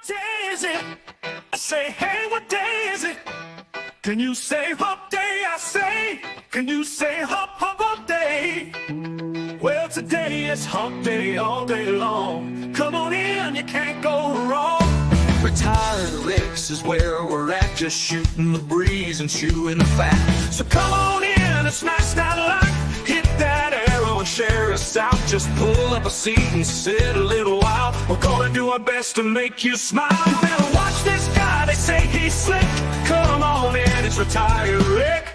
day is it? I say, hey, what day is it? Can you say hump day? I say, can you say hump day? Well, today is hump day all day long. Come on in, you can't go wrong. Retired Licks is where we're at, just shooting the breeze and chewing the fat. So come on in and smash that like, hit that arrow and share us out. Just pull up a seat and sit a little while. We're gonna do our best to make you smile. You better watch this guy, they say he's slick. Come on in, it's Retired Rick.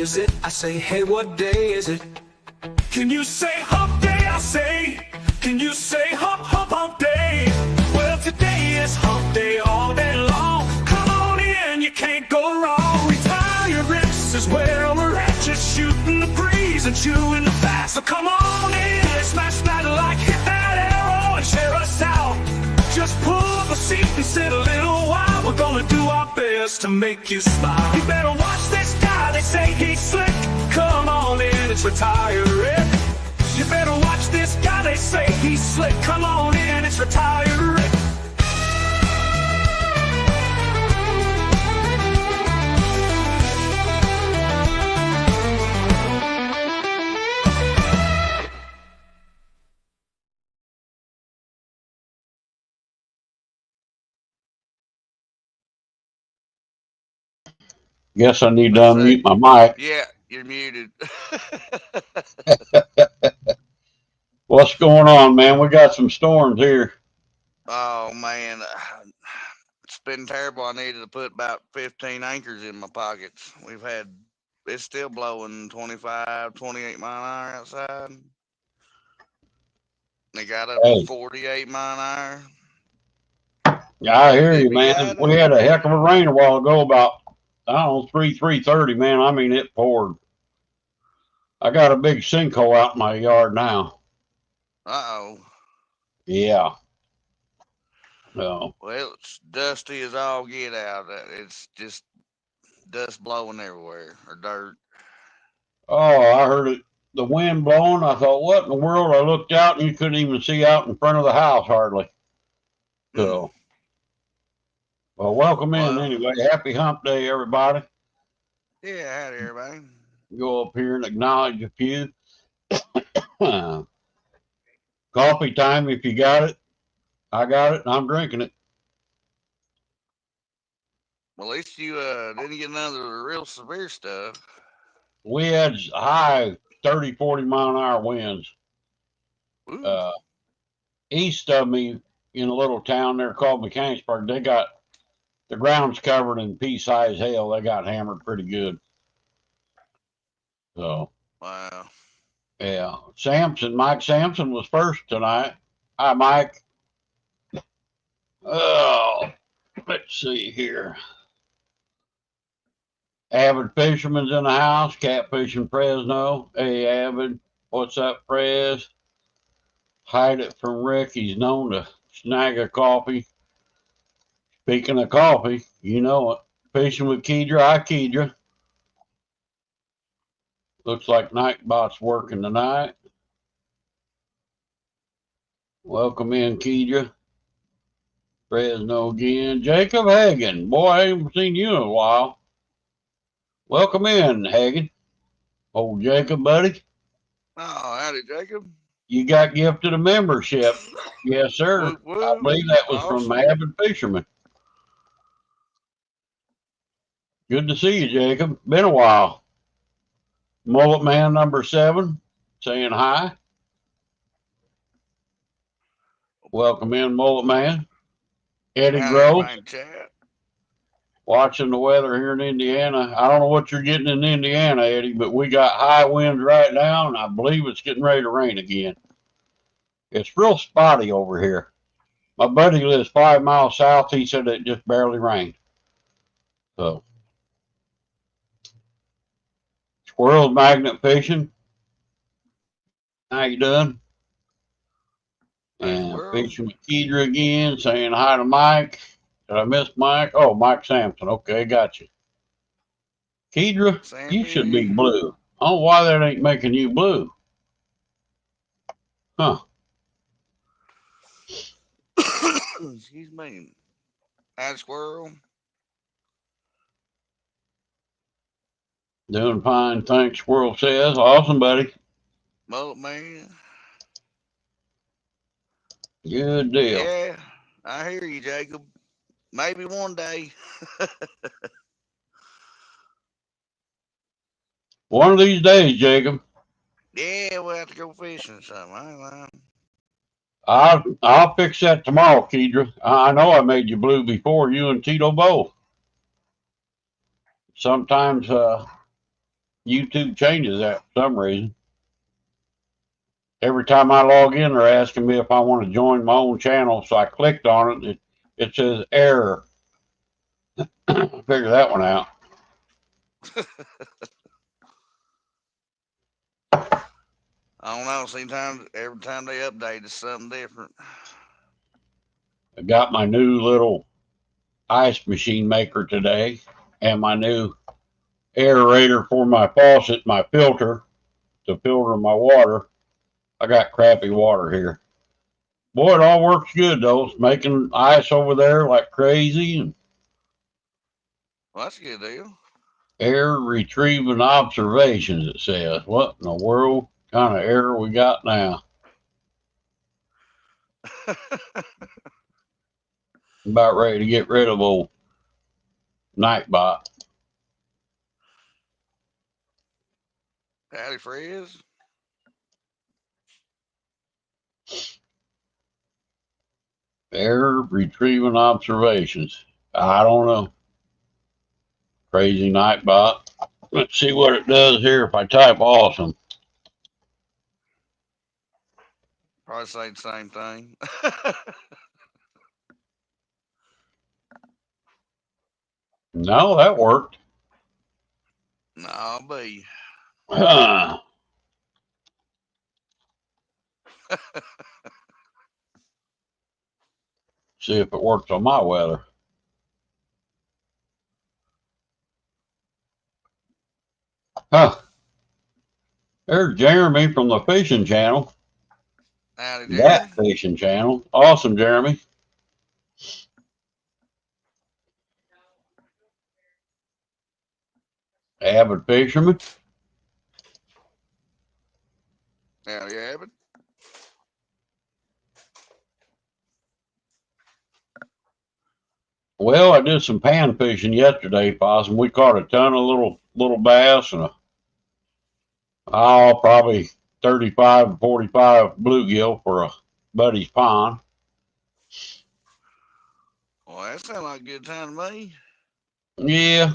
Is it? I say, hey, what day is it? Can you say hump day? I say, can you say hump day? Well, today is hump day all day long. Come on in, you can't go wrong. Retired Rips is where we're at, just shooting the breeze and chewing the fat. So come on in, smash that like, hit that arrow and share us out. Just pull up a seat and sit a little while. We're gonna do our best to make you smile. You better watch this guy, they say he's slick. Come on in, it's Retired Rick. You better watch this guy, they say he's slick. Come on in, it's Retired Rick. Guess I need to unmute my mic. Yeah, you're muted. What's going on, man? We got some storms here. Oh man, it's been terrible. I needed to put about 15 anchors in my pockets. It's still blowing 25, 28 mile an hour outside. They got up to 48 mile an hour. Yeah, I hear you, man. We had a heck of a rain a while ago, about, I don't know, 3:30, man. I mean, it poured. I got a big sinkhole out in my yard now. Uh-oh. Yeah. No. Well, it's dusty as all get out. It's just dust blowing everywhere, or dirt. Oh, I heard it, the wind blowing. I thought, what in the world? I looked out and you couldn't even see out in front of the house hardly. So, well, welcome in anyway. Happy hump day, everybody. Yeah, howdy, everybody. Go up here and acknowledge a few. Coffee time if you got it. I got it and I'm drinking it. Well, at least you didn't get none of the real severe stuff. We had high 30, 40 mile an hour winds. East of me in a little town there called Mechanicsburg, they got the ground's covered in pea-sized hail. They got hammered pretty good. So, wow. Yeah. Mike Sampson was first tonight. Hi, Mike. Oh, let's see here. Avid Fisherman's in the house. Catfishing Fresno. Hey, Avid. What's up, Prez? Hide it from Rick. He's known to snag a coffee. Speaking of coffee, you know it. Fishing with Kedra. Hi, Kedra. Looks like Nightbot's working tonight. Welcome in, Kedra. Fresno again. Jacob Hagan. Boy, I haven't seen you in a while. Welcome in, Hagan. Old Jacob, buddy. Oh, howdy, Jacob. You got gifted a membership. Yes, sir. Whoop, whoop. I believe that was awesome. From Avid Fisherman. Good to see you, Jacob. Been a while. Mullet Man number 7 saying hi. Welcome in, Mullet Man. Eddie Grove. Watching the weather here in Indiana. I don't know what you're getting in Indiana, Eddie, but we got high winds right now, and I believe it's getting ready to rain again. It's real spotty over here. My buddy lives 5 miles south. He said it just barely rained. So, Squirrels Magnet Fishing. How you doing? And Fishing with Kedra again, saying hi to Mike. Did I miss Mike? Oh, Mike Sampson. Okay, got you. Kedra, you should be blue. I don't know why that ain't making you blue. Huh. Excuse me. Add squirrel. Doing fine, thanks, Squirrel says. Awesome, buddy. Mullet man. Good deal. Yeah, I hear you, Jacob. Maybe one day. One of these days, Jacob. Yeah, we'll have to go fishing or something. I ain't lying. I'll fix that tomorrow, Kedra. I know I made you blue before, you and Tito both. Sometimes YouTube changes that for some reason. Every time I log in, they're asking me if I want to join my own channel, so I clicked on it. It says error. Figure that one out. I don't know. Sometimes every time they update, it's something different. I got my new little ice machine maker today, and my new aerator for my faucet, my filter to filter my water. I got crappy water here. Boy, it all works good though. It's making ice over there like crazy, and Well, that's a good deal. air retrieving observations, it says. What in the world kind of error we got now? I'm about ready to get rid of old Nightbot. Howdy, Frizz. Error retrieving observations. I don't know. Crazy Nightbot. Let's see what it does here if I type awesome. Probably say the same thing. No, that worked. No, I'll be. See if it works on my weather. Huh. There's Jeremy from the fishing channel. Howdy, Jeremy. That fishing channel. Awesome, Jeremy. Avid fisherman. Howdy, Abbott. Well, I did some pan fishing yesterday, Possum. We caught a ton of little bass and probably 35 to 45 bluegill for a buddy's pond. Well, that sounds like a good time to me. Yeah.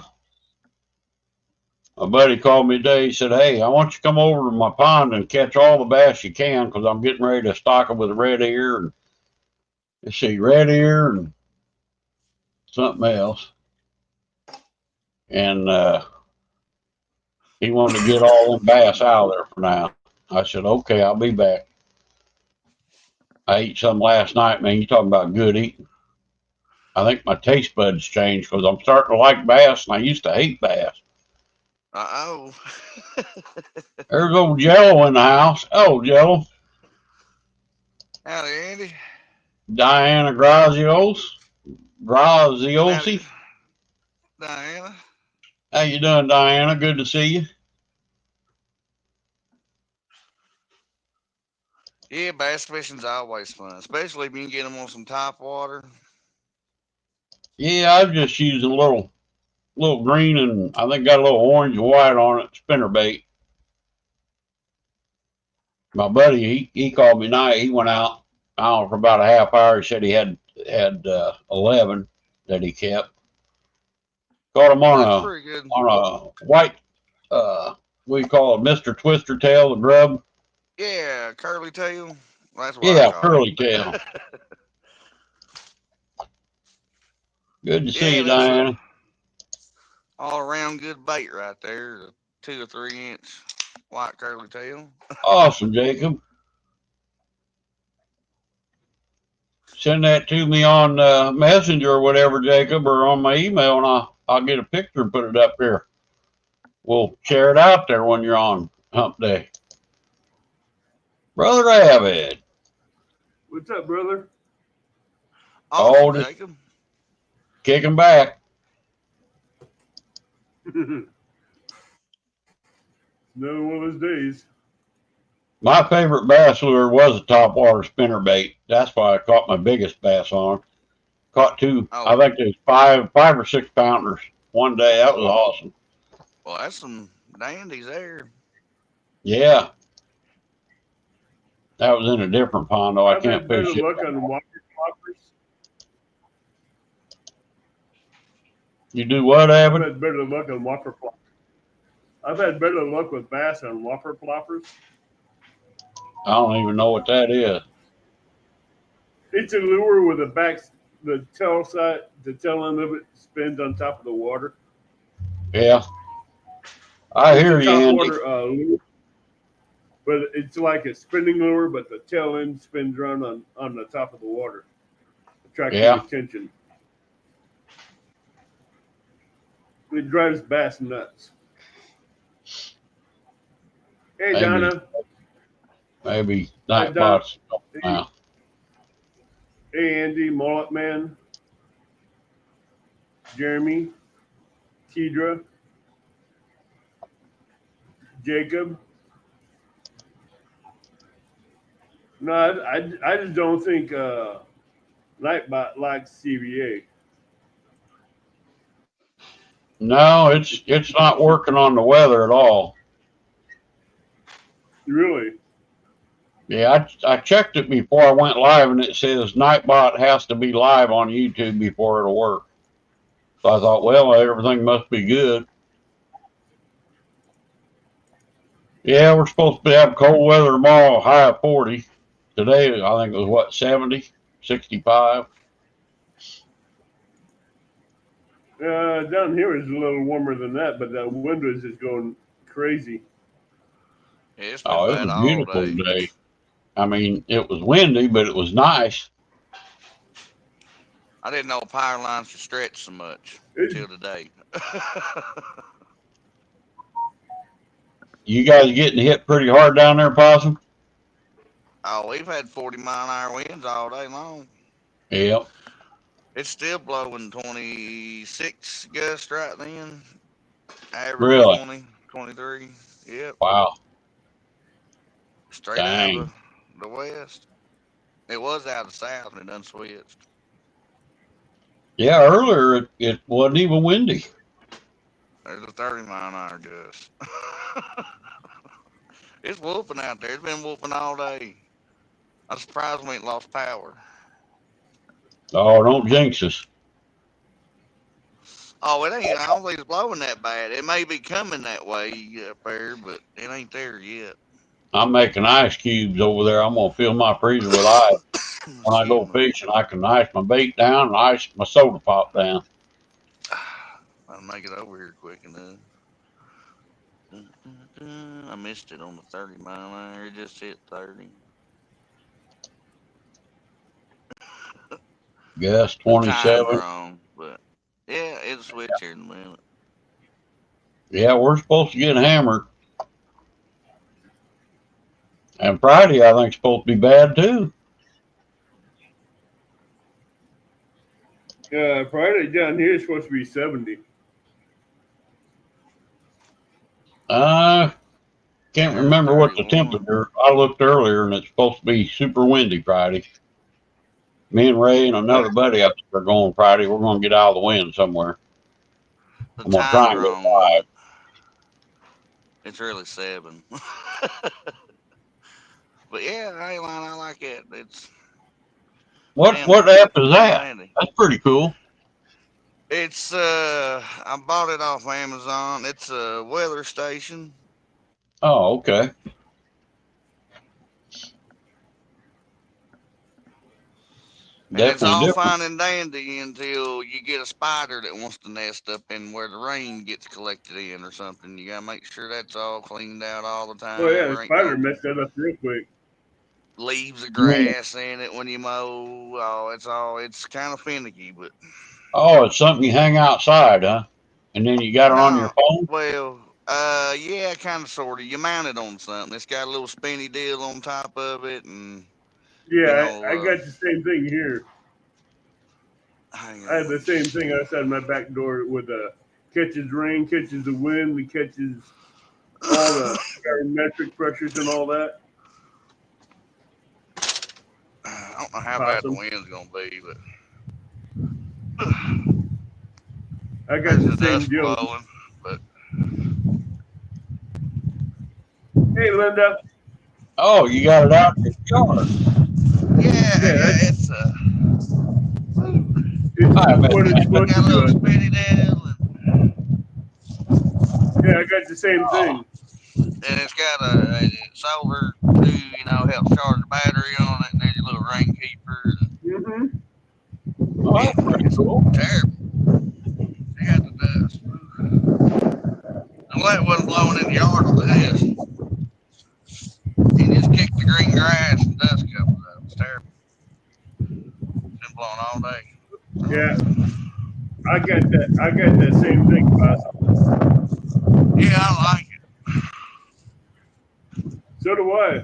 A buddy called me today. He said, "Hey, I want you to come over to my pond and catch all the bass you can because I'm getting ready to stock them with red ear and let's see, red ear and something else." And he wanted to get all them bass out of there for now. I said, "Okay, I'll be back." I ate some last night, man. You talking about good eating? I think my taste buds changed because I'm starting to like bass, and I used to hate bass. Uh-oh. There's old Jello in the house. Oh, Jello. Howdy, Andy. Diana Graziosi. Howdy, Diana. How you doing, Diana? Good to see you. Yeah, bass fishing's always fun, especially if you can get them on some top water. Yeah, I'm just using a little green and I think got a little orange and white on it, spinnerbait. My buddy, he called me tonight. He went out, I don't know, for about a half hour. He said he had 11 that he kept. Caught him on That's pretty good. a white, we call it Mr. Twister tail, the grub. Yeah, curly tail. That's what Yeah, I call curly it. tail. Good to see you, that's Diana. all around good bait right there. A 2 or 3 inch white curly tail. Awesome, Jacob. Send that to me on Messenger or whatever, Jacob, or on my email, and I'll get a picture and put it up here. we'll share it out there when you're on hump day. Brother Avid. What's up, brother? Oh, just Jacob. kicking back. Another one of those days. My favorite bass lure was a topwater spinnerbait. That's why I caught my biggest bass on. Caught two, I Oh, think it was five or 6 pounders one day. That was awesome. well, that's some dandies there. Yeah. That was in a different pond, though. I I've can't had better fish it. luck on water floppers. You do what, I've Avid? had better luck on whopper floppers. I've had better luck with bass on whopper floppers. I don't even know what that is. It's a lure with the tail end of it spins on top of the water. Yeah. I It's hear a you, top Andy. water lure, but it's like a spinning lure, but the tail end spins around on the top of the water, attracting Yeah. attention. It drives bass nuts. Hey, Maybe. Donna. Maybe Hi, night Donna. bots. Wow. Hey, Andy, Mullet Man, Jeremy, Tidra, Jacob. No, I just don't think Nightbot likes CVA. No, it's not working on the weather at all. Really? Yeah, I checked it before I went live, and it says Nightbot has to be live on YouTube before it'll work. So I thought, well, everything must be good. Yeah, we're supposed to have cold weather tomorrow, high of 40. Today, I think it was, what, 70, 65? Down here is a little warmer than that, but the wind is just going crazy. Yeah, it's been Oh, it bad was all beautiful day. today. I mean, it was windy, but it was nice. I didn't know power lines could stretch so much until today. You guys getting hit pretty hard down there, Possum? Oh, we've had 40-mile-an-hour winds all day long. Yep. It's still blowing 26 gusts right then. Average Really? 20, 23. Yep. Wow. Straight out Dang. of the west. It was out of the south and it done switched. Yeah, earlier it wasn't even windy. There's a 30-mile-an-hour gust. It's whooping out there. It's been whooping all day. I'm surprised we ain't lost power. Oh, don't jinx us. Oh, it ain't. I don't think it's blowing that bad. It may be coming that way up there, but it ain't there yet. I'm making ice cubes over there. I'm gonna fill my freezer with ice. When I go Excuse me. fishing, I can ice my bait down and ice my soda pop down. I'll make it over here quick enough. I missed it on the 30-mile-an-hour. It just hit 30. Guess The time's 27. wrong, but yeah, it'll switch here in a minute. Yeah, we're supposed to get hammered. And Friday, I think, is supposed to be bad too. Friday down here is supposed to be 70. Can't Yeah, remember what the 31. temperature. I looked earlier, and it's supposed to be super windy Friday. Me and Ray and another buddy up there are going Friday. We're going to get out of the wind somewhere. The I'm going to try time's and get wrong on 5. it. It's really 7. But yeah, I ain't lying. I like it. It's What app is that? handy. That's pretty cool. It's I bought it off Amazon. It's a weather station. Oh, okay. And it's Definitely all different. fine and dandy until you get a spider that wants to nest up in where the rain gets collected in or something. You gotta make sure that's all cleaned out all the time. Oh yeah, the There ain't spider no messed that up real quick. leaves of You mean, grass in it when you mow. It's kind of finicky, but oh, it's something you hang outside, huh? And then you got it on your no. phone? Well, Yeah, kind of, sort of. You mount it on something. It's got a little spinny deal on top of it, and you Yeah, know, I got the same thing here. hang I have the on. same thing outside my back door with catches rain, catches the wind, it catches all the barometric pressures and all that. I don't know how bad the Awesome. wind's gonna be, but I got there's the the same dust deal. blowing. But Hey, Linda. Oh, you got it out in your yard. yeah, Yeah, yeah, that's it's I doing bet what it's it's supposed got to a little do. spinny deal, Yeah, I got the same oh, thing. and it's got a solar too. You know, helps charge the battery on it, and there's a little rain keeper. And Mm-hmm. oh, that's pretty it's cool. terrible. She got the dust. And that wasn't blowing in the yard with this. He just kicked the green grass and dust covered up. It's terrible. It's been blowing all day. Yeah, I got that. I got that same thing, boss. Yeah, I like So do I.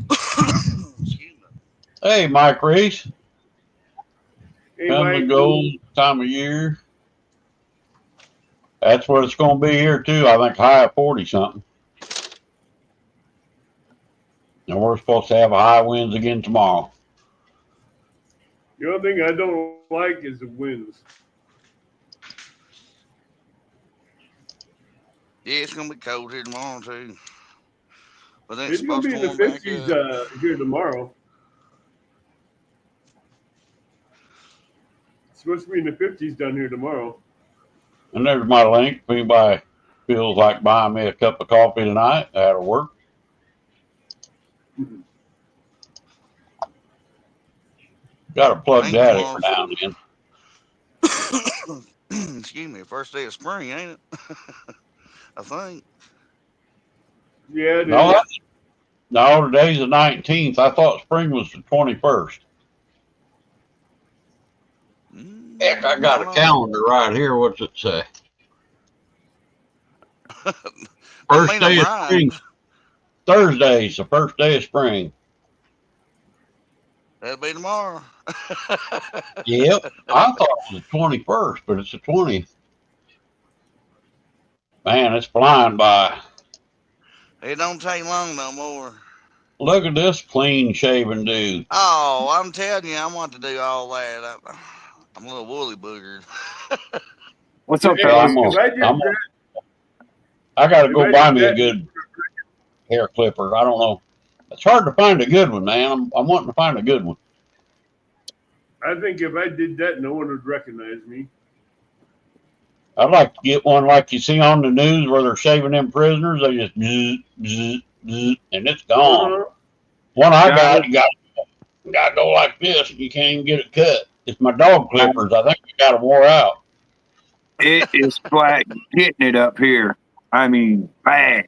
it. Excuse me. Hey, Mike Reese, Hey, come and Mike. go time of year. That's what it's going to be here too. I think high of 40 something. And we're supposed to have high winds again tomorrow. The only thing I don't like is the winds. Yeah, it's gonna be cold here tomorrow too. But then it's It's gonna supposed be to in the warm back 50s up. here tomorrow. It's supposed to be in the 50s down here tomorrow. And there's my link. If anybody feels like buying me a cup of coffee tonight, that'll work. Got to I plug think that every tomorrow's now and excuse me, first day of spring, ain't it? I think. Yeah, it then. No, is. no, today's the 19th. I thought spring was the 21st. Heck, I I got don't a know. calendar right here. What's it say? Don't First mean I'm day of right. spring. Thursday's the first day of spring. That'll be tomorrow. Yep. I thought it was the 21st, but it's the 20th. Man, it's flying by. It don't take long no more. Look at this clean shaven dude. Oh, I'm telling you, I want to do all that. I'm a little woolly boogered. What's up, Well, fellas? If I did that, I got to if go I buy did me a that, good hair clipper. I don't know. It's hard to find a good one, man. I'm wanting to find a good one. I think if I did that, no one would recognize me. I'd like to get one like you see on the news where they're shaving them prisoners. They just bzz, bzz, bzz, and it's gone. Uh-huh. One I Got got, it. you got to go like this, and you can't even get it cut. It's my dog Got clippers. I think I got them wore out. It is flat getting it up here. I mean, bad.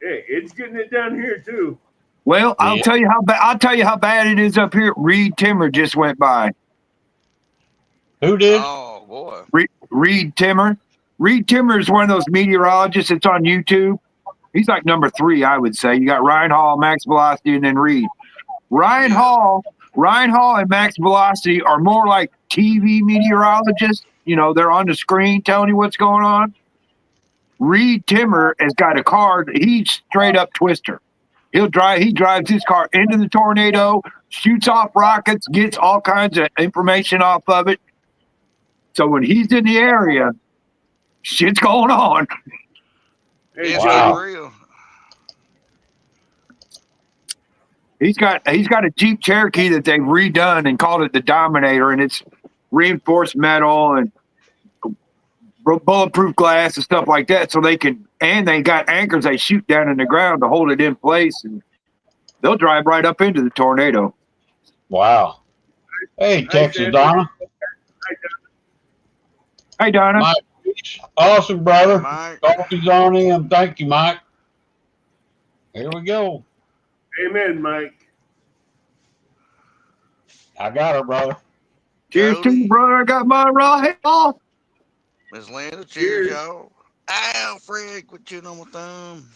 Hey, it's getting it down here too. Well, I'll Yeah. tell you how bad. I'll tell you how bad it is up here. Reed Timmer just went by. Who did? Oh boy. Reed Timmer. Reed Timmer is one of those meteorologists that's on YouTube. He's like number 3, I would say. You got Ryan Hall, Max Velocity, and then Reed. Ryan Yeah. Hall and Max Velocity are more like TV meteorologists. You know, they're on the screen telling you what's going on. Reed Timmer has got a car. He's straight up twister. He drives his car into the tornado, shoots off rockets, gets all kinds of information off of it. So when he's in the area, shit's going on. Hey, It's Wow. getting real. He's got a Jeep Cherokee that they've redone and called it the Dominator, and it's reinforced metal and bulletproof glass and stuff like that. So they got anchors they shoot down in the ground to hold it in place, and they'll drive right up into the tornado. Wow. Hey, Texas Sanford. Donna. Hey, Donna. Mike, awesome, brother. Mike. Coffee's on him. Thank you, Mike. Here we go. Amen, Mike. I got her, brother. Cheers to you, Cody. brother. I got my right off. Miss Linda, Cheers. cheers, y'all. Ow, Fred, quit chewing on my thumb.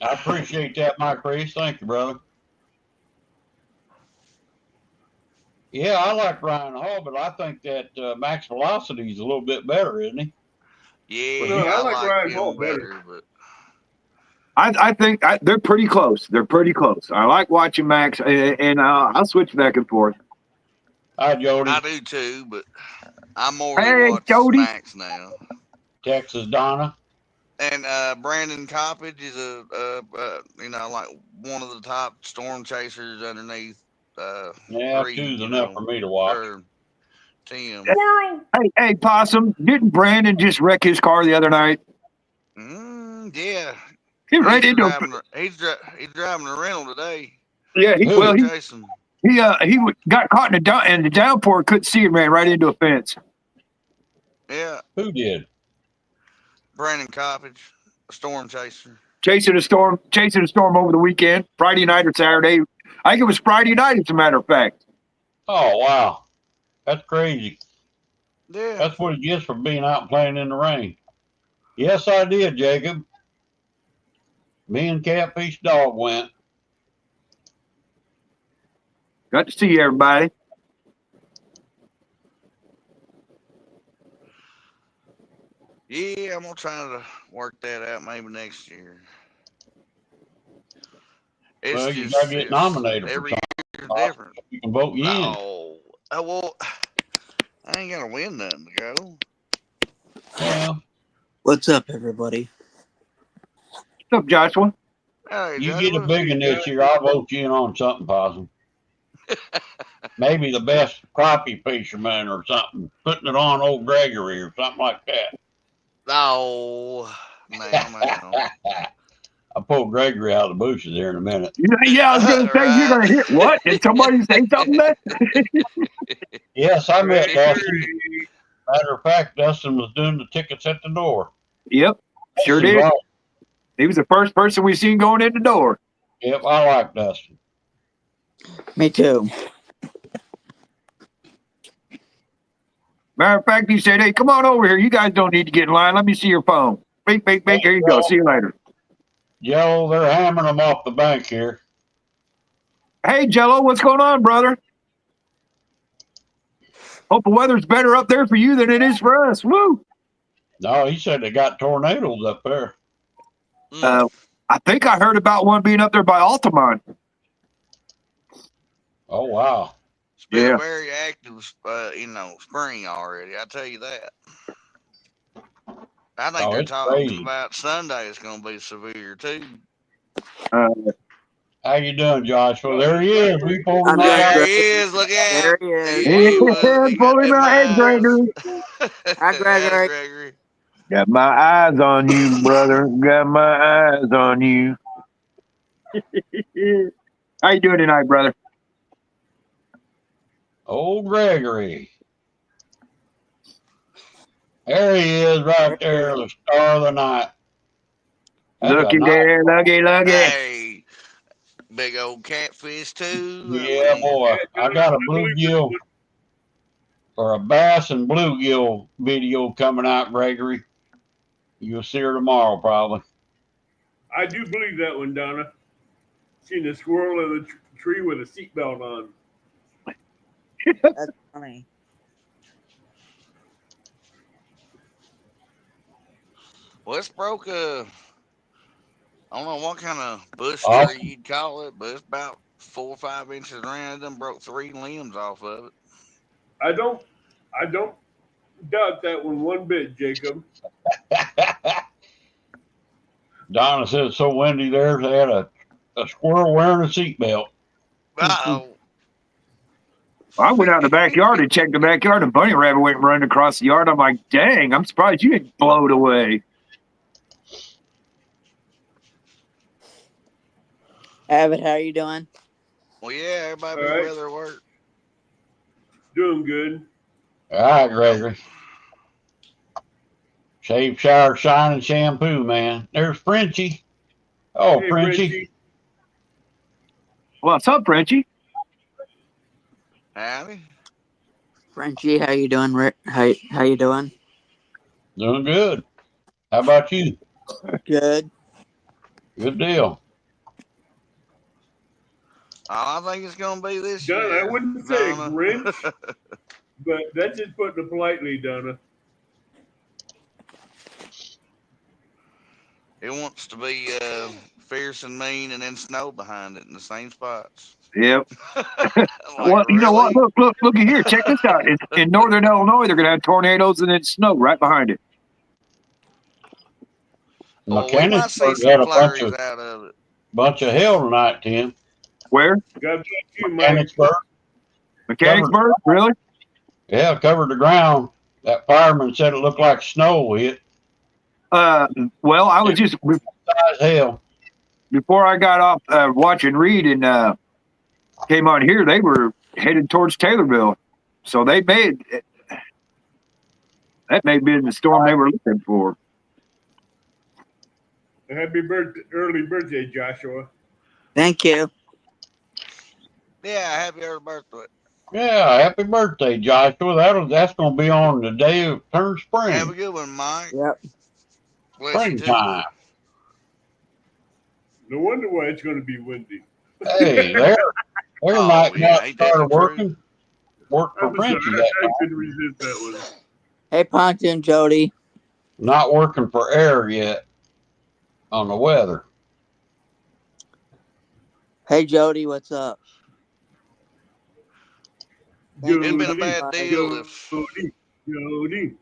I appreciate that, Mike Reese. Thank you, brother. Yeah, I like Ryan Hall, but I think that Max Velocity is a little bit better, isn't he? Yeah, I I like like Ryan him Hall better, but I think they're pretty close. They're pretty close. I like watching Max, and I'll switch back and forth. Hi, Jody. I do too. But I morely Hey, watch Jody. Max now. Texas Donna. And Brandon Coppage is like one of the top storm chasers underneath Yeah, Reed, two's enough for me to watch. or Tim. Hey, Possum, didn't Brandon just wreck his car the other night? Yeah, He ran into a, he's driving a rental today. yeah. Who? Chasing. He got caught in the downpour, couldn't see and ran right into a fence. Yeah, Who did? Brandon Coppage, a storm chaser. Chasing a storm over the weekend, Friday night or Saturday. I think it was Friday night, as a matter of fact. Oh, wow. That's crazy. Yeah. That's what he gets for being out playing in the rain. Yes, I did, Jacob. Me and Catfish Dog went. Got to see everybody. Yeah, I'm gonna try to work that out maybe next year. It's Well, you just gotta get nominated for every year something. different. You can vote you in. Oh, well, I ain't gonna win nothing to go. Yeah. What's up, everybody? What's up, Joshua? Hey, You Joshua. get a big one this year, I'll vote you in on something, Possum. Maybe the best crappie fisherman or something. Putting it on old Gregory or something like that. Oh, now. I'll pull Gregory out of the bushes here in a minute. Yeah, I was going to say, you're going to hit what? Did somebody say something there? Yes, I met Dustin. Gregory. Matter of fact, Dustin was doing the tickets at the door. Yep, sure did. Right. He was the first person we seen going in the door. Yep, I like Dustin. Me too. Matter of fact, he said, hey, come on over here. You guys don't need to get in line. Let me see your phone. Bink. Here you go. See you later. Jello, they're hammering them off the bank here. Hey, Jello, what's going on, brother? Hope the weather's better up there for you than it is for us. Woo! No, he said they got tornadoes up there. I think I heard about one being up there by Altamont. Oh, wow. It's been Yeah. a very active, spring already. I tell you that. I think they're it's talking crazy. about Sunday. It's going to be severe too. How you doing, Joshua? There he is. We pulled him I'm doing out. There great. he is. Look at There him. he is. He got Pull him them out. Hey, Gregory. Hi, Gregory. Gregory. Got my eyes on you, brother. Got my eyes on you. How you doing tonight, brother? Old Gregory. There he is right there, the star of the night. That's Looky a nice there, looky. Hey, big old catfish too. Yeah, boy. I got a bluegill or a bass and bluegill video coming out, Gregory. You'll see her tomorrow, probably. I do believe that one, Donna. Seen a squirrel in the tree with a seatbelt on. That's funny. Westbrook, I don't know what kind of bush Awesome. tree you'd call it, but it's about 4 or 5 inches around. It done broke 3 limbs off of it. I don't doubt that one bit, Jacob. Donna said it's so windy there, they had a squirrel wearing a seatbelt. Uh-oh. I went out in the backyard and checked the backyard, and bunny rabbit went running across the yard. I'm like, dang, I'm surprised you didn't blow it away. Abbott, how are you doing? Well, yeah, everybody All be right. rather work. Doing good. All right, Gregory. Shave, shower, shine, and shampoo, man. There's Frenchie. Oh, Hey, Frenchie. What's up, Frenchie? Howdy. Frenchie, how you doing, Rick? How you doing? Doing good. How about you? Good. Good deal. I think it's gonna be this Donna, year. I wouldn't say a Donna. Grinch, but that's just putting it politely, Donna. It wants to be fierce and mean, and then snow behind it in the same spots. Yep. Like, Well, you know what? really? Look at here. Check this out. In northern Illinois, they're going to have tornadoes and then snow right behind it. Well, we might see Mechanicsburg some had a flurries out of it. bunch of hail tonight, Tim. Where? God bless you, Mike. Mechanicsburg. Mechanicsburg? Really? Yeah, covered the ground. That fireman said it looked like snow hit. Well, I was just Size hail. before I got off watching Reed and came on here. They were headed towards Taylorville, so that may have been the storm they were looking for. Happy birthday, early birthday, Joshua. Thank you. Yeah, happy early birthday. Yeah, happy birthday, Joshua. That's gonna be on the day of turn spring. Have a good one, Mike. Yep. Bless you too. Springtime. No wonder why it's going to be windy. Hey, there Oh, might yeah, not ain't that start the working. Work for I'm sorry, Frenchie that I time. couldn't resist that one. Hey, Ponte and Jody. Not working for air yet on the weather. Hey, Jody, what's up? Thank It'd you, been a Jody. bad deal if Jody.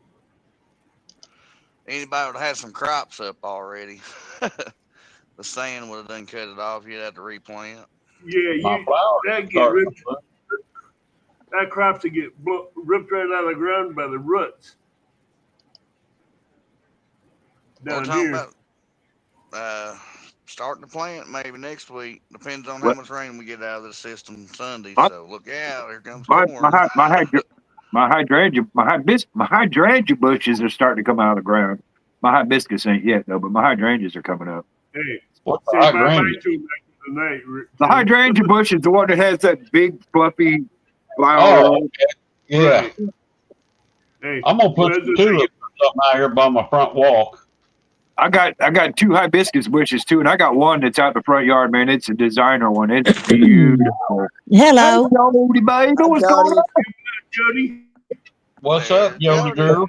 anybody would have had some crops up already. The sand would have done cut it off. You'd have to replant. Yeah, My flowers that get starting ripped. That crops to get ripped right out of the ground by the roots. We're Down talking here. about starting to plant maybe next week. Depends on What? how much rain we get out of the system Sunday. What? So look out, here comes My corn. my hydrangea bushes are starting to come out of the ground. My hibiscus ain't yet though, but my hydrangeas are coming up. Hey, What's say the bye bye hydrangea? to tonight. The hydrangea bush is the one that has that big fluffy flower. Oh, on it. okay. Yeah. Right. Hey, I'm gonna put that's some the thing. tulips or something out here by my front walk. I got two hibiscus bushes too, and I got one that's out in the front yard, man. It's a designer one. It's beautiful. Hello. Hey, Jody, baby, Hi, what's going Jody. on? Jody. What's There, up, Jody Jody. girl?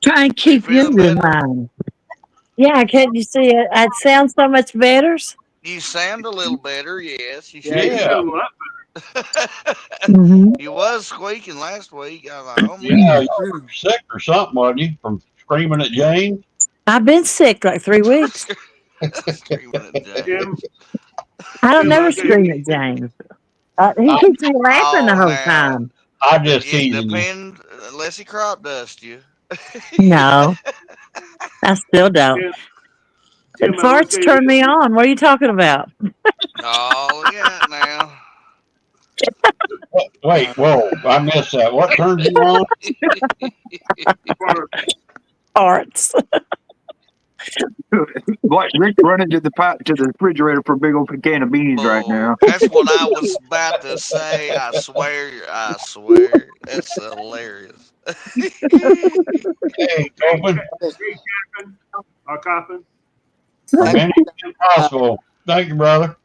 Try and keep you feeling in better? mind. Yeah, can't you see it? It sounds so much better. You sound a little better, yes. You Yeah, You should. Yeah. sound a lot Mm-hmm. You was squeaking last week. I was like, oh Yeah, man. you were sick or something, wasn't you? From screaming at James? I've been sick like 3 weeks. Screaming at James. Tim. I don't Tim, never I tell scream you, at James. He keeps me laughing the Oh, whole now time. I just it teasing you. depends unless he crop dust you. No, I still don't. Tim, But Tim, I would farts say turn this. me on. What are you talking about? Oh, look at that now. Wait, whoa, I missed that. What turned you on? Farts. Like Rick's running to the refrigerator for a big old can of beans right Bull. now. That's what I was about to say. I swear. That's hilarious. Hey, Hey, Tobin, Captain. Coffin. from anything possible. Thank you, brother.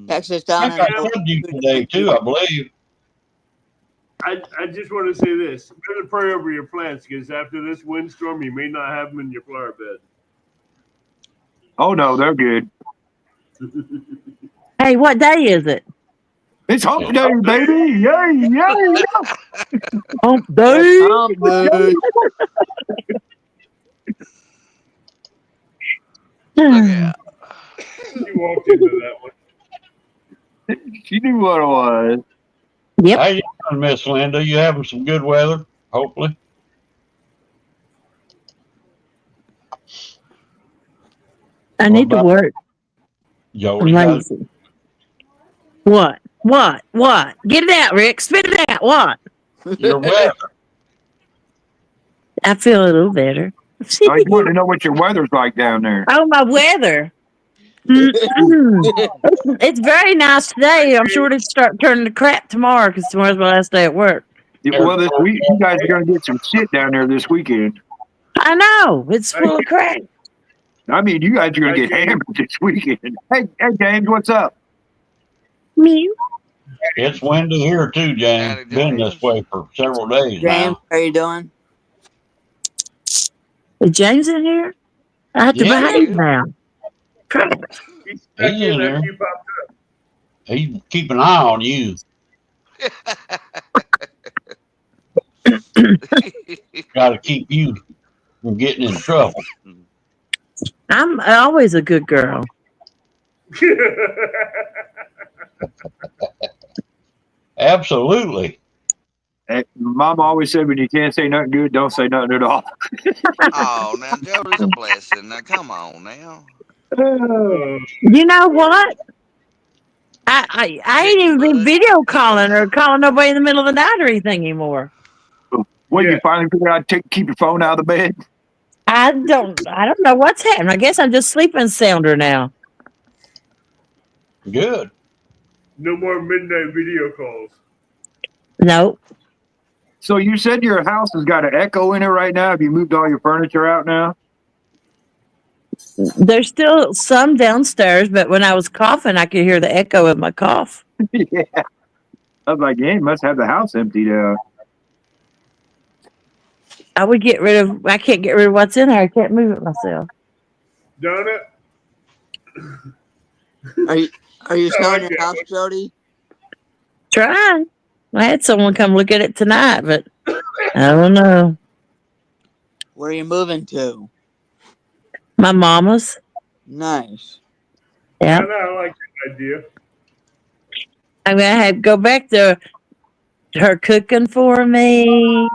Texas I down think in I told you today, too, I believe. I just want to say this. Better pray over your plants because after this windstorm, you may not have them in your flower bed. Oh no, they're good. Hey, what day is it? It's hump day, baby! Yay, yay! Hump That's day. Hump Day. Look out. You walked into that one. She knew what it was. Yep. How you doing, Miss Linda? You having some good weather, hopefully? I need to work. I'm Jody got lazy. What? What? Get it out, Rick. Spit it out. What? your weather. I feel a little better. I just wanted to know what your weather's like down there. Oh, my weather. It's very nice today. I'm sure it'll start turning to crap tomorrow because tomorrow's my last day at work. Well, this week you guys are gonna get some shit down there this weekend. I know. It's full of crap. I mean, you guys are gonna get hammered this weekend. Hey, James, what's up? Mew. It's windy here too, James. Howdy, Been James. this way for several days James, now. how you doing? Is James in here? I have to Yeah, buy he him is. now. Crap. He's back He's in in there. after you popped up. He's keeping an eye on you. Got to keep you from getting in trouble. I'm always a good girl. Absolutely. Hey, Mom always said when you can't say nothing good, don't say nothing at all. Oh, now Jody's a blessing. Now come on now. You know what? I ain't even been video calling or calling nobody in the middle of the night or anything anymore. When Yeah. you finally figure out to keep your phone out of the bed. I don't know what's happening. I guess I'm just sleeping sounder now. Good. No more midnight video calls. Nope. So you said your house has got an echo in it right now. Have you moved all your furniture out now? There's still some downstairs, but when I was coughing, I could hear the echo of my cough. Yeah. I was like, yeah, you must have the house emptied out. I can't get rid of what's in there. I can't move it myself. Donna? Are you selling like your that. house, Jody? Trying. I had someone come look at it tonight, but I don't know. Where are you moving to? My mama's. Nice. Yeah. I like that idea. I'm gonna have to go back to her cooking for me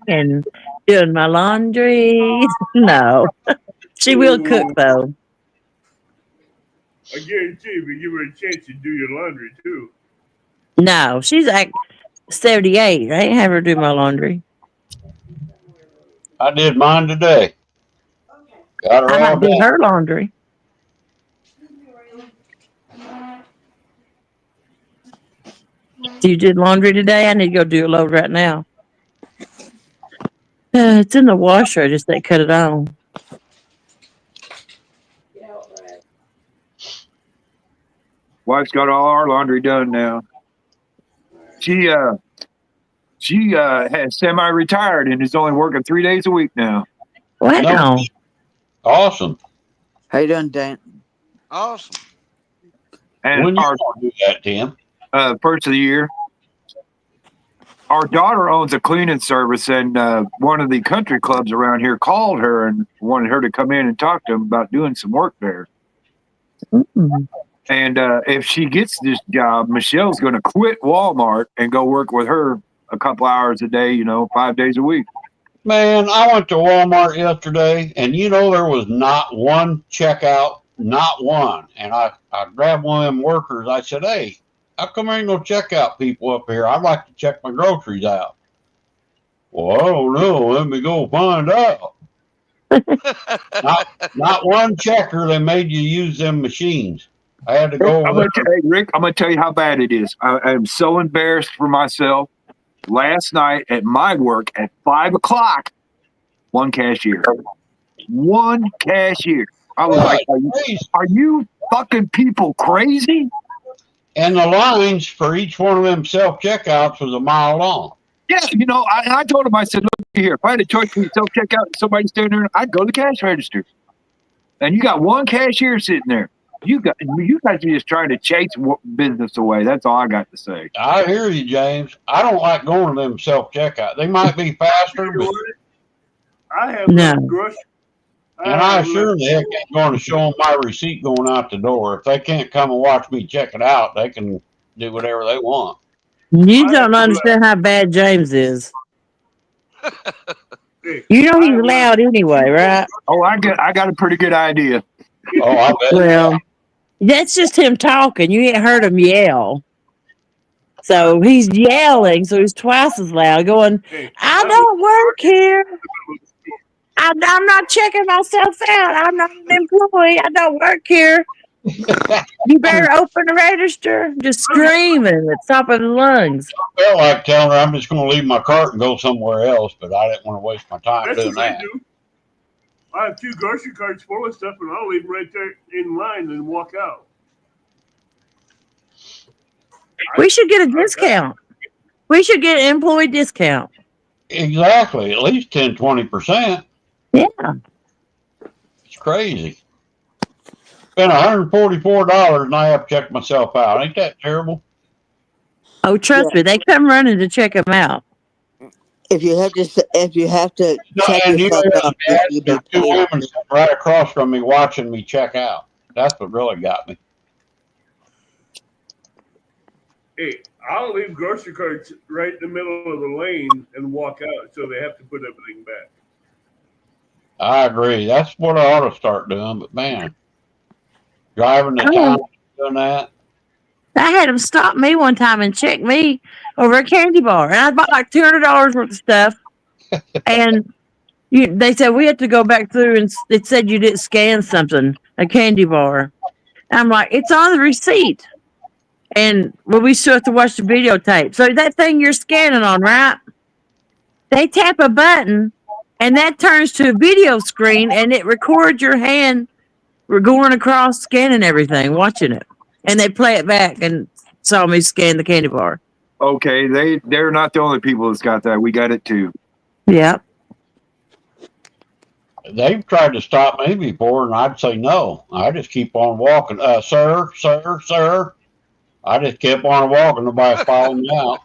and doing my laundry. No. She will cook though. I guarantee if you give her a chance to do your laundry too. No, she's like 78. I ain't have her do my laundry. I did mine today. Got her I might all do back. her laundry. You did laundry today? I need to go do a load right now. It's in the washer. I just didn't cut it on. Wife's got all our laundry done now. She has semi-retired and is only working 3 days a week now. Wow. No. Awesome. How you doing, Dan? Awesome. And When you our want to do that, Tim? first of the year, our daughter owns a cleaning service, and one of the country clubs around here called her and wanted her to come in and talk to them about doing some work there. Mm. And if she gets this job, Michelle's going to quit Walmart and go work with her a couple hours a day, 5 days a week. Man, I went to Walmart yesterday, and there was not one checkout, not one. And I grabbed one of them workers. I said, hey, how come there ain't no checkout people up here? I'd like to check my groceries out. Well, I don't know. Let me go find out. Not one checker. They made you use them machines. I had to go over there. Hey, Rick, I'm going to tell you how bad it is. I am so embarrassed for myself. Last night at my work at 5 o'clock, one cashier. One cashier. I was like, are you fucking people crazy? And the lines for each one of them self-checkouts was a mile long. Yeah, I told him, I said, look here, if I had a choice between self-checkout and somebody standing there, I'd go to the cash register. And you got one cashier sitting there. You guys are just trying to chase business away. That's all I got to say. I hear you, James. I don't like going to them self-checkout. They might be faster, but I have No. grocery. and I sure the heck ain't going to show them my receipt going out the door. If they can't come and watch me check it out, they can do whatever they want. You don't understand how bad James is. Hey, You know he's loud anyway, right? Oh, I got a pretty good idea. Oh, I bet. Well, that's just him talking. You ain't heard him yell. So he's yelling, so he's twice as loud, going, hey, I don't work here. I'm not checking myself out. I'm not an employee. I don't work here. You better open the register. Just screaming at the top of the lungs. I felt like telling her I'm just going to leave my cart and go somewhere else, but I didn't want to waste my time That's doing what I that. do. I have 2 grocery carts full of stuff, and I'll leave them right there in line and walk out. We should get a discount. We should get an employee discount. Exactly. At least 10-20%. Yeah. It's crazy. Spent $144 and I have to check myself out. Ain't that terrible? Oh, trust me, they come running to check them out. If you have to check And you know yourself what, out, Dad, you'd there's be 2 paying. women sitting right across from me watching me check out. That's what really got me. Hey, I'll leave grocery carts right in the middle of the lane and walk out, so they have to put everything back. I agree. That's what I ought to start doing. But man, driving to Oh. town doing that. I had them stop me one time and check me over a candy bar, and I bought like $200 worth of stuff. And they said we had to go back through, and it said you didn't scan something, a candy bar. I'm like, it's on the receipt, and well, we still have to watch the videotape. So that thing you're scanning on, right? They tap a button, and that turns to a video screen, and it records your hand. We're going across, scanning everything, watching it. And they play it back and saw me scan the candy bar. Okay, they're not the only people that's got that. We got it too. Yep. They've tried to stop me before, and I'd say no. I just keep on walking. Sir. I just kept on walking. Nobody followed me out.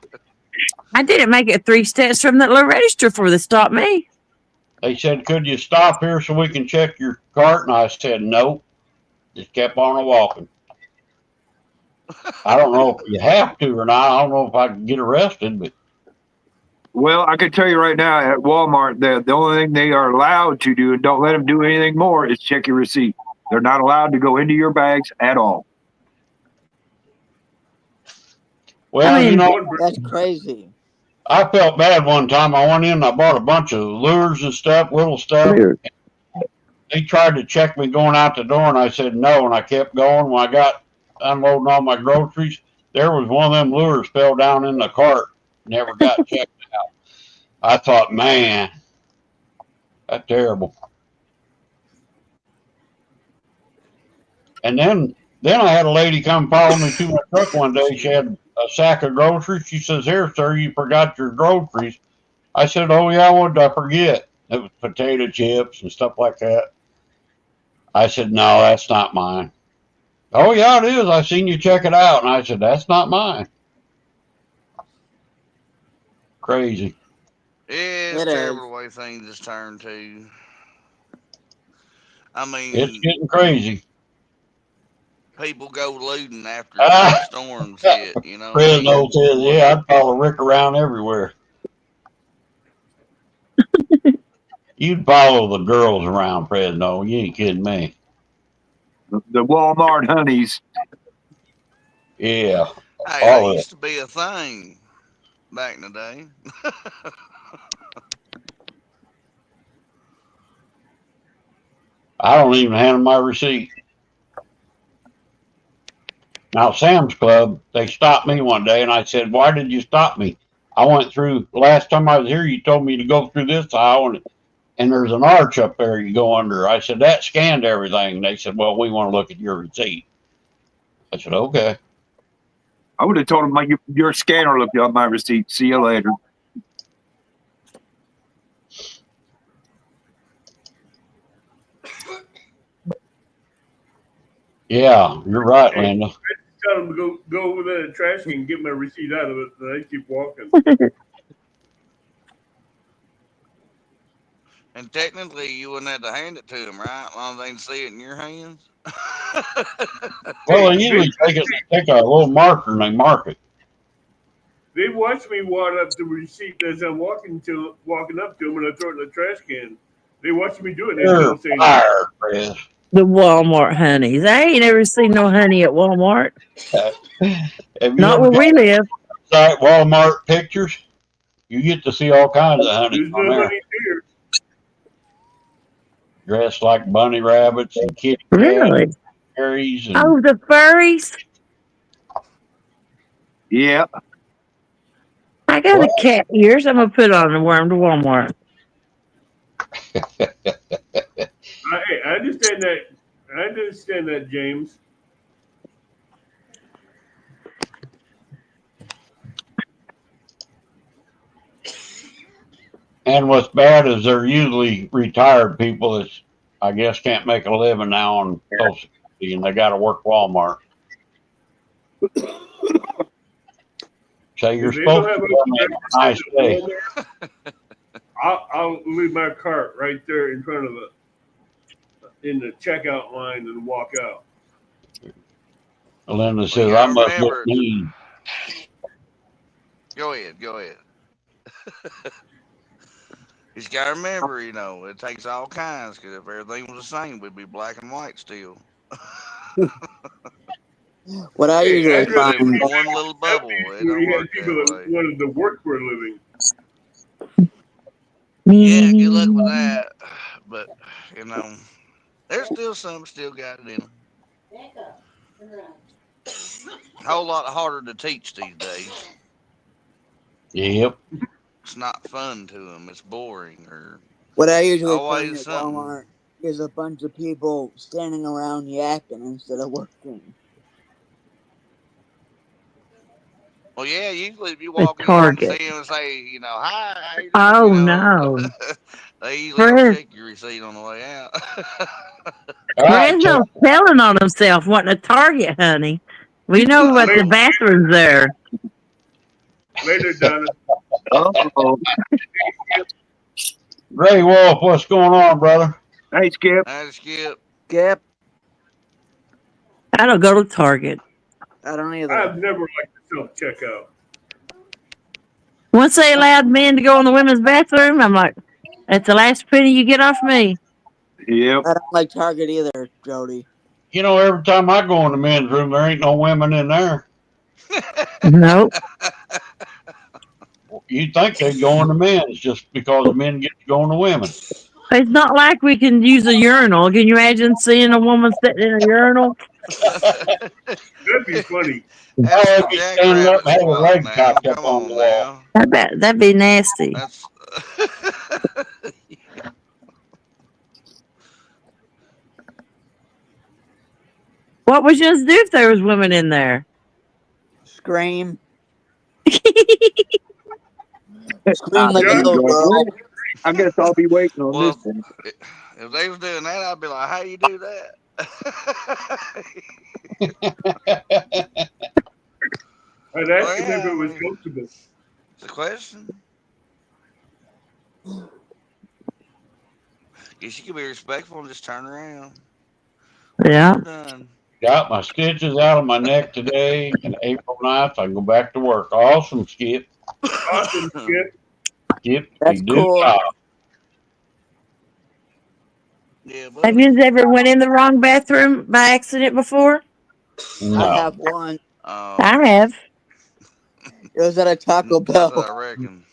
I didn't make it 3 steps from that little register before they stopped me. They said, could you stop here so we can check your cart? And I said, nope. Just kept on walking. I don't know if you have to or not. I don't know if I can get arrested, but Well, I can tell you right now at Walmart that the only thing they are allowed to do, and don't let them do anything more, is check your receipt. They're not allowed to go into your bags at all. well, I mean, you know, That's crazy. I felt bad one time. I went in and I bought a bunch of lures and stuff, little stuff. They tried to check me going out the door, and I said no, and I kept going. When I got unloading all my groceries, there was one of them lures fell down in the cart, never got checked out. I thought, man, that's terrible. And then I had a lady come follow me to my truck one day. She had a sack of groceries. She says, "Here, sir, you forgot your groceries." I said, "Oh yeah, what did I forget?" It was potato chips and stuff like that. I said, "No, that's not mine." "Oh yeah, it is. I seen you check it out." And I said, "That's not mine." Crazy. Yeah, it's It terrible is. the way things just turn to. I mean, It's getting crazy. people go looting after Ah. storms hit, you know what I mean? Fresno says, "Yeah, I'd follow Rick around everywhere." You'd follow the girls around Fresno. You ain't kidding me. The Walmart honeys. Yeah. Hey, All that of used to be a thing back in the day. I don't even hand them my receipt. Now, Sam's Club, they stopped me one day, and I said, "Why did you stop me? I went through, last time I was here, you told me to go through this aisle, and there's an arch up there you go under." I said, "That scanned everything." And they said, "Well, we want to look at your receipt." I said, "Okay." I would have told them your scanner looked up my receipt. See you later. Yeah, you're right, Hey. Linda. Tell them to go over there to the trash can and get my receipt out of it, and they keep walking. And technically, you wouldn't have to hand it to them, right? As long as they can see it in your hands. Well, they usually take a little marker and they mark it. They watch me wad up the receipt as I'm walking up to them, and I throw it in the trash can. They watch me do it. They You're don't say anything. fired, Chris. The Walmart honeys. I ain't never seen no honey at Walmart. Have you Not ever where we live. got Walmart pictures? You get to see all kinds of honey There's on no there, honey here. dressed like bunny rabbits and kitty cats. Really? berries and Oh, the furries. Yeah. I got What? a cat ears. I'm gonna put on the worm to Walmart. I understand that. I understand that, James. And what's bad is they're usually retired people that I guess can't make a living now on Social Security and they got to work Walmart. So you're If they don't supposed have to go make a nice day. I'll leave my cart right there in front of in the checkout line and walk out. Linda Well, says, you I gotta must remember. look mean. Go ahead. You just gotta remember, it takes all kinds. Because if everything was the same, we'd be black and white still. What I Hey, usually I'd We rather live in find, one little bubble. It where don't you had work people that that way. wanted to work for a living. Yeah, good luck with that. But there's still some still got it in them. A whole lot harder to teach these days. Yep. It's not fun to them. It's boring or what I usually find always at something. Walmart is a bunch of people standing around yakking instead of working. Well, yeah, usually if you At walk in and Target. see them and say, hi, how you Oh doing, no. they usually don't Fred, check your receipt on the way out. All right, Fresno's telling on himself wanting a Target, honey. We know about the bathrooms there. Later, Donna. Oh, Gray Wolf, what's going on, brother? hey, Skip. I just skip. Skip, I don't go to Target. I don't either. I've never liked the self checkout. Once they allowed men to go in the women's bathroom, I'm like, that's the last penny you get off me. Yep. I don't like Target either, Jody. Every time I go in the men's room, there ain't no women in there. Nope. You'd think they'd go in the men's just because the men get to go in the women. It's not like we can use a urinal. Can you imagine seeing a woman sitting in a urinal? That'd be funny. That's Oh, the if you stand up jackrabbit and have a spot leg now. cocked up Come on the on wall. now. That'd be nasty. That's What would you do if there was women in there? Scream. I Scream like a little girl. guess I'll be waiting on well. this one. If they was doing that, I'd be like, "How you do that?" I'd ask him if it was comfortable. It's a question. Guess you can be respectful and just turn around. Yeah. We're done. Got my stitches out of my neck today, and April 9th, I can go back to work. Awesome, Skip. Awesome, Skip. Skip, That's you do cool. job. Yeah, Have buddy. you ever went in the wrong bathroom by accident before? No. I have one. I have. It was at a Taco That's what Bell. I reckon.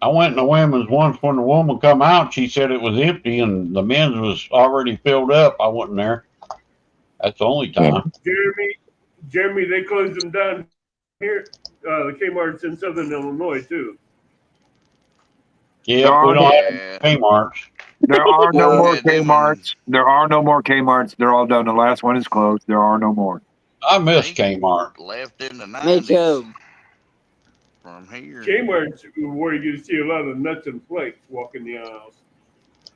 I went in the women's once when the woman come out. She said it was empty and the men's was already filled up. I wasn't there. That's the only time. Jeremy, they closed them down here. The Kmart's in Southern Illinois too. Yeah, we don't have Kmart's. There are no Well, more yeah, them Kmart's. There are no more Kmart's. They're all done. The last one is closed. There are no more. I miss Kmart. Left in the 90s. Me too. From here. Kmart's where you see a lot of nuts and flakes walking the aisles.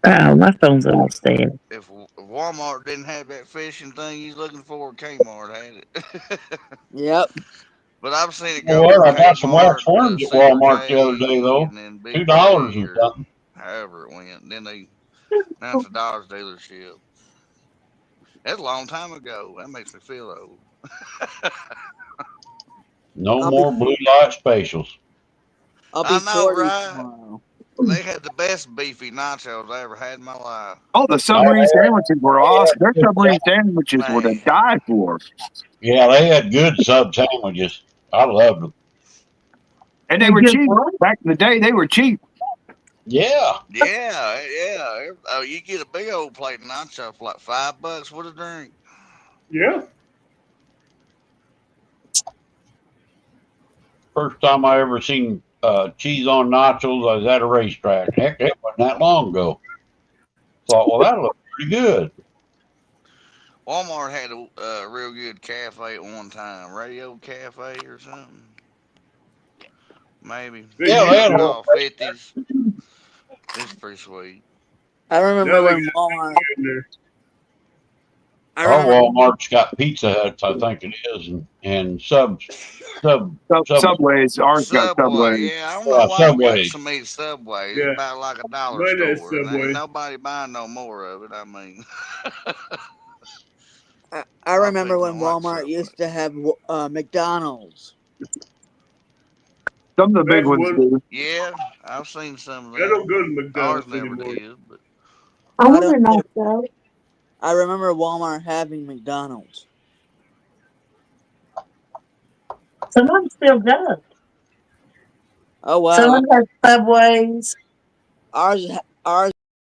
Oh, my phone's almost dead. If Walmart didn't have that fishing thing he's looking for, Kmart had it. Yep. But I've seen it You know go what? from I got some wax Kmart worms to at Walmart the other Super day, K, though. and then Big $2 K and or something. however it went. Then now it's a Dollar's dealership. That's a long time ago. That makes me feel old. No I'll more blue light specials. I'll be I know, 40 right? tomorrow. They had the best beefy nachos I ever had in my life. Oh, the submarine sandwiches were awesome. Their submarine sandwiches were to Man. die for. Yeah, they had good sub sandwiches. I loved them. And they were cheap. Back in the day, they were cheap. Yeah. Yeah. Oh, you get a big old plate of nacho for like $5 with a drink. Yeah. First time I ever seen cheese on nachos, I was at a racetrack. Heck, it wasn't that long ago. Thought, well, that looks pretty good. Walmart had a real good cafe at one time, Radio Cafe or something. Maybe They Yeah, it they used had a wasn't to. little. called 50s. It's pretty sweet. I remember Now they when got Walmart. in there. I Our remember. Walmart's got Pizza Huts, I think it is, and Subway. Subways. Ours got Subway, Subways. yeah, I don't know why we got Subway. so many Subways. It's Yeah. about like a dollar Mine has store, and ain't Subway. nobody buying no more of it. I mean, I a lot of remember people when don't like Walmart Subway. used to have McDonald's. Some of the big That's ones one. do. Yeah, I've seen some of I don't them. go to Ours McDonald's never anymore. did, but I I don't. wonder myself. I remember Walmart having McDonald's. Some of them still does. Oh Some wow, of them have Subways. ours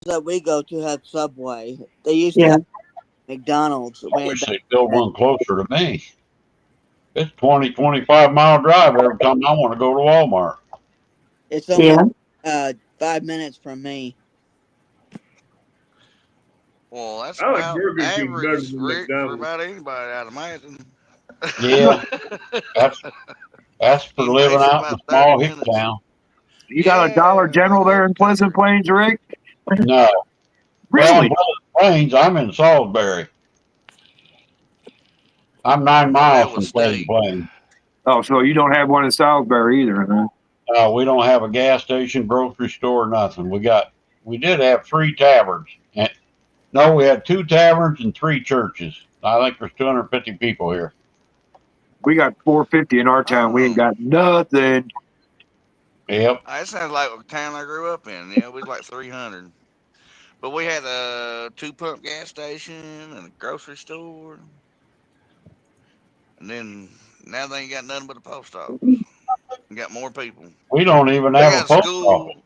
that we go to have Subway. They used to Yeah. have McDonald's I way wish back they'd build then. one closer to me. It's 25 mile drive every time I want to go to Walmart. It's only Yeah. 5 minutes from me. well, that's I like about Burger King better average, than Rick, for McDonald's. about anybody, I'd imagine. Yeah, that's that's for You living wasting out in a about 30 small hick minutes. town. You got a Dollar Yeah, General there every in Pleasant time. Plains, Rick? No, well, in Really? Pleasant Plains, I'm in Salisbury. I'm 9 miles Well, with from Pleasant steak. Plains. Oh, so you don't have one in Salisbury either, huh? We don't have a gas station, grocery store, nothing. We did have 3 taverns. No, we had 2 taverns and 3 churches. I think there's 250 people here. We got 450 in our town. We ain't Oh, got nothing. Yep. that sounds like the town I grew up in. Yeah, we was like 300. But we had a 2 pump gas station and a grocery store. And then now they ain't got nothing but a post office. We got more people. We don't even They have a got post office. school.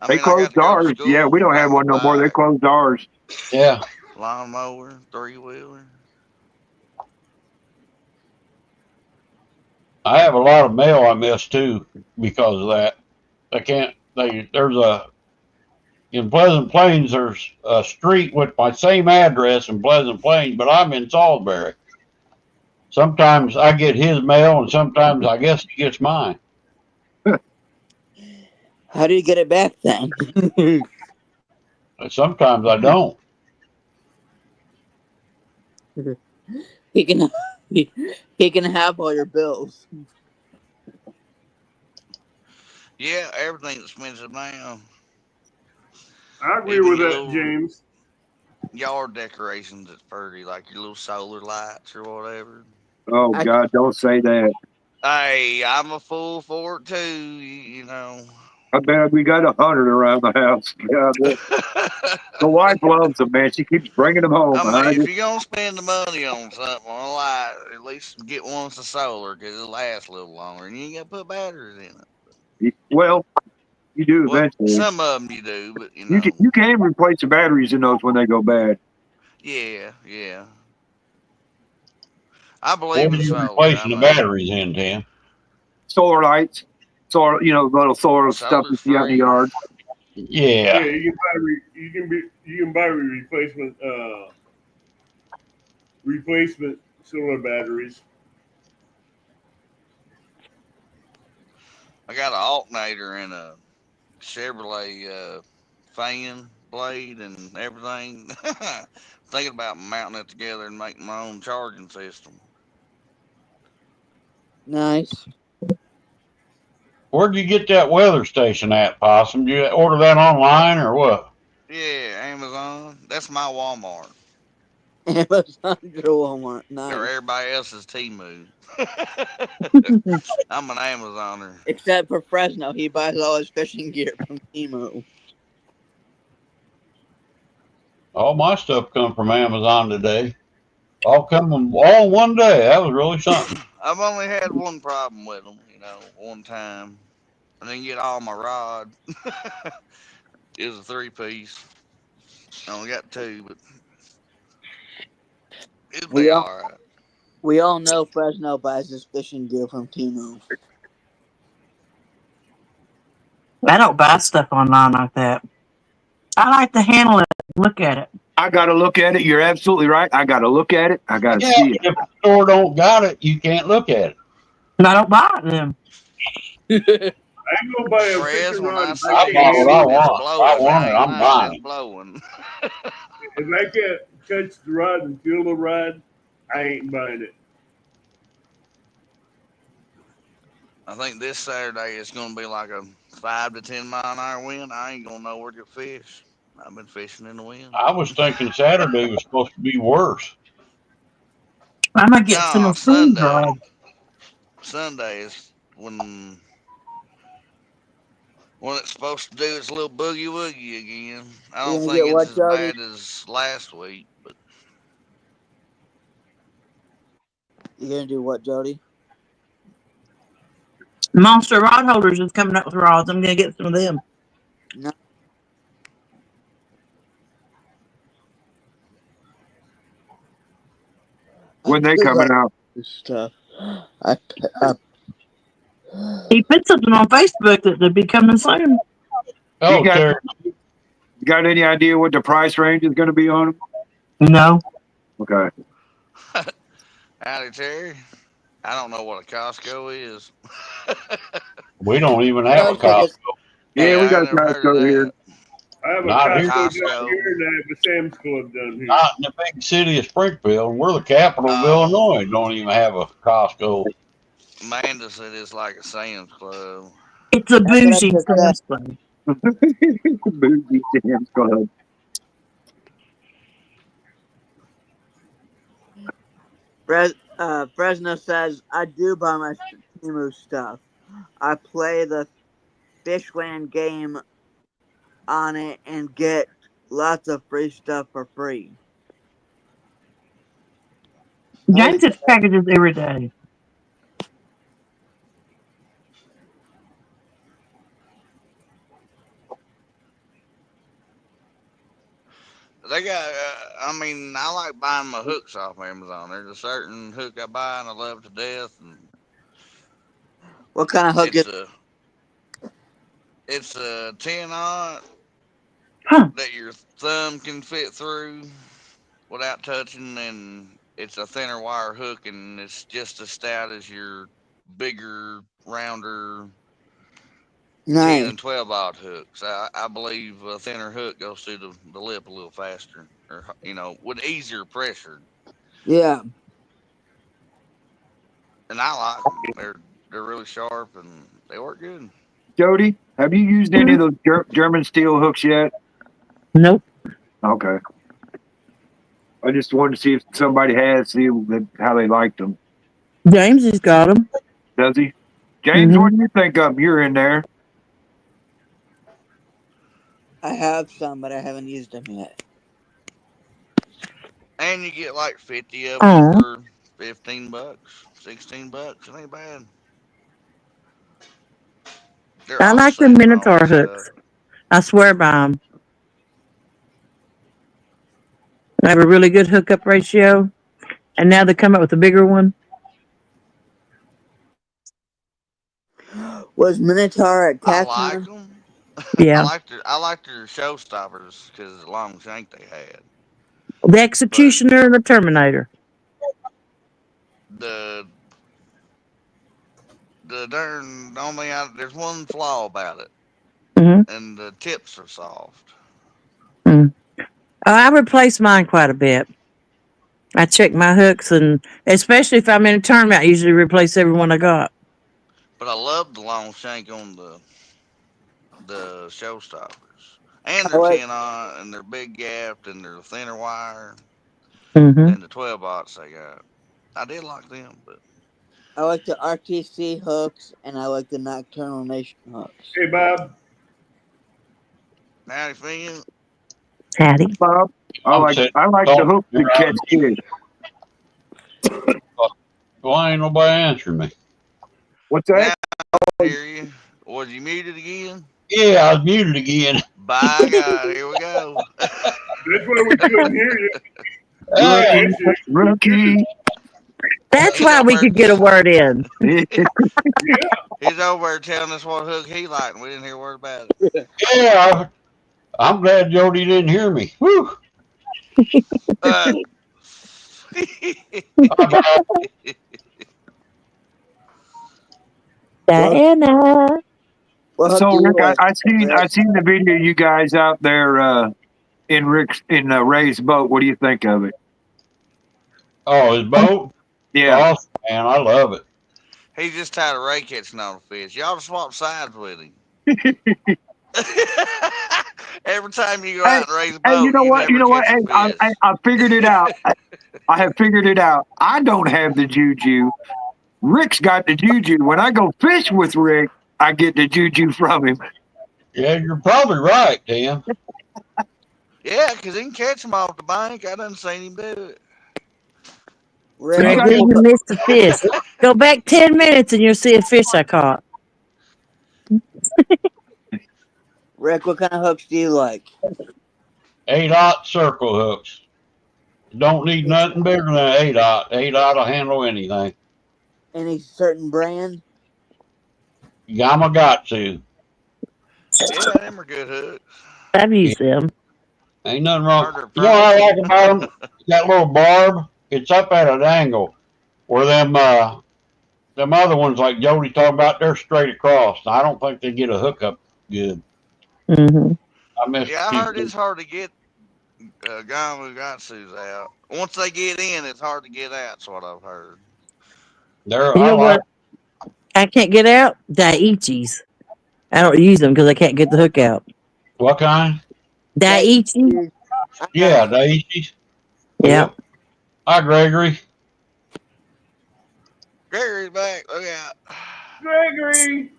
I They mean, I got closed to go to ours. Yeah, we school, don't have ride my one no more. They bike, closed ours. Yeah. lawnmower, 3-wheeler. I have a lot of mail I miss too because of that. There's in Pleasant Plains, there's a street with my same address in Pleasant Plains, but I'm in Salisbury. Sometimes I get his mail and sometimes I guess he gets mine. How do you get it back then? And sometimes I don't. he can he can have all your bills. Yeah, everything's expensive now. I agree Even with your that, little James. yard decorations, it's pretty, like your little solar lights or whatever. Oh, I God, don't say that. Hey, I'm a fool for it too, you know. I bet we got 100 around the house. God, the wife loves them, man. She keeps bringing them home. I mean, if you're gonna spend the money on something, on a light, at least get one that's a solar because it'll last a little longer, and you ain't gotta put batteries in it. Well, you do Well, eventually. some of them you do, but You can replace the batteries in those when they go bad. yeah. I What believe are in you solar. I replacing the mean, batteries in, Tim? Solar lights, solar, little solar stuff you solar's see out in the free. yard. Yeah, Yeah. you can buy replacement solar batteries. I got an alternator and a Chevrolet fan blade and everything. Thinking about mounting it together and making my own charging system. Nice. Where'd you get that weather station at, Possum? Did you order that online or what? Yeah, Amazon. That's my Walmart. Amazon to Walmart. Or Nice. everybody else's Temu. I'm an Amazoner. Except for Fresno, he buys all his fishing gear from Temu. All my stuff come from Amazon today. All one day. That was really something. I've only had one problem with them, one time. I didn't get all my rod. It was a 3-piece. I only got 2, but it'll be all right. We all know Fresno buys his fishing gear from Timo. I don't buy stuff online like that. I like to handle it, look at it. I got to look at it. You're absolutely right. I got to look at it. I got to Yeah, see it. if the store don't got it, you can't look at it. And I don't buy it then. I ain't gonna buy a Fres, fishing when rod. I If say I I can't bought what handle I it. want. If I want it, I ain't I'm lying, buying it's it. blowing. If I can't touch the rod and feel the rod, I ain't buying it. I think this Saturday it's going to be like a 5 to 10 mile an hour wind. I ain't going to know where to fish. I've been fishing in the wind. I was thinking Saturday was supposed to be worse. I'm gonna get some No, food rod. Sunday is when it's supposed to do its little boogie woogie again. I You don't gonna think get it's what, as Jody? bad as last week, but You gonna do what, Jody? Monster rod holders is coming up with rods. I'm gonna get some of them. No. When they coming out? Stuff. I He put something on Facebook that they'd be coming soon. Oh, got- Terry, You got any idea what the price range is going to be on them? No. Okay. howdy, Terry. I don't know what a Costco is. we don't even have a Jody said Costco. it's- Yeah, Hey, we I got a never heard of Costco here. that. I have a Not here. Costco down Costco. here and I have a Sam's Club down here. Not in the big city of Springfield. We're the capital of Oh. Illinois. Don't even have a Costco. Amanda said it's like a Sam's Club. It's a That's what I bougie just said. Sam's Club. Bougie Sam's Club. Fresno says, I do buy my Temu stuff. I play the Fishland game on it and get lots of free stuff for free. James gets packages every day. They got, I mean, I like buying my hooks off Amazon. There's a certain hook I buy and I love to death. And What kind of hook is it's a 10-aught Huh. that your thumb can fit through without touching, and it's a thinner wire hook, and it's just as stout as your bigger, rounder 10 nice? and 12-aught hooks. I believe a thinner hook goes through the lip a little faster, or with easier pressure. Yeah. And I like them. They're really sharp and they work good. Jody, have you used any of those German steel hooks yet? Nope. Okay. I just wanted to see if somebody has, see how they liked them. James has got them. Does he? James, Mhm. what do you think of them? You're in there. I have some, but I haven't used them yet. And you get like 50 of Aw. them for $15, $16. It ain't bad. They're I on like the sale and all Minotaur that hooks. stuff. I swear by them. I have a really good hookup ratio. And now they come up with a bigger one. Was Minotaur at I like CatCon? them. Yeah. I like their showstoppers because of the long shank they had. The Executioner and the Terminator. The darn only there's one flaw about it, Mm-hmm. and the tips are soft. Mm. I replace mine quite a bit. I check my hooks, and especially if I'm in a tournament, I usually replace every one I got. But I love the long shank on the showstoppers, and I their like 10-aught, and their big gapped, and their thinner wire, Mm-hmm. and the 12-aughts they got. I did like them, but the RTC hooks, and I like the Nocturnal Nation hooks. Hey, Bob. howdy, Finn. Hattie. Bob, I I'm like sitting the talking hooks that catch around. fish. Why ain't nobody answering me? What's that? Now I hear you. Was you muted again? Yeah, I was muted again. By God, here we go. That's why we couldn't hear you. Hey, Rookie. That's He's why we over could get a word in. Yeah. He's over there telling us what hook he liked, and we didn't hear a word about it. yeah, I'm glad Jody didn't hear me. Whew. Uh, Bye-bye. Diana. What hook So do you Rick, like, I Rick? seen the video you guys out there in Ray's boat. What do you think of it? Oh, his boat? Yeah. Awesome, man. I love it. he's just tired of Ray catching all the fish. Y'all to swap sides with him. Every time you go Hey, out and raise a hey, boat, you never catch Hey, a fish. I figured it out. I have figured it out. I don't have the juju. Rick's got the juju. When I go fish with Rick, I get the juju from him. Yeah, you're probably right, Tim. Yeah, because he can catch them off the bank. I done seen him do it. Rick, You Gregory, you missed a fish. Go back 10 minutes and you'll see a fish I caught. Rick, what kind of hooks do you like? 8-aught circle hooks. Don't need nothing bigger than an 8-aught. 8-aught will handle anything. Any certain brand? Yama got to. Yeah, them are good hooks. I've used them. Ain't nothing wrong. Harder You know what I price. like about them? That little barb, it's up at an angle. Where them other ones like Jody talking about, they're straight across. I don't think they get a hook up good. Mm-hmm. I missed Yeah, I a heard few. it's hard to get Gamugatsus out. Once they get in, it's hard to get out. That's what I've heard. They're, You I know like, what? I can't get out? Daiichis. I don't use them because I can't get the hook out. what kind? Daiichi? Yeah, Daisies. Yeah. Hi, Gregory. Gregory's back. Look out. Gregory.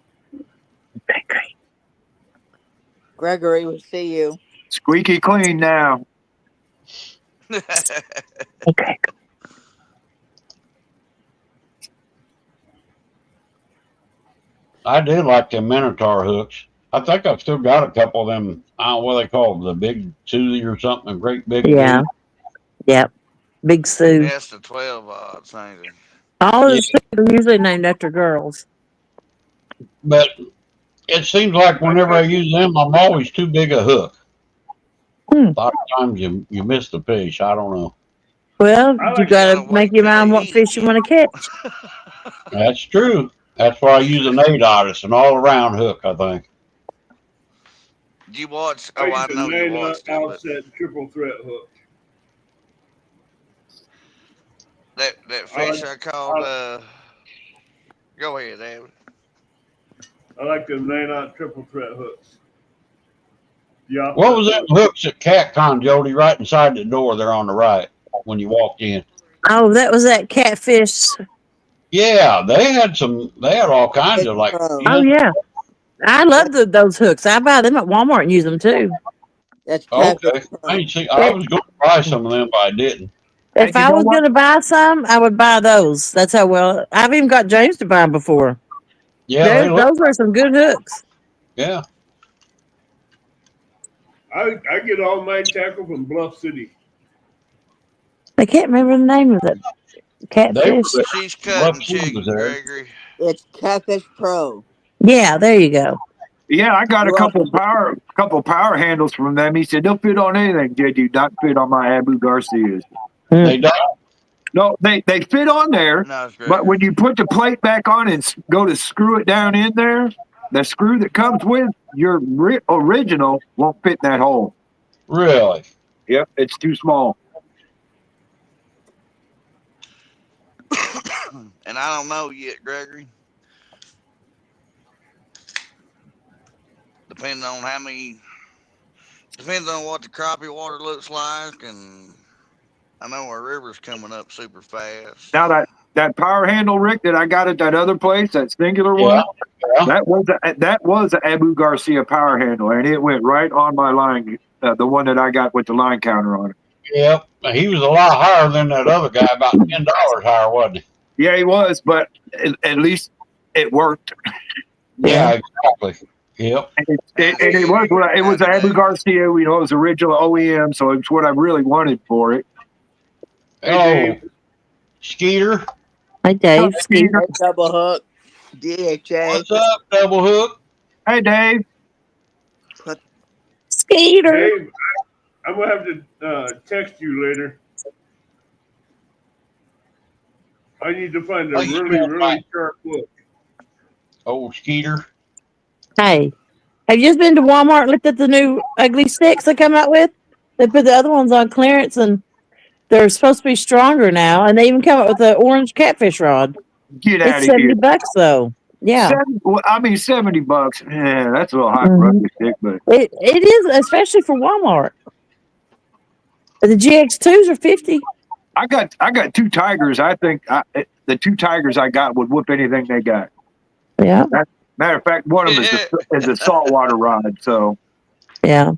Gregory, we'll see you. Squeaky clean now. Okay. I did like them Minotaur hooks. I think I've still got a couple of them. I don't know what they call them, the big Susie or something, a great big Yeah. dude. Yep. Big Sue. That's the 12 odds, ain't it? All the Sues are usually named after girls. But it seems like whenever I use them, I'm always too big a hook. Hmm. A lot of times you miss the fish. I don't know. Well, I you like got to gotta make wait your till mind they what eat fish you you. want to catch. That's true. That's why I use an 8-aught. It's an all-around hook, I think. Did you watch? I Oh, I used know a you 9 watched it, but offset triple threat hook. that fish I called. Go ahead, David. I like them 9 triple threat hooks. The What was offset that hooks at CatCon, Jody, right inside the door there on the right when you walked in? Oh, that was that catfish. Yeah, they had all kinds of like, Pro. you Oh, know, yeah. I love those hooks. I buy them at Walmart and use them too. That's Catfish okay. Pro. I was going to buy some of them, but I didn't. If you I know was what? going to buy some, I would buy those. That's how well. I've even got James to buy them before. Yeah, they look, Those are some good hooks. yeah. I get all my tackle from Bluff City. I can't remember the name of it. They were Catfish. there. She's Bluff cutting City was chicken, there. Gregory. It's Catfish Pro. Yeah, there you go. Yeah, I got a You're couple power handles from them. He said they'll fit on anything. They do not fit on my Abu Garcias. They don't. No, they fit on there, No, it's but Gregory. when you put the plate back on and go to screw it down in there, the screw that comes with your original won't fit in that hole. Really? Yep, it's too small. And I don't know yet, Gregory. Depending on depends on what the crappie water looks like, and I know our river's coming up super fast. Now that power handle, Rick, that I got at that other place, that singular Yeah. one, Yeah. that was an Abu Garcia power handle, and it went right on my line. The one that I got with the line counter on it. Yep. He was a lot higher than that other guy, about $10 higher, wasn't he? Yeah, he was, but at least it worked. Yeah, exactly. Yep. And it was Abu Garcia, you know, it was original OEM, so it's what I really wanted for it. Hey, Oh, Dave. Skeeter. Hi, Dave. Steve. Hey, double hook. DHA. What's up, Double Hook? Hey, Dave. Skeeter. Dave, I'm gonna have to text you later. I need to find a Oh, you really, got really sharp hook. Oh, Skeeter. Hey, have you just been to Walmart and looked at the new ugly sticks they come out with? They put the other ones on clearance and they're supposed to be stronger now. And they even come up with an orange catfish rod. Get out It's of here. $70 though. Yeah. $70. Yeah, that's a little high for Mhm. ugly stick, but It is, especially for Walmart. The GX2s are 50. I got two tigers. I think the two tigers I got would whoop anything they got. Yeah. Matter of fact, one of them is a saltwater rod. So Yeah.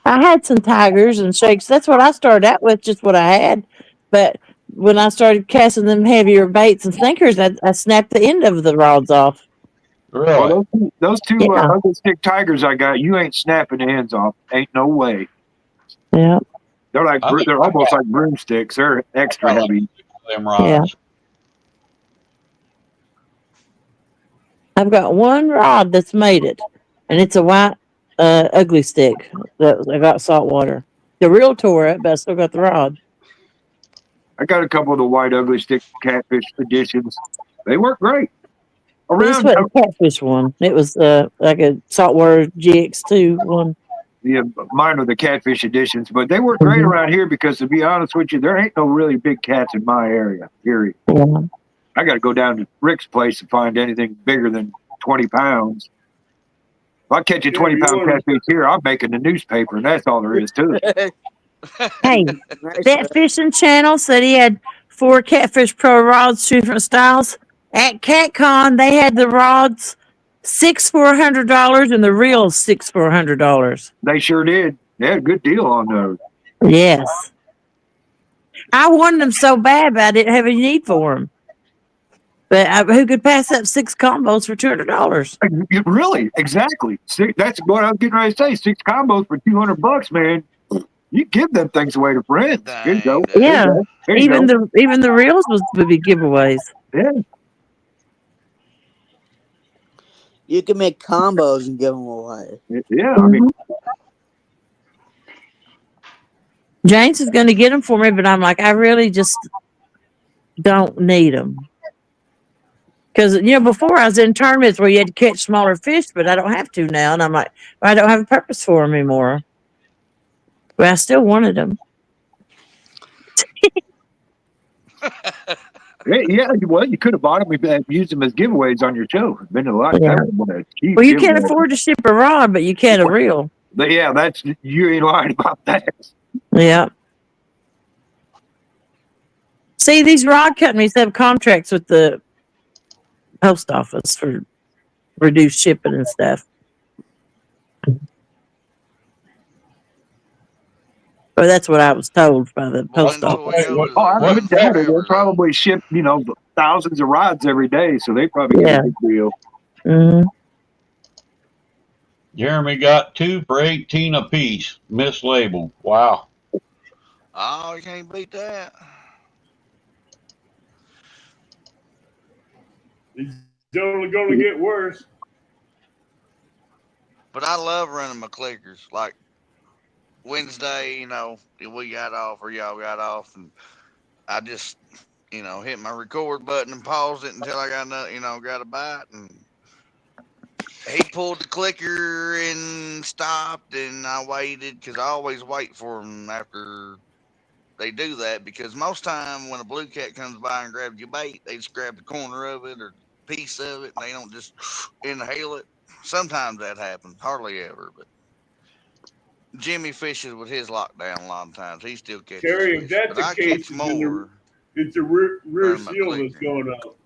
I had some tigers and shakes. That's what I started out with, just what I had. But when I started casting them heavier baits and sinkers, I snapped the end of the rods off. Really? well, those two Yeah. ugly stick tigers I got, you ain't snapping the ends off. Ain't no way. Yeah. They're like I think they're almost like broomsticks. They're extra heavy. Them rods. Yeah. I've got one rod that's made it, and it's a white ugly stick that I got saltwater. The reel tore it, but I still got the rod. I got a couple of the white ugly stick catfish editions. They work great. This Around was a catfish one. It was like a saltwater GX2 one. yeah, mine are the catfish editions, but they work great Mhm. around here because to be honest with you, there ain't no really big cats in my area. Period. Yeah. I got to go down to Rick's place to find anything bigger than 20 pounds. If I catch a Yeah, 20-pound you wanna- catfish here, I'm making the newspaper, and that's all there is to it. Hey, Nice, that fishing channel said he had 4 catfish pro rods, 2 different styles. At CatCon, they had the rods 6 for $100 and the reels 6 for $100. They sure did. They had a good deal on those. Yes. I wanted them so bad, but I didn't have any need for them. But who could pass up 6 combos for $200? Really, exactly. That's what I was getting ready to say. 6 combos for $200, man. You give them things away to friends. Here you go. Dang, There you Yeah. go. There you Even go. the reels would be giveaways. Yeah. You can make combos and give them away. Yeah. I mean, James is going to get them for me, but I'm like, I really just don't need them. Because, before I was in tournaments where you had to catch smaller fish, but I don't have to now. And I'm like, I don't have a purpose for them anymore. But I still wanted them. yeah. Well, you could have bought them and used them as giveaways on your show. Been a lot of Yeah. times. Well, you can't afford to ship a rod, but you can a reel. Yeah, that's you ain't lying about that. Yeah. See, these rod companies have contracts with the post office for reduced shipping and stuff. Or that's what I was told by the post One office. Toyota's Oh, I run wouldn't doubt it. They forever, though. probably ship, thousands of rods every day, so they probably get Yeah. a big deal. Mm-hmm. Jeremy got 2 for 18 apiece. Mislabeled. Wow. Oh, you can't beat that. It's only going to get worse. But I love running my clickers. Like Wednesday, we got off or y'all got off, and I just, hit my record button and paused it until I got got a bite, and he pulled the clicker and stopped, and I waited because I always wait for them after they do that, because most time when a blue cat comes by and grabs your bait, they just grab the corner of it or piece of it, and they don't just inhale it. Sometimes that happens, hardly ever, but Jimmy fishes with his lockdown a lot of times. He still catches Terry, if fish, that's but the I case, catch more. it's a rear Running my seal that's clicker. going out.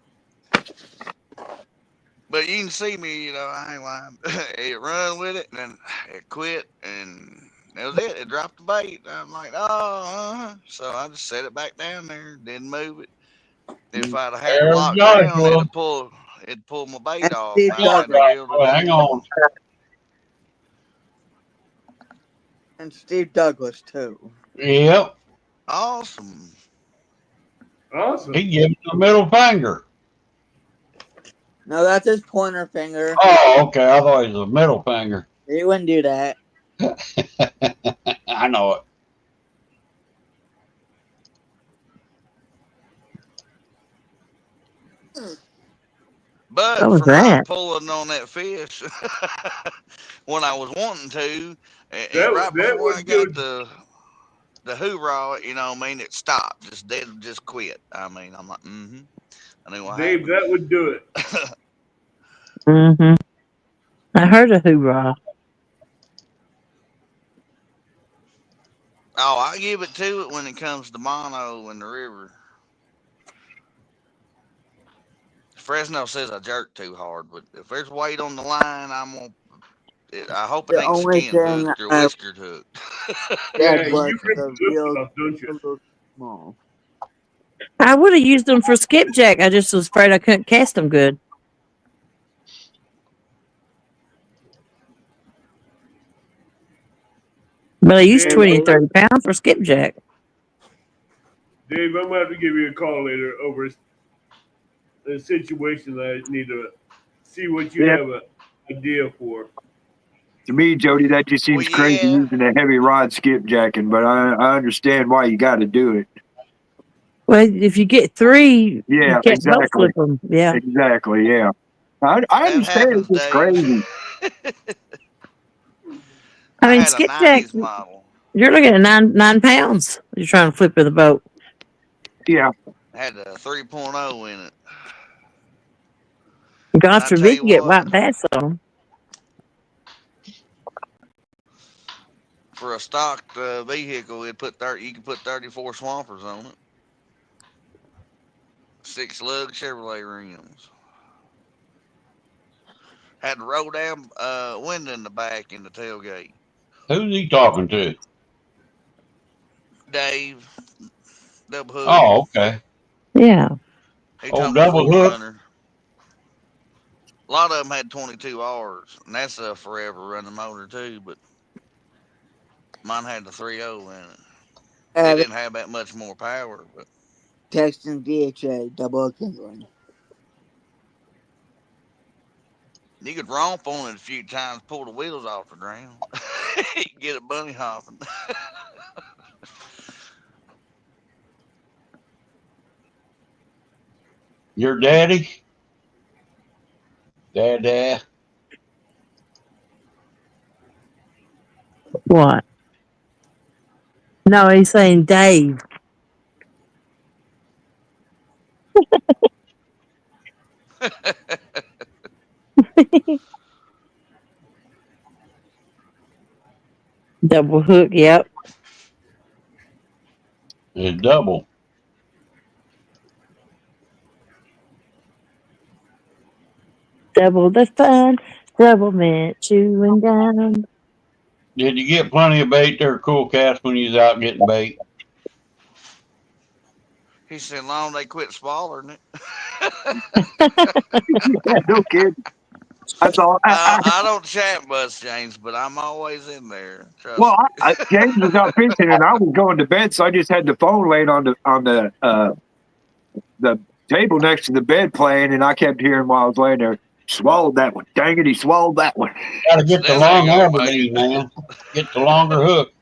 But you can see me, I ain't lying. It run with it, and then it quit, and that was it. It dropped the bait. I'm like, oh, so I just set it back down there, didn't move it. If I'd have had it There's locked down, Joshua. It pulled my bait And off. Steve I had to Douglas. reel it Hang in. on. And Steve Douglas too. Yep. Awesome. Awesome. He gives the middle finger. No, that's his pointer finger. Oh, okay. I thought it was a middle finger. He wouldn't do that. I know it. But What was for my that? pulling on that fish, when I was wanting to, and That right that before I would got do. the hoorah, you know what I mean, it stopped. Just dead, just quit. I mean, I'm like, I knew what Dave, happened. that would do it. Mm-hmm. I heard a hoorah. Oh, I give it to it when it comes to mono in the river. Fresno says I jerk too hard, but if there's weight on the line, I hope it The ain't only skin thing hooked or I whiskered hooked. Yeah, said was you rip the the real hook off, don't you? little small. I would have used them for skipjack. I just was afraid I couldn't cast them good. But I used Dave, 20 and 30 pounds for skipjack. Dave, I'm gonna have to give you a call later over a situation that I need to see what you Yeah. have a idea for. To me, Jody, that just Well, seems crazy yeah, using a heavy rod skipjacking, but I understand why you got to do it. Well, if you get 3, you Yeah, can't help exactly. flip them. Yeah. Exactly. Yeah. I that understand. happens, It's just Dave. crazy. I I mean, had a skipjack, 90s model. you're looking at 9 pounds. You're trying to flip in the boat. Yeah. Had a 3.0 in it. And God I tell forbid you you get what, white bass on 'em. for a stocked vehicle, you can put 34 swampers on it. 6 lug Chevrolet rims. Had the roll down window in the back in the tailgate. Who's he talking to? Dave, double hook. Oh, okay. Yeah. He Oh, told me double hook. 400. A lot of them had 22 R's, and that's a forever running motor too. But mine had the 3.0 in it. It didn't have that much more power, but Texan DHA, double kindling. you could romp on it a few times, pull the wheels off the ground, get it bunny hopping. Your daddy? Dad. What? No, he's saying Dave. Double hook. Yep. It's double. Double the fun. Double mint chewing gum. Did you get plenty of bait there, Cool Cast, when you was out getting bait? He said, long they quit swallowing it. Yeah, no kidding. That's all. I don't chat much, James, but I'm always in there. Trust Well, me. James was out fishing, and I was going to bed, so I just had the phone laid on the table next to the bed playing, and I kept hearing while I was laying there, swallowed that one. Dang it, he swallowed that one. Gotta get the There long you go, Aberdeen, man. Get the longer hook.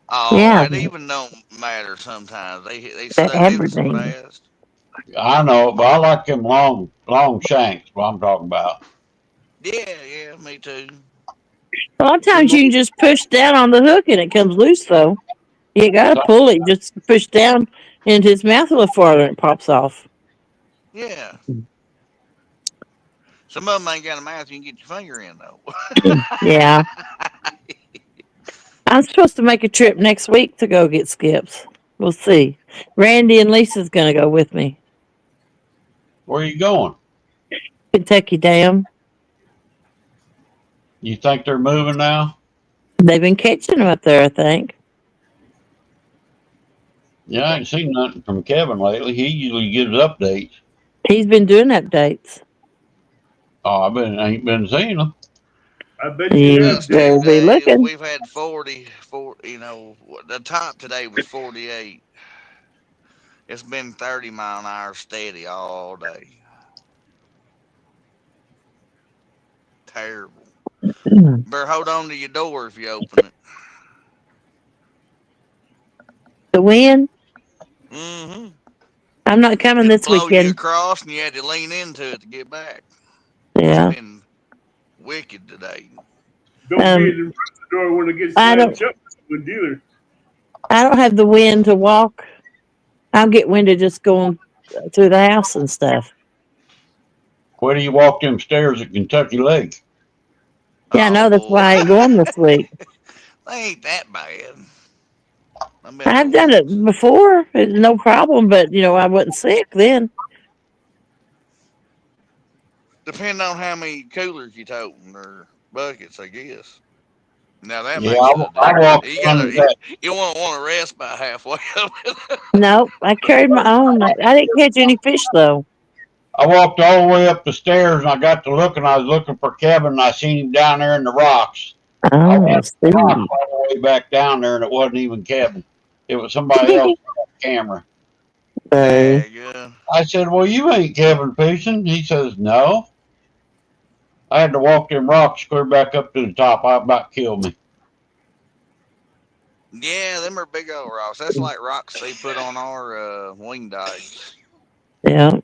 Oh, Yeah. it even don't matter sometimes. They The suck in so Aberdeen. fast. I know, but I like them long shanks. What I'm talking about. Yeah, me too. A lot of times you can just push down on the hook and it comes loose, though. You got to pull it. Just push down into his mouth a little farther and it pops off. Yeah. Some of them ain't got a mouth you can get your finger in, though. Yeah. I'm supposed to make a trip next week to go get skips. We'll see. Randy and Lisa's going to go with me. Where are you going? Kentucky Dam. You think they're moving now? They've been catching them up there, I think. Yeah, I ain't seen nothing from Kevin lately. He usually gives updates. He's been doing updates. Oh, ain't been seeing them. I bet you You have, Those Dave. 10 better be days, looking. we've had 40, the top today was 48. It's been 30-mile-an-hour steady all day. Terrible. Better hold on to your door if you open it. The wind. Mm-hmm. I'm not coming It'll this blow you weekend. across and you had to lean into it to get back. It's Yeah. been wicked today. Don't get Um, it in front of the door when it gets I slammed don't. shut with dealer. I don't have the wind to walk. I'll get winded just going through the house and stuff. Where do you walk them stairs at Kentucky Lake? Yeah, I Oh, know. That's boy. why I ain't going this week. They ain't that bad. I've been there I've done once. it before. It's no problem, but I wasn't sick then. Depending on how many coolers you toting or buckets, I guess. Now that Yeah, makes a I difference. walked under You that. won't want to rest by halfway of it. No, I carried my own. I didn't catch any fish though. I walked all the way up the stairs and I got to looking. I was looking for Kevin and I seen him down there in the rocks. I Oh, went the rocks see. all the way back down there and it wasn't even Kevin. It was somebody else on the camera. So, Yeah. I said, well, you ain't Kevin fishing. He says, no. I had to walk them rocks clear back up to the top. I about killed me. Yeah, them are big old rocks. That's like rocks they put on our wing dikes. yeah.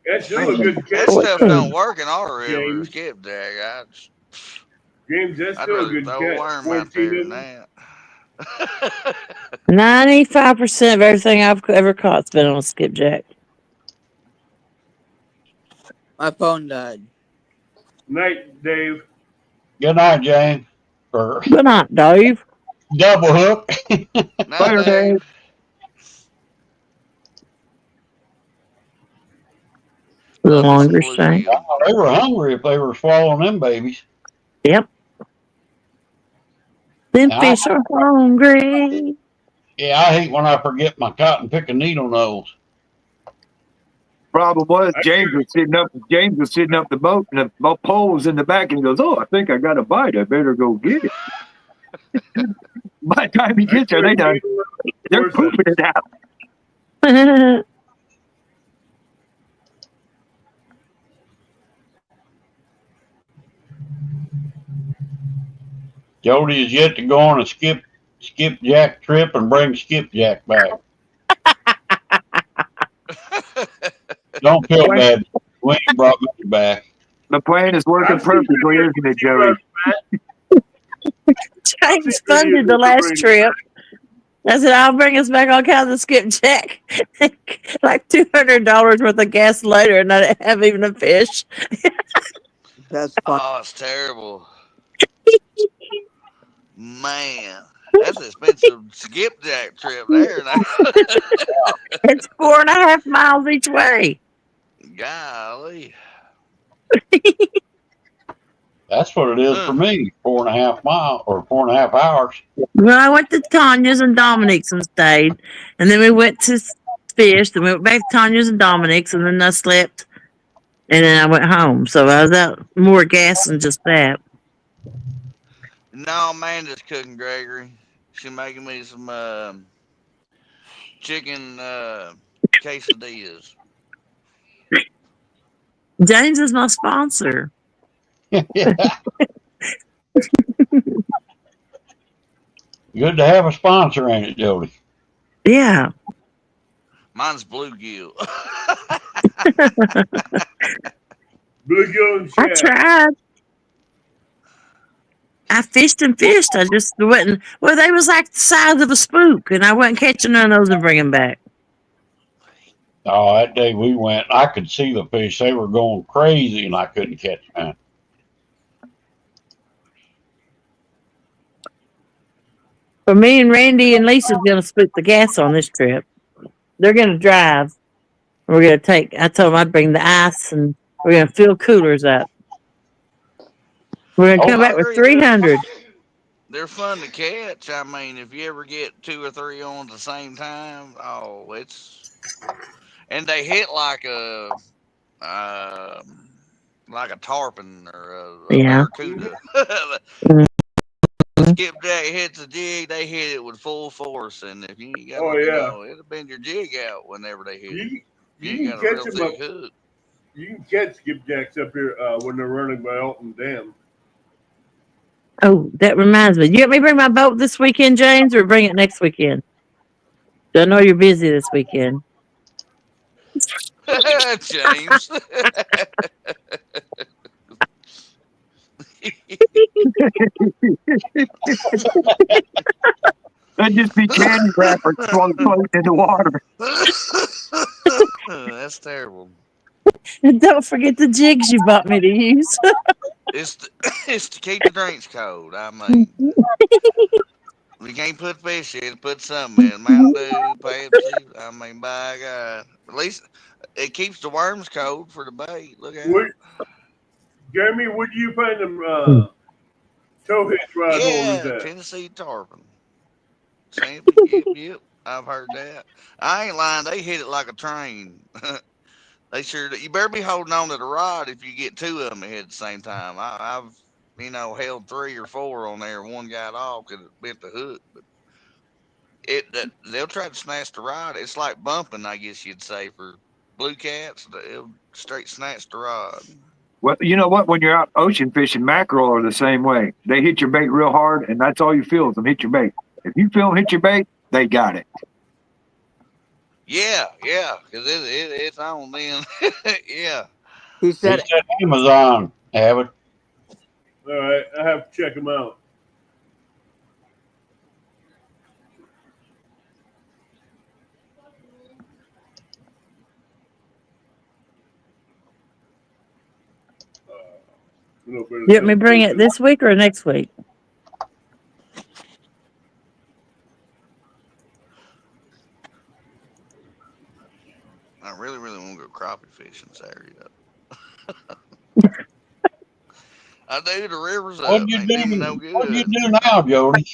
That's still a good That catch, stuff don't work in our river, James. skipjack. James, that's I'd still a rather good throw a catch. worm out 14 there of than them. that. 95% of everything I've ever caught's been on skipjack. My phone died. Night, Dave. Good night, Jane. Or Good night, Dave. double hook. Night, Later, Dave. Dave. The Love me some longer string. bluegill. They were hungry if they were swallowing them babies. Yep. Them And fish are hungry. I hate when I forget my cotton picking needle nose. Problem was I James was sitting up. James was sitting up the boat, and the boat pole was in the back, and he goes, "Oh, I think I got a bite. I better go get it." By the time he gets there, they're pooping it out. Jody is yet to go on a skipjack trip and bring skipjack back. Don't feel bad. We ain't brought me back. The plan is working I've seen perfectly, videos isn't it, of you, Joey? James funded the last trip. I said, I'll bring us back all kinds of skipjack. Like $200 worth of gas later, and I didn't have even a fish. That's fun. Oh, it's terrible. Man, that's an expensive skipjack trip there now. It's 4.5 miles each way. Golly. That's what it is for me. 4.5 miles or 4.5 hours. Well, I went to Tanya's and Dominic's and stayed. And then we went to fish. Then we went back to Tanya's and Dominic's, and then I slept. And then I went home. So I was out more gas than just that. No, Amanda's cooking, Gregory. She's making me some chicken quesadillas. James is my sponsor. Good to have a sponsor, ain't it, Jody? Yeah. Mine's bluegill. Bluegill and I shad. tried. I fished and fished. I just wasn't. Well, they was like the size of a spook, and I wasn't catching none of those and bringing back. Oh, that day we went, I could see the fish. They were going crazy, and I couldn't catch none. For me and Randy and Lisa's gonna split the gas on this trip. They're gonna drive. We're gonna take. I told them I'd bring the ice, and we're gonna fill coolers up. We're gonna come I back with agree. 300. They're fun to catch. I mean, if you ever get 2 or 3 on at the same time, oh, it's And they hit like a tarpon or a Yeah. barracuda. Mhm. Skipjack hits a jig, they hit it with full force, and if you ain't got, Oh yeah, it'll bend your jig out whenever they hit it. you You you ain't can got a catch real them up. thick hook. You can catch skipjacks up here when they're running by Alton Dam. Oh, that reminds me. You want me to bring my boat this weekend, James, or bring it next weekend? I know you're busy this weekend. James. That'd just be candy wrappers floating in the water. That's terrible. And don't forget the jigs you bought me to use. It's to keep the drinks cold. I mean, we can't put fish in, put something in. Mountain Dew, Pepsi. I mean, by God. At least it keeps the worms cold for the bait. Look What, out. Jeremy? Would you find them tow hitch rod holders Yeah, at? Tennessee tarpon. Sample. Yep. I've heard that. I ain't lying. They hit it like a train. They sure do. You better be holding on to the rod if you get two of them ahead at the same time. I've held 3 or 4 on there. One got off because it bent the hook. But they'll try to snatch the rod. It's like bumping, I guess you'd say, for blue cats. They'll straight snatch the rod. Well, you know what? When you're out ocean fishing, mackerel are the same way. They hit your bait real hard, and that's all you feel is them hit your bait. If you feel them hit your bait, they got it. Yeah, because it's on then. Yeah. He He said, said Amazon, Abbott. All right, I have to check them out. You want me to bring it this week or next week? I really want to go crappie fishing Saturday, though. I do. The river's What'd up. you Ain't doing me no do? What'd you good. do now, Jody?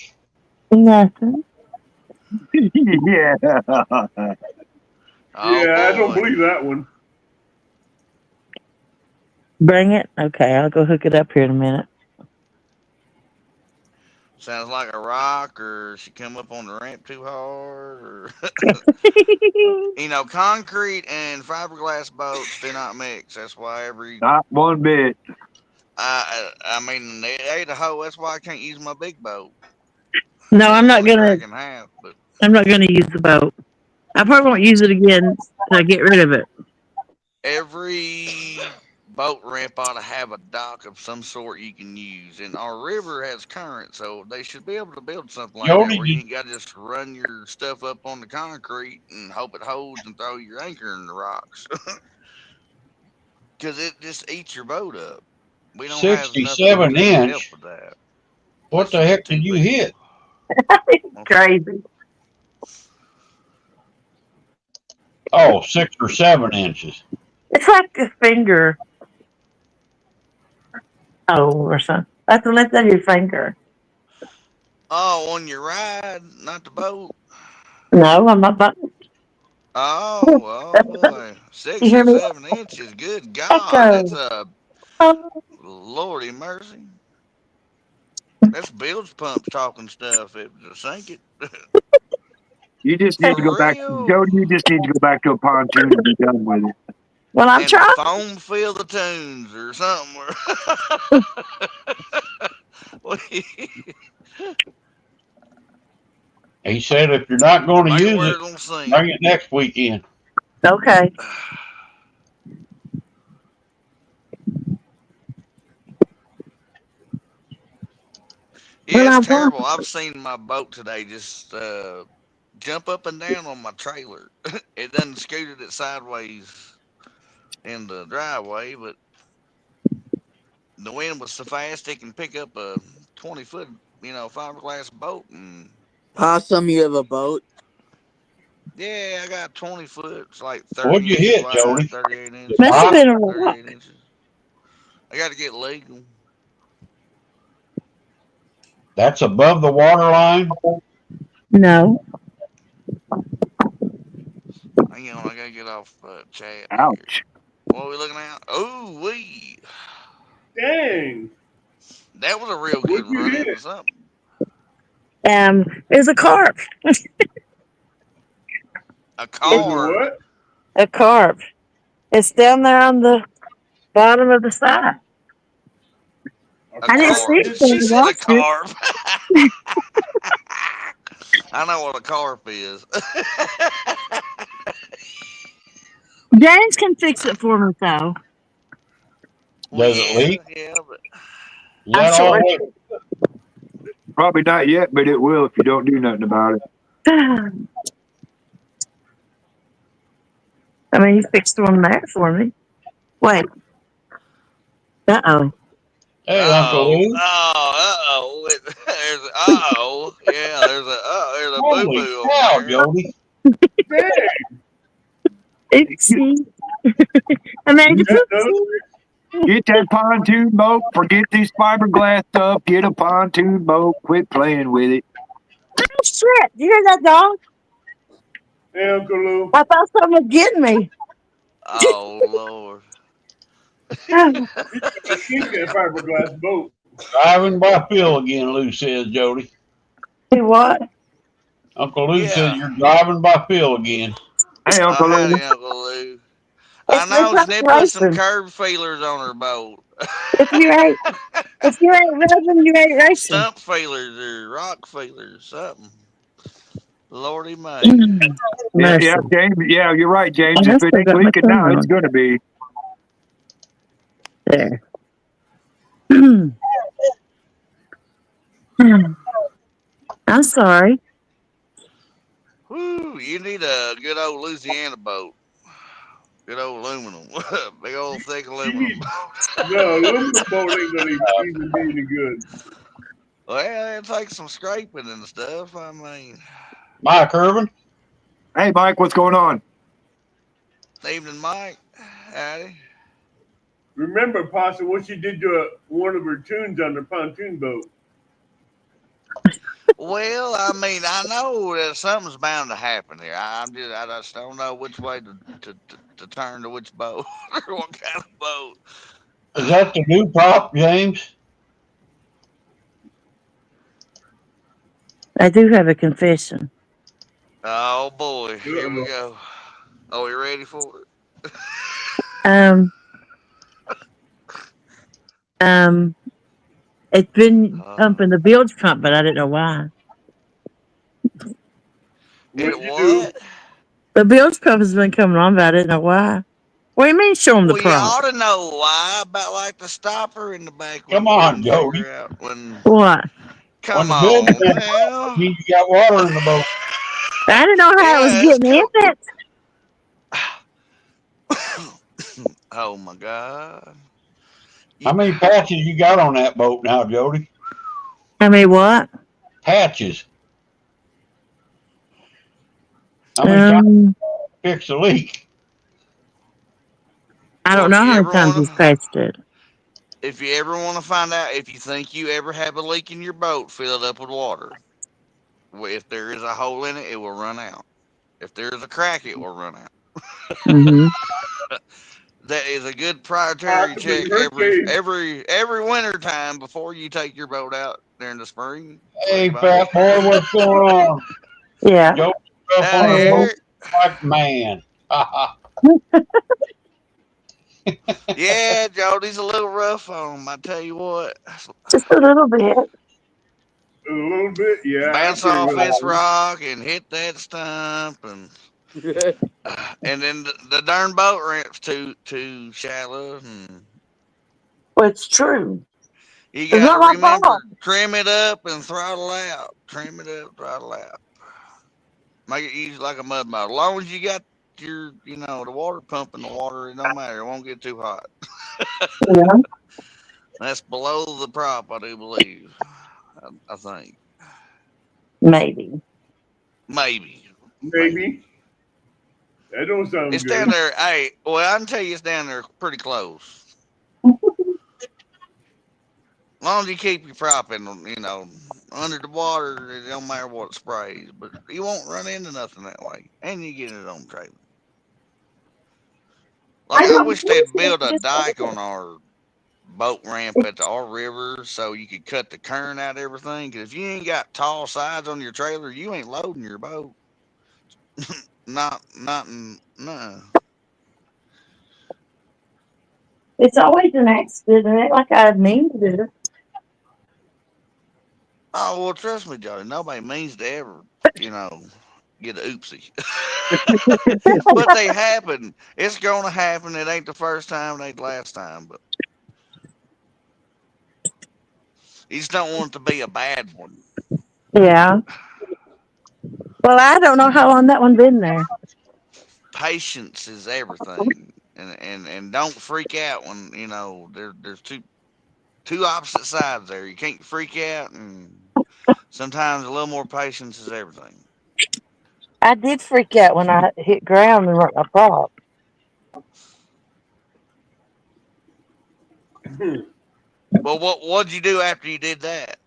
Nothing. Yeah. Oh, Yeah, I don't boy. believe that one. Bring it? Okay, I'll go hook it up here in a minute. Sounds like a rock, or she come up on the ramp too hard, or concrete and fiberglass boats do not mix. That's why Not one bit. I mean, they ate a hoe. That's why I can't use my big boat. No, I I'm don't not want to gonna. crack in half, but I'm not gonna use the boat. I probably won't use it again till I get rid of it. every boat ramp ought to have a dock of some sort you can use. And our river has current, so they should be able to build something like that Jody, where you did, ain't got to just run your stuff up on the concrete and hope it holds and throw your anchor in the rocks. Because it just eats your boat up. We don't have nothing 67 to help inch. with that. What Let's the just heck get did too you big. hit? Crazy. Oh, 6 or 7 inches. It's like a finger. Oh, or something. That's the length of your finger. Oh, on your ride, not the boat. No, I'm not. Oh boy, You 6 hear or me? 7 inches. Good God, that's Echo. a Oh, Lordy mercy. That's bilge pumps talking stuff. It to sink it You just need to go for back. real. Jody, you just need to go back to a pontoon and be done with it. well, I'm And the trying. foam fill the tunes or something. He said if you're not going to Make it use where it, it don't sink. bring it next weekend. Okay. Yeah, Well, it's I'm going. terrible. I've seen my boat today just jump up and down on my trailer. It done scooted it sideways in the driveway, but the wind was so fast it can pick up a 20-foot, fiberglass boat. And Possum, you have a boat? yeah, I got 20 foot. It's like What'd 30 you inches hit, wide, Jody? 38 The inches Must have rock? been deep, a rock. 38 inches. I got to get legal. That's above the water line? No. Hang on, I gotta get off chat. Here. Ouch. What are we looking at? Oh, Dang. that was a real good What'd you run hit? into something. It was a carp. A Was it car. what? A carp. It's down there on the bottom of the side. A I didn't car. see it when She I said a watched it. carp. I know what a carp is. James can fix it for me, though. Does it leak? Yeah, but Is I'm that all? sure. Probably not yet, but it will if you don't do nothing about it. I mean, you fixed one there for me. Wait. Uh-oh. Hey, Uncle Lou. Yeah, there's a boo Holy boo cow, over there. Jody. Dang. Oopsie. I made a You got those? poopsie. Get that pontoon boat. Forget this fiberglass stuff. Get a pontoon boat. Quit playing with it. Oh, shit. You hear that dog? Hey, Uncle Lou. I thought someone was getting me. Oh Lord. Oh, You gotta keep that fiberglass boat. Driving by Phil again, Lou says, Jody. see what? Uncle Lou says Yeah. you're driving by Phil again. Hey, Uncle Lou. Howdy, Uncle Lou. I It's know not Snip put some racing. curb feelers on her boat. If you ain't racing, you ain't racing. Stump feelers or rock feelers, something. Lordy May. Yeah, Mercy. James. Yeah, you're right, James. I If it still ain't got my leaking now, thumb it's on. gonna be. There. I'm sorry. Whoo, you need a good old Louisiana boat. Good old aluminum. Big old thick You aluminum need, boat. no, aluminum boat ain't gonna even be any good. Well, it takes some scraping and stuff. I mean, Mike Irvin. Hey, Mike, what's going on? evening, Mike. Howdy. Remember, Possum, what you did to one of her tunes on the pontoon boat. Well, I mean, I know that something's bound to happen here. I just don't know which way to turn to which boat or what kind of boat. Is that the new prop, James? I do have a confession. Oh boy, here we Uh-oh. go. Are we ready for it? Um, it's been pumping the bilge pump, but I didn't know why. It What you do? what? The bilge pump has been coming on, but I didn't know why. What do you mean, show them the Well, you prop? ought to know why. About like the stopper in the back. We Come couldn't on, Jody. figure out when. What? When Come the bilge on, pump now. means you got water in the boat. I didn't know how it was Yeah, it's getting in it. Oh my God. How many patches you got on that boat now, Jody? I mean, what? Patches. How many times Um, fix a leak? I Well, don't know how many times he's patched it. if you ever want to find out if you think you ever have a leak in your boat, fill it up with water. If there is a hole in it, it will run out. If there is a crack, it will run out. Mm-hmm. That is a good priority Possum in check her case. every winter time before you take your boat out during the spring. Hey, Leave fat boy, what's going on? Yeah. Jody up Howdy, on a boat Eric. like man. Yeah, Jody's a little rough on him. I tell you what, Just a little bit. A little bit, yeah, I bounce agree off with this that. rock and hit that stump, and then the darn boat ramp's too shallow, and Well, it's true. you It's got to not my remember fault. trim it up and throttle out. Trim it up, throttle out. Make it easy like a mud motor. As long as you got the water pumping the water, it don't matter. It won't get too hot. Yeah. That's below the prop, I do believe. I think. Maybe. Maybe. Maybe. That don't sound It's down good. there. Hey, well, I can tell you it's down there pretty close. As long as you keep your prop under the water, it don't matter what it sprays. But you won't run into nothing that way. And you get it on trailer. Like I wish they'd build a dike on our boat ramp at our river so you could cut the current out of everything. Because if you ain't got tall sides on your trailer, you ain't loading your boat. No. It's always an accident. It ain't like I mean to do it. Oh well, trust me, Jody. Nobody means to ever, you know, get a oopsie. But they happen. It's gonna happen. It ain't the first time. It ain't the last time. But you just don't want it to be a bad one. Yeah. Well, I don't know how long that one been there. Patience is everything, and don't freak out when you know there's two opposite sides there. You can't freak out, and sometimes a little more patience is everything. I did freak out when I hit ground and wrecked my prop. Well, what'd you do after you did that?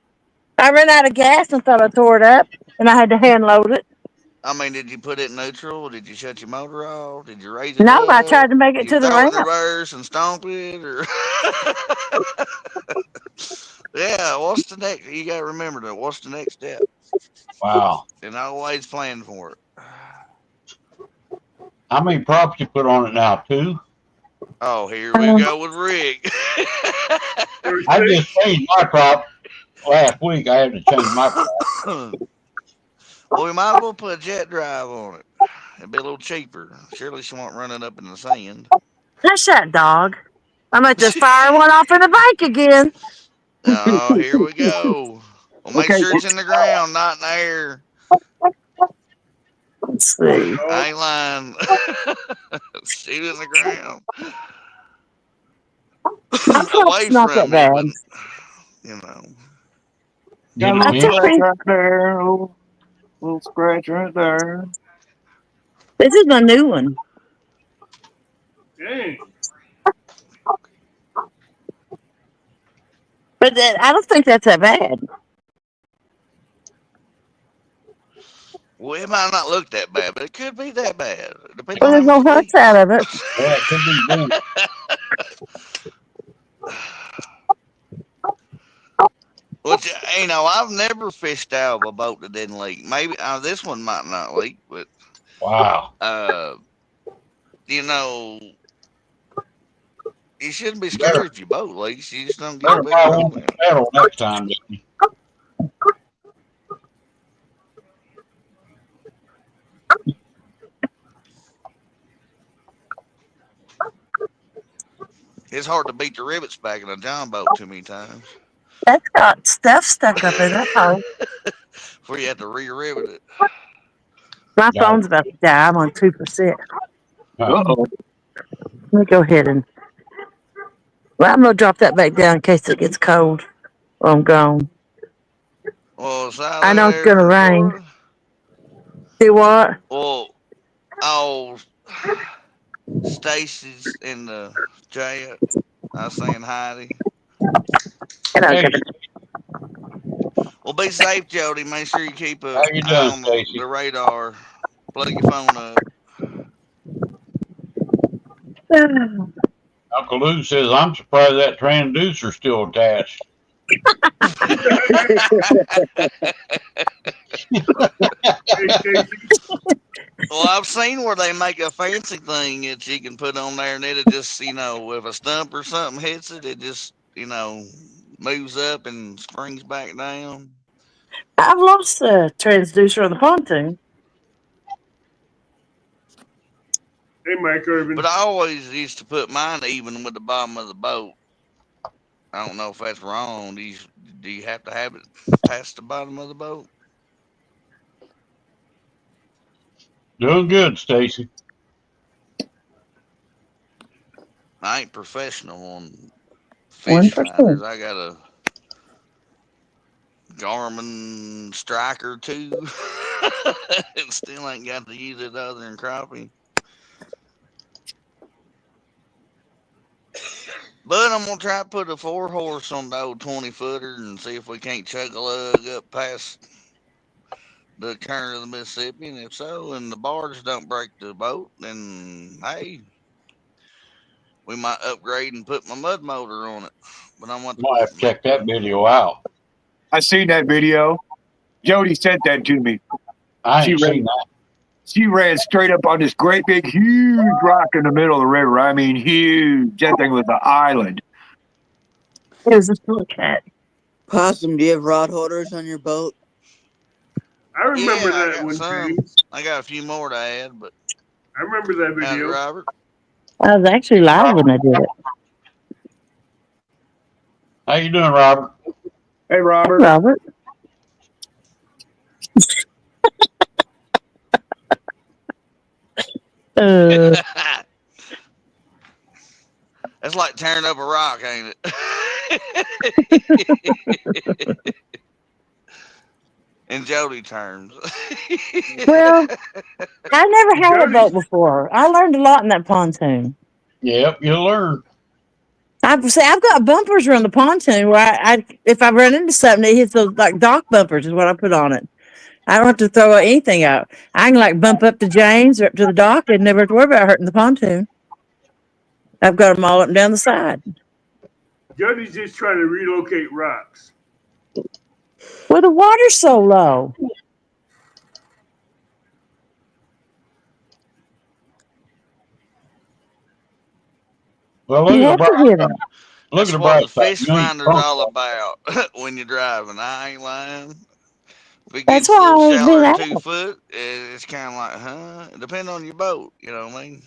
I ran out of gas and thought I tore it up, and I had to hand load it. I mean, did you put it in neutral? Did you shut your motor off? Did you raise it No, I up? tried to make Did it you to the throw it in ramp. reverse and stomp it? Or yeah, what's the next? You got to remember that. What's the next step? Wow. And always plan for it. How many props you put on it now? 2? Oh, here we Um, go with Rick. There's I six. just changed my prop last week. I had to change my prop. Well, we might as well put a jet drive on it. It'd be a little cheaper. Surely she won't run it up in the sand. Hush that dog. I'm going to just fire one off in the bank again. Oh, here we go. Well, make Okay. sure it's in the ground, not in the air. Let's see. Oh, I ain't lying. Shoot it in the ground. My prop's Away not that from you, but bad. you know. Got a Get it I little bent. took scratch me. right there. Little scratch right there. This is my new one. dang. But I don't think that's that bad. Well, it might not look that bad, but it could be that bad, depending Well, on how there's no much it huts out leaks. of it. Yeah, it could be bent. Which you know, I've never fished out of a boat that didn't leak. Maybe this one might not leak, but Wow. uh, you know, you shouldn't be Better, scared if your boat leaks. You just don't get a better bigger buy one hole with in it. pedal next time. It's hard to beat the rivets back in a John boat too many times That's got stuff stuck up in that hole. before you have to re-rivet it. My Got it. phone's about to die. I'm on 2%. Huh. Uh-oh. Let me go ahead and. Well, I'm going to drop that back down in case it gets cold or I'm gone. Well, I Sally know it's there going to in rain. Florida. Do what? Well, oh, Stacy's in the chat. I was saying Heidi. And I'll Hey, get it. Well, be safe, Jody. Make sure you keep how a you eye doing, on Stacy? the radar. Plug your phone up. Uncle Lou says, I'm surprised that transducer's still attached. Hey, Stacy. Well, I've seen where they make a fancy thing that you can put on there, and it'll just, you know, if a stump or something hits it, it just, you know, moves up and springs back down. I've lost the transducer on the pontoon. Hey, Mike But Irvin. I always used to put mine even with the bottom of the boat. I don't know if that's wrong. Do you have to have it past the bottom of the boat? Doing good, Stacy. I ain't professional on fish 1%. finders. I got a Garmin Striker 2 and still ain't got to use it other than crappie. But I'm gonna try to put a 4 horse on the old 20 footer and see if we can't chug a lug up past the current of the Mississippi. And if so, and the bars don't break the boat, then hey, we might upgrade and put my mud motor on it. But I want Might have to check that video out. I seen that video. Jody sent that to me. I ain't seen that. She ran straight up on this great big huge rock in the middle of the river. I mean, huge. That thing was an island. It was a little cat. Possum, do you have rod holders on your boat? I remember I that got one, some. James. I got a few more to add, but I remember that howdy, video. Robert. I was actually live when I did it. How you doing, Robert? Hey, Robert. Robert. That's like tearing up a rock, ain't it? In Jody terms. Well, I never had a Jody- boat before. I learned a lot in that pontoon. Yep, you'll learn. I've got bumpers around the pontoon where if I run into something, it hits those like dock bumpers is what I put on it. I don't have to throw anything out. I can like bump up to James or up to the dock and never have to worry about hurting the pontoon. I've got them all up and down the side. Jody's just trying to relocate rocks. Well, the water's so low. Well, look You at have the to bright. hit them. Look That's at the what bright the side. fish You ain't finder's drunk. all about when you're driving. I ain't lying. If it That's gets a why little I've been shallower out. than 2 foot, it's kind of like, huh? Depending on your boat, you know what I mean?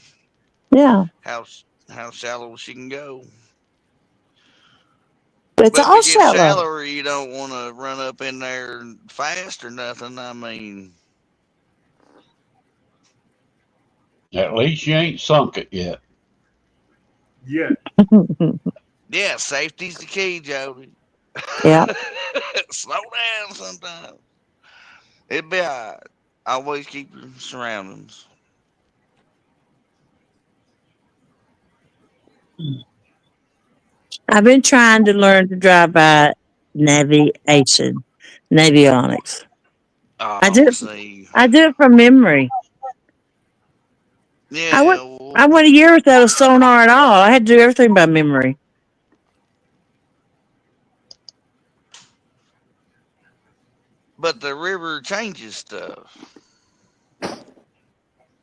Yeah. How shallow she can go. It's But if all it gets shallow. shallower, you don't want to run up in there fast or nothing. I mean, At least you ain't sunk it yet. Yeah. yeah, safety's the key, Jody. Yeah. Slow down sometimes. It'll be all right. Always keep your surroundings. I've been trying to learn to drive by navigation, navionics. Oh, I do see. it from memory. Yeah, I went a year without a sonar at all. I had to do everything by memory. but the river changes stuff.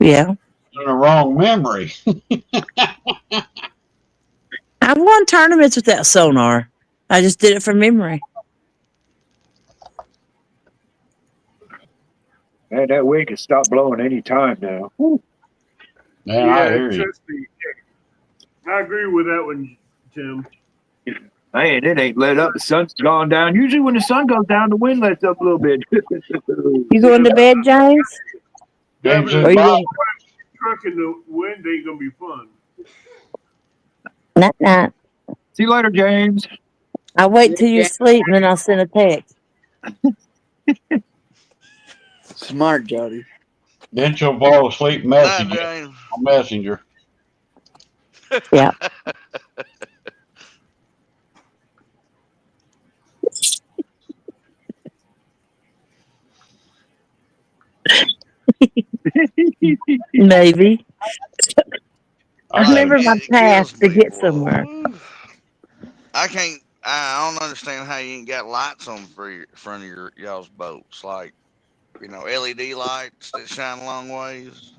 Yeah. In the wrong memory. I've won tournaments without sonar. I just did it from memory. Man, that wind can stop blowing any time now. Man, I hear you. trust me. I agree with that one, Tim. Man, it ain't let up. The sun's gone down. Usually when the sun goes down, the wind lets up a little bit. You going to bed, James? James Yeah, is Or you Bob. going Truck in the wind ain't gonna be fun. Night. See you later, James. I'll wait till you sleep and then I'll send a text. Smart, Jody. Then she'll fall asleep Night, messaging James. on Messenger. Yeah. Maybe. I remember my It path kills to me, get boy. somewhere. I can't. I don't understand how you ain't got lights on for front of y'all's boats, like LED lights that shine a long ways.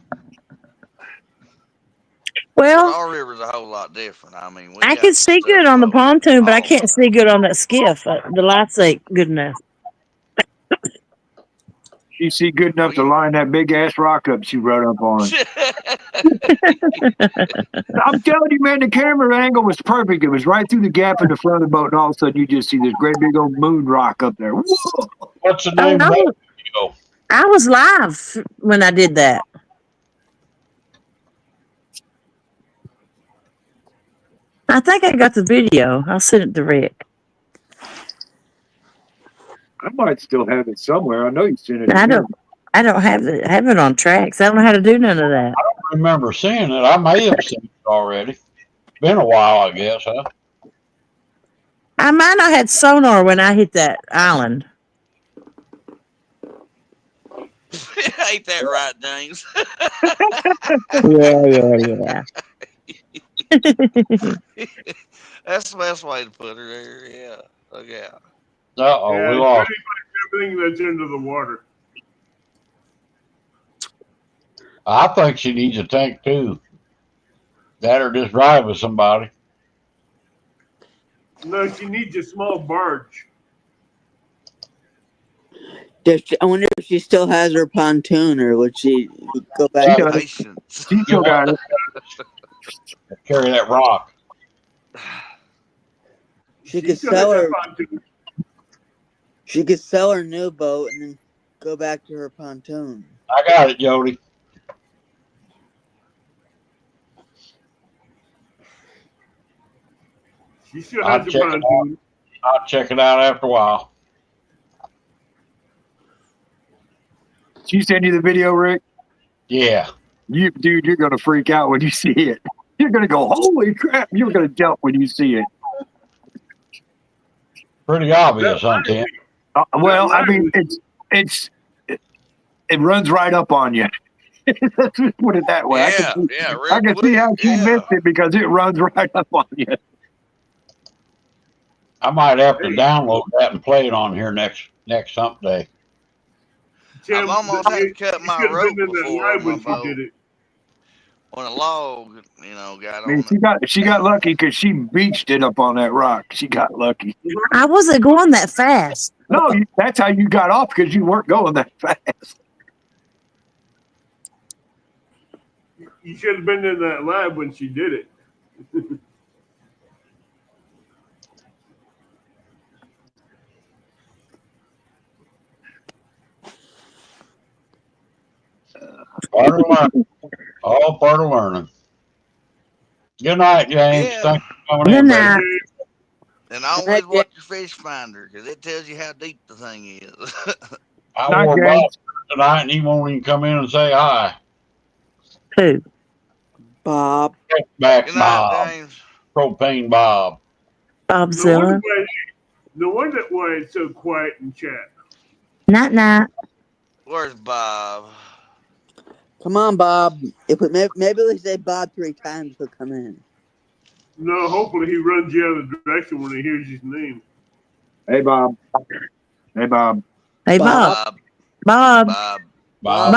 But Well, our river's a whole lot different. I mean, we I got can see stuff good on the floating pontoon, but I all the can't see good on that skiff. The lights ain't good enough. You see good enough to line that big ass rock up she rode up on. time. I'm telling you, man, the camera angle was perfect. It was right through the gap in the front of the boat, and all of a sudden you just see this great big old moon rock up there. Whoa! What's the Oh, name of that video? I was live when I did that. I think I got the video. I'll send it to Rick. I might still have it somewhere. I know you sent it. I don't have it on tracks. I don't know how to do none of that. I don't remember seeing it. I may have seen it already. Been a while, I guess, huh? I might not have had sonar when I hit that island. Ain't that right, James? Yeah. That's the best way to put her there. Yeah. Look out. Uh-oh, Yeah, we it's lost. pretty much everything that's into the water. I think she needs a tank too. That or just drive with somebody. No, she needs a small barge. I wonder if she still has her pontoon, or would she go back? She Yeah, does. Patience. She still got it. carry that rock. She could still has sell that her. pontoon. She could sell her new boat and then go back to her pontoon. I got it, Jody. She still I'll has the check it out. pontoon. I'll check it out after a while. She send you the video, Rick. Yeah. Dude, you're gonna freak out when you see it. You're gonna go, holy crap! You're gonna jump when you see it. Pretty obvious, huh, Tim? Well, I mean, it runs right up on you. Let's just put it that way. Yeah, yeah, real I can see how quick, she yeah. missed it because it runs right up on you. I might have to download that and play it on here next Hump Day. Tim, I've almost had to you cut my should have rope been in that before live on my when she boat. did it. When a log, got I mean, on it. she got lucky because she beached it up on that rock. She got lucky. I wasn't going that fast. No, that's how you got off because you weren't going that fast. You should have been in that live when she did it. Part of learning. All part of learning. Good night, James. Yeah. Thanks for coming Good in, night. buddy. And always watch your fish finder because it tells you how deep the thing is. I Night, wore James. Bob tonight, and he won't even come in and say hi. Who? Bob. Back Good night, Bob. James. Propane Bob. Bobzilla. No wonder why it's so quiet in chat. Night night. Where's Bob? Come on, Bob. Maybe we say Bob 3 times, he'll come in. No, hopefully he runs you out of the direction when he hears his name. Hey, Bob. Hey, Bob. Hey Bob. Bob. Bob. Bob. Bob.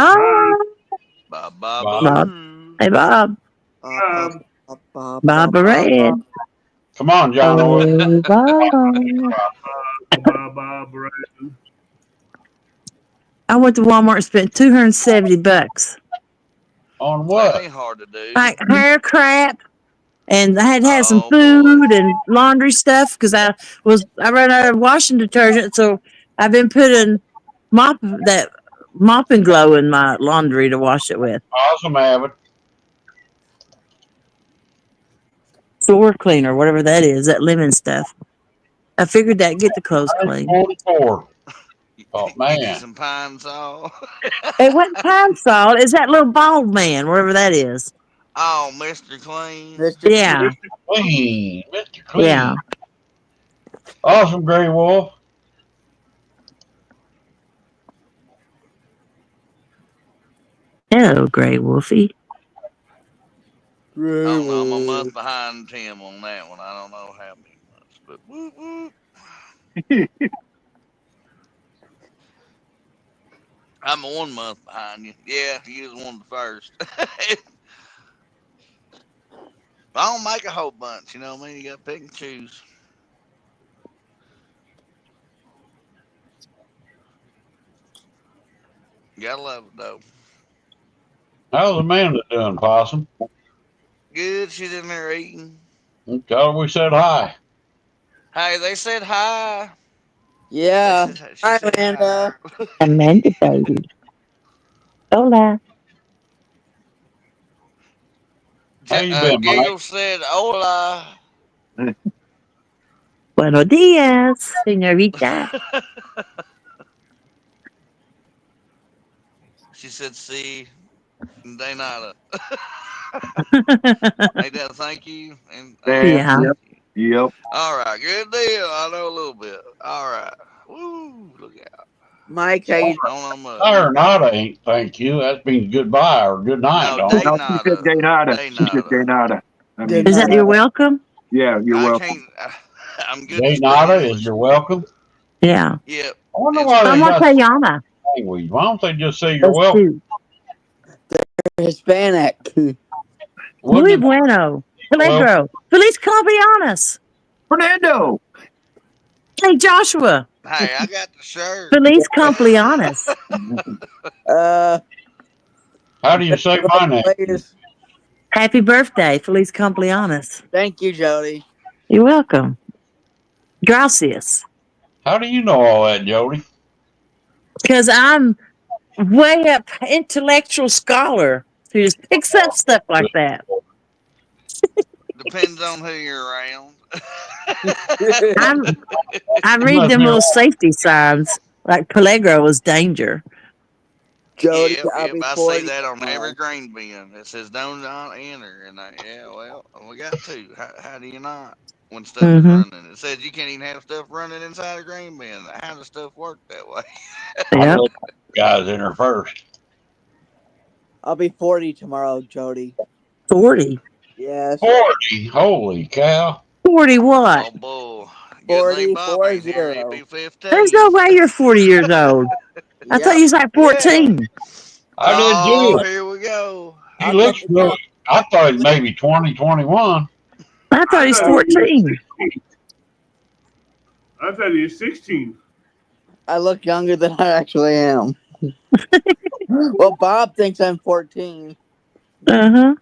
Bob. Bob. Bob. Hey Bob. Bob. Bob Red. Come on, John. Oh Bob. Bob, right. I went to Walmart and spent $270 On That what? ain't hard to do. like hair crap, and I had to have some Oh, food and laundry stuff because I ran out of washing detergent, so I've been putting mopping glow in my laundry to wash it with. Awesome, Abbott. Floor cleaner, whatever that is, that lemon stuff. I figured that'd get the clothes clean. 44. Oh, Get you man. some pine saw. It wasn't pine salt. It's that little bald man, whatever that is. Oh, Mr. Clean. Yeah, Clean. Mr. Clean. yeah. Awesome, Gray Wolf. Hello, Gray Wolfie. I don't know. I'm a month behind Tim on that one. I don't know how many months, but whoop, whoop. I'm 1 month behind you. Yeah, you was one of the first. I don't make a whole bunch, you know what I mean? You got to pick and choose. You gotta love it though. How's Amanda doing, Possum? Good, she's in there eating. Tell her we said hi. Hey, they said hi. Yeah. She Hi, said Amanda. hi. Amanda, baby. Hola. How you been, Mike? Giggle said hola. Buenos dias, señorita. She said see de nada. Hey, Dad, thank you. And Yeah. Yep. all right, good deal. I know a little bit. All right. Woo, look out. Mike, how you Don't know much. Or nada ain't thank you. That means goodbye or good night. No, don't it? they No, she said nada. day nada. They She said nada. day nada. I Good mean, Is that night. your welcome? yeah, you're I welcome. can't. I'm good. Jay to Nada speak is English. you're welcome. Yeah. Yep. I wonder It's why they Como got te llama? language. Why don't they just say you're That's welcome? two. Hispanic. Muy Wouldn't it bueno. be welcome? Peligro. Feliz cumpleaños. Fernando. Hey, Joshua. Hey, I got the shirt. Feliz cumpleaños. How do you say my name? Latest. Happy birthday. Feliz cumpleaños. Thank you, Jody. You're welcome. Gracias. How do you know all that, Jody? Because I'm way up intellectual scholar who just picks up stuff like that. Depends on who you're around. I You read must them be little safety signs like peligro is danger. Jody, Yep, I'll yep. be I 40 see that on every tomorrow. grain bin. It says "Do not enter," and yeah, well, we got to. How do you not when stuff is Mm-hmm. running? It says you can't even have stuff running inside a grain bin. How does stuff work that way? I'd Yep. let the guys in her first. I'll be 40 tomorrow, Jody. 40. Yes. 40. Holy cow. 40 what? Oh, bull. Good thing 40, Bob ain't here. He'd 40. be There's 15. no way you're 40 years old. I thought Yep. you was like Yeah. 14. I did Oh, too. here we go. He I'll take looks the really, count. I thought maybe 20, 21. I thought I he's thought he was 14. 16. I thought he was 16. I look younger than I actually am. Well, Bob thinks I'm 14. Uh-huh.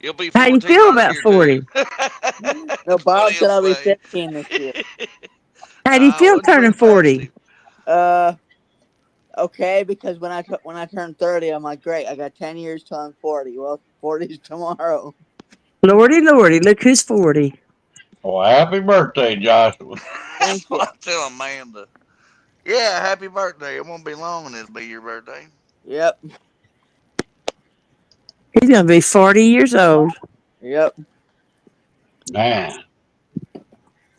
You'll be How you 14 feel this about year, 40? too. No, That's what Bob he'll said I'll be say. 15 this year. How do you I feel wouldn't put turning it past 40? him. Okay, because when I turn 30, I'm like, great, I got 10 years till I'm 40. Well, 40's tomorrow. Lordy, lordy, look who's 40. Well, happy birthday, Joshua. That's Thank you. what I tell Amanda. Yeah, happy birthday. It won't be long and it'll be your birthday. Yep. He's going to be 40 years old. Yep. Man,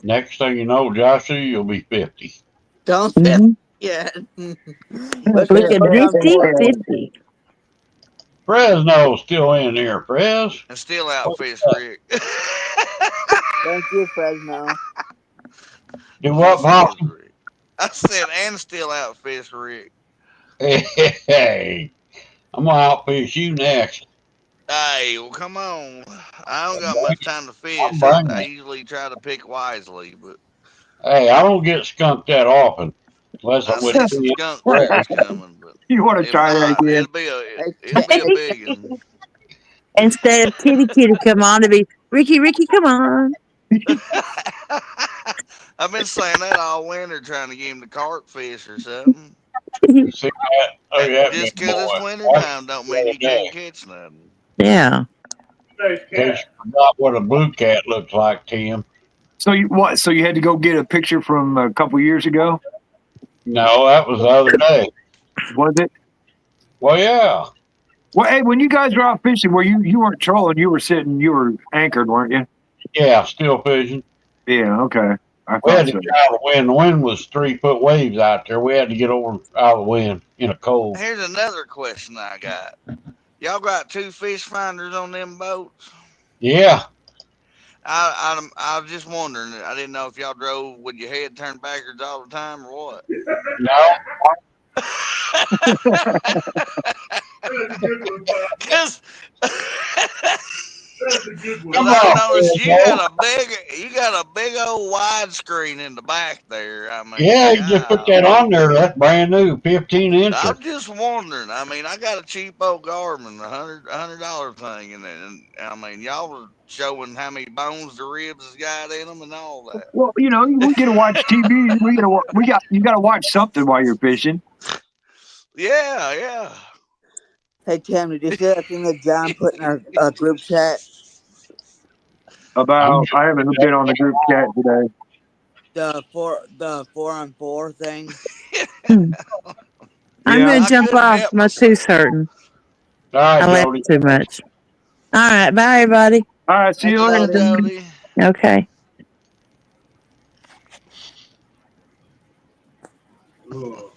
next thing you know, Joshua, you'll be 50. Don't say Mm-hmm. yet. Let's Look just at put it on 50, 40. 50. Fresno's still in here, Fres. And still out fish Rick. Thank you, Fresno. Do what, Fish Possum? Rick. I said, and still out fish Rick. Hey, I'm going to outfish you next. Hey, well, come on. I don't got much time to I'm fish. bringing I it. usually try to pick wisely, but Hey, I don't get skunked that often, unless I I'm with see some Tim skunk Fres. tears coming. But You want to if try that not, again? it'll be a big one. Instead of kitty, kitty, come on, to be Ricky, Ricky, come on. I've been saying that all winter, trying to get him to carp fish or something. You see that? Oh, yeah, big Just 'cause boy. it's winter Watch time don't the mean other you day. can't catch nothing. Yeah. Nice In case cat. you forgot what a blue cat looks like, Tim. So you what? So you had to go get a picture from a couple years ago? No, that was the other day. Was it? Well, yeah. Well, hey, when you guys were out fishing, were you weren't trolling? You were sitting. You were anchored, weren't you? Yeah, still fishing. Yeah. Okay. I We had thought to so. get out of the wind. The wind was 3 foot waves out there. We had to get over out of the wind in a cove. Here's another question I got. Y'all got two fish finders on them boats? Yeah. I was just wondering. I didn't know if y'all drove with your head turned backwards all the time or what. No. That's a good one, Bob. Cause That's a good one. Come I on, noticed Fresno. you got a big old widescreen in the back there. I mean, Yeah, you just put that on there. That's brand new, 15 incher. I'm just wondering. I mean, I got a cheap old Garmin, $100 thing, and I mean, y'all were showing how many bones the ribs has got in them and all that. Well, you know, we get to watch TV. You got to watch something while you're fishing. Yeah, yeah. Hey, Tim, did you see that thing that John put in our group chat? About I haven't been on the group chat today. The 4-on-4 thing? I'm Yeah. going I to jump couldn't off. help My myself. tooth's hurting. All I right, laughed Jody. too much. All right. Bye, everybody. All right. See you Thanks, Bye, later. Jody. Jody. Okay. Oh.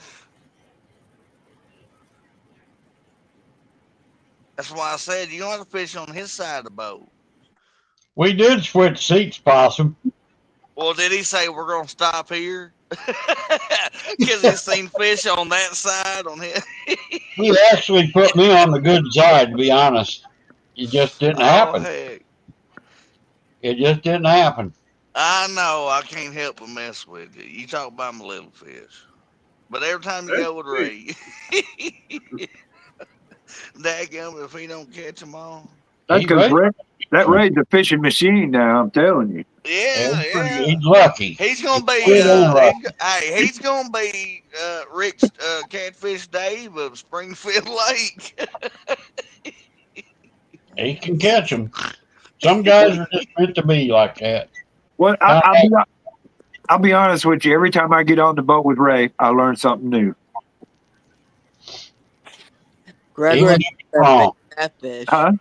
That's why I said you don't have to fish on his side of the boat. We did switch seats, Possum. Well, did he say we're gonna stop here? Because he's seen fish on that side on his. He actually put me on the good side, to be honest. It just didn't Oh happen. heck! It just didn't happen. I know. I can't help but mess with you. You talk about my little fish, but every time you That's go with sweet. Ray, daggum, if he don't catch them all. That's He because right. Ray's a fishing machine now. I'm telling you. Yeah, yeah. He's lucky. He's gonna be Good and lucky. he's gonna be Rick's catfish Dave of Springfield Lake. He can catch them. Some guys are just meant to be like that. Well, I'll be honest with you. Every time I get on the boat with Ray, I learn something new. Gregory Even caught that wrong. big catfish. Huh?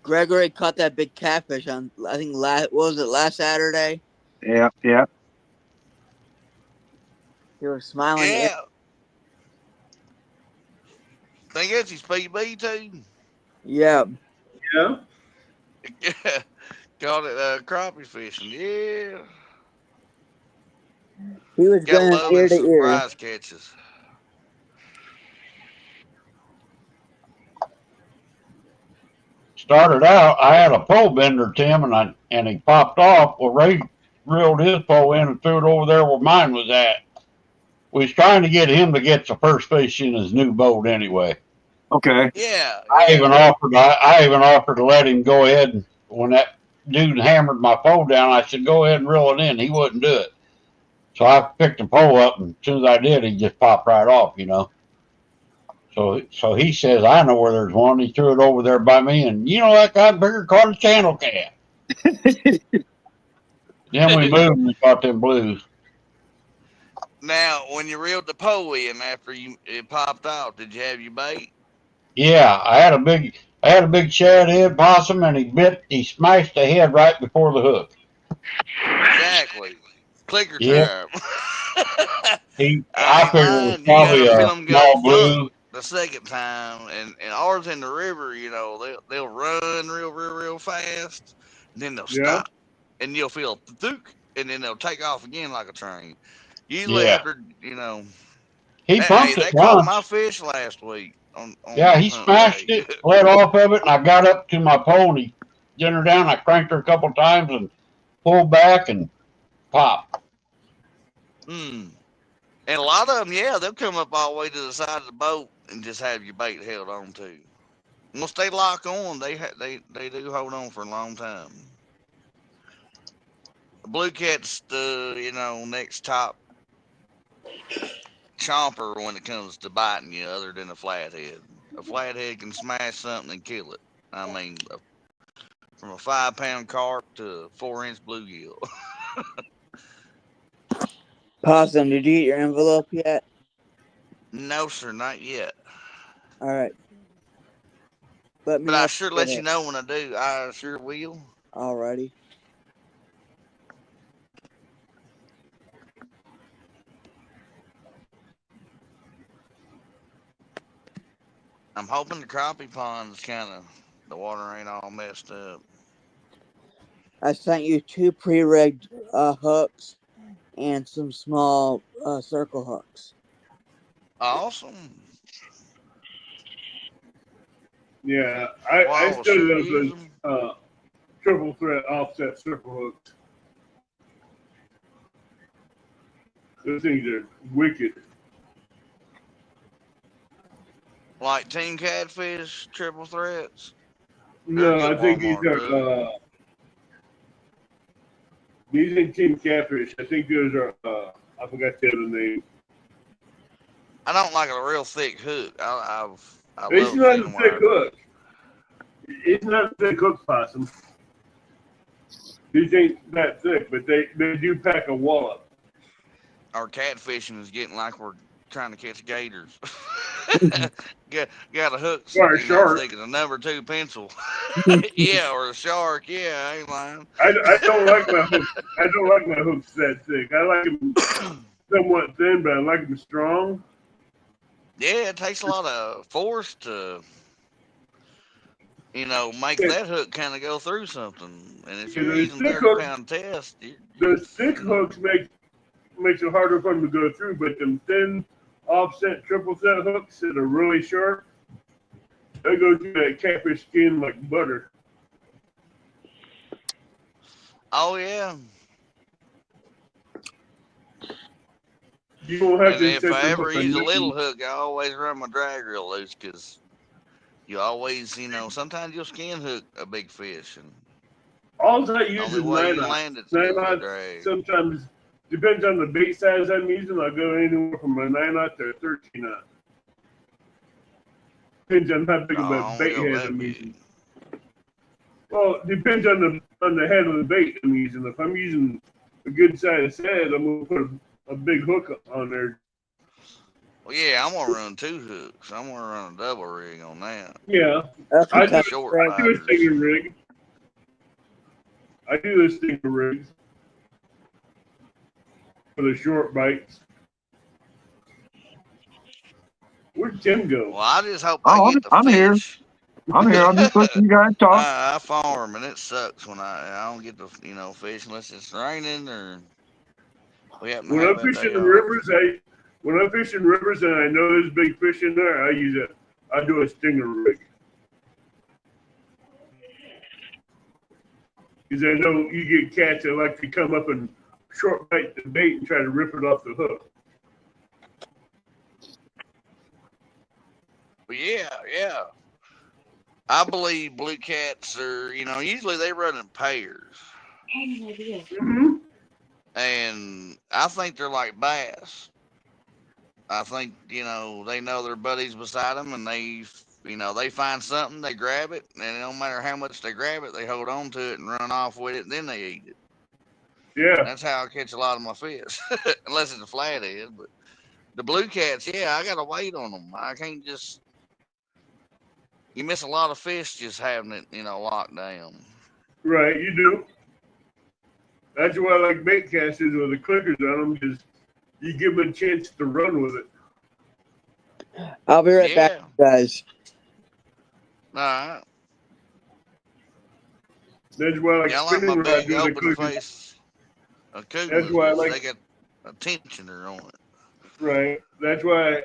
Gregory caught that big catfish on, I think, last Saturday? Yeah, yeah. He was smiling. Yeah. Think it's his PB too. Yeah. Yeah. Caught it crappie fishing. Yeah. He was Gotta going love ear them to ear. surprise catches. Started out, I had a pole bender, Tim, and he popped off. Well, Ray reeled his pole in and threw it over there where mine was at. We was trying to get him to get the first fish in his new boat anyway. Okay. Yeah. I even offered to let him go ahead, and when that dude hammered my pole down, I said, go ahead and reel it in. He wouldn't do it. So I picked the pole up, and as soon as I did, he just popped right off, you know. So he says, I know where there's one. He threw it over there by me, and you know, that guy bigger caught a channel cat. Then we moved and we caught them blues. Now, when you reeled the pole in after it popped off, did you have your bait? Yeah, I had a big shad head possum, and he smashed the head right before the hook. Exactly. Clicker Yeah. time. I figured it was probably a small blue. The second time, and ours in the river, you know, they'll run real fast, and then they'll Yeah. stop, and you'll feel thunk, and then they'll take off again like a train. Usually Yeah. after, you know, He pumped they it caught once. my fish last week. On Yeah, he Hunt smashed Day. it, let off of it, and I got up to my pole and he get her down. I cranked her a couple times and pulled back and pop. And a lot of them, yeah, they'll come up all the way to the side of the boat and just have your bait held on to. Once they lock on, they do hold on for a long time. The blue cat's the, you know, next top chomper when it comes to biting you, other than a flathead. A flathead can smash something and kill it. I mean, from a 5-pound carp to a 4-inch bluegill. Possum, did you get your envelope yet? No, sir, not yet. All right. Let me But know I if sure you let get you it. know when I do. I sure will. Alrighty. I'm hoping the crappie pond's the water ain't all messed up. I sent you 2 pre-rigged hooks and some small circle hooks. Awesome. Yeah. I Wow, still sure love use those 'em. triple thread offset circle hooks. Those things are wicked. Like Team Catfish, triple threats. No, They're I good think these Walmart, are these ain't Team Catfish. I think those are I forgot the other name. I don't like a real thick hook. I It's love not a thin thick wire. hook. It's not a thick hook, Possum. These ain't that thick, but they do pack a wallop. Our catfishing is getting like we're trying to catch gators. got a hook, Or a you know, shark. thick as a number 2 pencil. Yeah, or a shark. Yeah, I ain't lying. I don't like my hooks. I don't like my hooks that thick. I like them somewhat thin, but I like them strong. Yeah, it takes a lot of force to, make Yeah. that hook kind of go through something. And if Yeah, you're the using stick 30-pound test, The stick hooks makes it harder for them to go through, but them thin offset triple set hooks that are really sharp, they go through that catfish skin like butter. oh yeah. You won't have And to if set I them ever up and use a nothing. little hook, I always run my drag reel loose because you always, sometimes you'll skin hook a big fish, and All I use only is way 9 you can knots. land it's 9 with that knots drag. sometimes depends on the bait size I'm using. I'll go anywhere from a 9 knot to a 13 knot. Depends on how big No, of a I don't bait go head that I'm big. using. Well, it depends on the head of the bait I'm using. If I'm using a good sized head, I'm gonna put a big hook on there. Well, yeah, I'm gonna run 2 hooks. I'm gonna run a double rig on that. Yeah, That's I what do, type Short of I do a fighters. stinger rig. I do a stinger rigs for the short bites. Where'd Tim go? Well, I just hope I Oh, get the I'm here. fish. I'm here. I'm just listening to you guys talk. I farm, and it sucks when I don't get to fish unless it's raining or we happen to When have I'm that fishing day in off. rivers, when I'm fishing rivers and I know there's big fish in there, I do a stinger rig. Because I know you get cats that like to come up and short bite the bait and try to rip it off the hook. But yeah. I believe blue cats are, usually they run in pairs. Mm-hmm. And I think they're like bass. I think, they know their buddies beside them and they find something, they grab it, and no matter how much they grab it, they hold on to it and run off with it, and then they eat it. Yeah. That's how I catch a lot of my fish, unless it's a flathead. But the blue cats, yeah, I got to wait on them. I can't just. You miss a lot of fish just having it, locked down. Right, you do. That's why I like bait casters with the clickers on them, because you give them a chance to run with it. I'll be right back, Yeah. guys. All right. That's why I like Yeah, I like spinning my rod big with the open clickers. face cougars. That's why I like. They got a tensioner on it. Right. That's why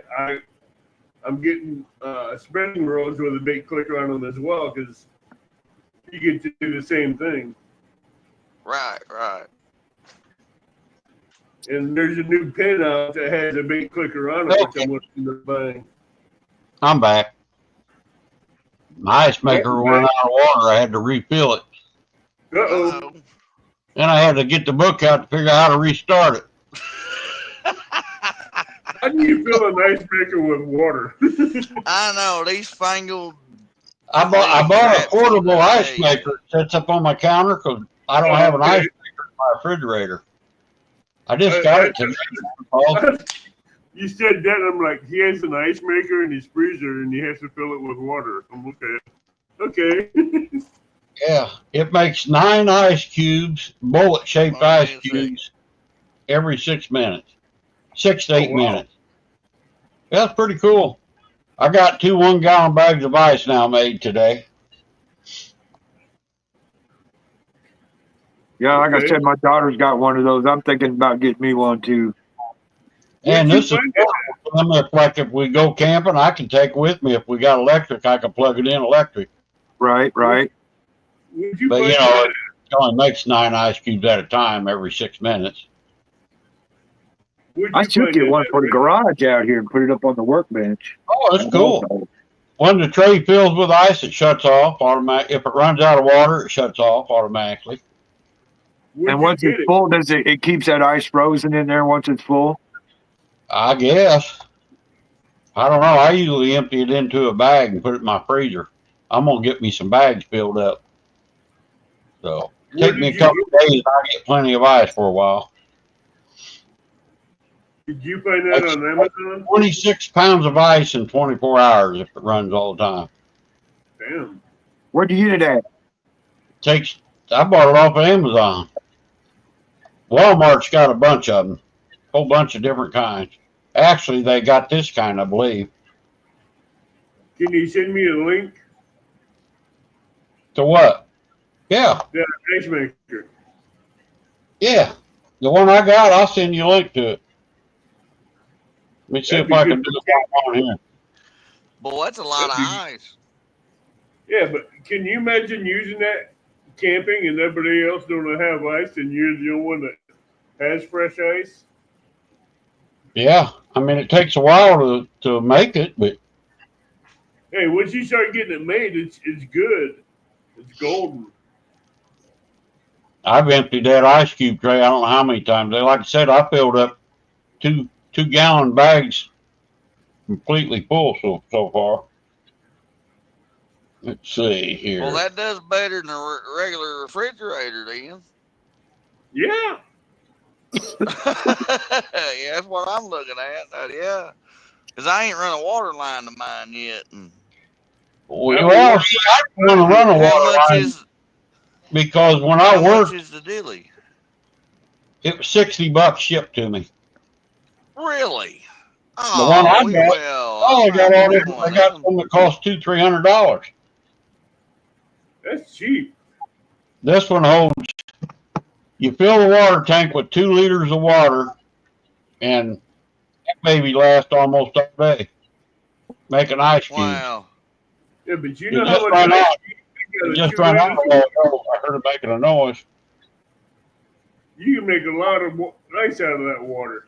I'm getting spinning rods with a bait clicker on them as well, because you get to do the same thing. Right. And there's a new pin out that has a bait clicker on it, which I'm looking at buying. I'm back. My ice maker ran out of water. I had to refill it. Uh-oh. Uh-oh. Then I had to get the book out to figure out how to restart it. How do you fill an ice maker with water? I know these fangled. I bought a portable ice maker that sits up on my counter because I don't have an ice maker in my refrigerator. I just got it today. You said that, I'm like, he has an ice maker in his freezer and he has to fill it with water. I'm okay. Yeah, it makes 9 ice cubes, bullet-shaped ice cubes, every 6 minutes. 6 to 8 minutes. Yeah, that's pretty cool. I got 2 1-gallon bags of ice now made today. Yeah, like I said, my daughter's got one of those. I'm thinking about getting me one too. And this is if we go camping, I can take with me. If we got electric, I can plug it in electric. Right. But it only makes 9 ice cubes at a time every 6 minutes. I should get one for the garage out here and put it up on the workbench. Oh, that's cool. When the tray fills with ice, it shuts off automatically. If it runs out of water, it shuts off automatically. And once it's full, it keeps that ice frozen in there once it's full? I guess. I don't know. I usually empty it into a bag and put it in my freezer. I'm going to get me some bags filled up. So, take me a couple of days and I'll get plenty of ice for a while. Did you find that on Amazon? 26 pounds of ice in 24 hours if it runs all the time. Damn. Where'd you get it at? I bought it off of Amazon. Walmart's got a bunch of them. A whole bunch of different kinds. Actually, they got this kind, I believe. Can you send me a link? To what? Yeah, The ice maker. yeah. The one I got, I'll send you a link to it. Let me see That'd if be I good can do for it on here. Boy, that's a lot of That'd be, ice. yeah, but can you imagine using that camping and everybody else don't have ice and you're the only one that has fresh ice? Yeah, I mean it takes a while to make it, but Hey, once you start getting it made, it's good. It's golden. I've emptied that ice cube tray. I don't know how many times. Like I said, I filled up two-gallon bags completely full so far. Let's see Well, here. that does better than a regular refrigerator, then. Yeah. Yeah, that's what I'm looking at. Yeah, because I ain't run a water line to mine yet. And Well, see, I don't want to run a how water much line is because when I how much worked, is the dilly? it was $60 shipped to me. Really? The one I Oh got, well, oh, I I got might all get this. I one got of them. some that cost $200-300. That's cheap. This one holds. You fill the water tank with 2 liters of water, and that baby lasts almost all day. Making ice cubes. Wow. Yeah, but you It know how just much ran ice out. you It got just a ran out. 2 liters. I heard it making a noise. You can make a lot of ice out of that water.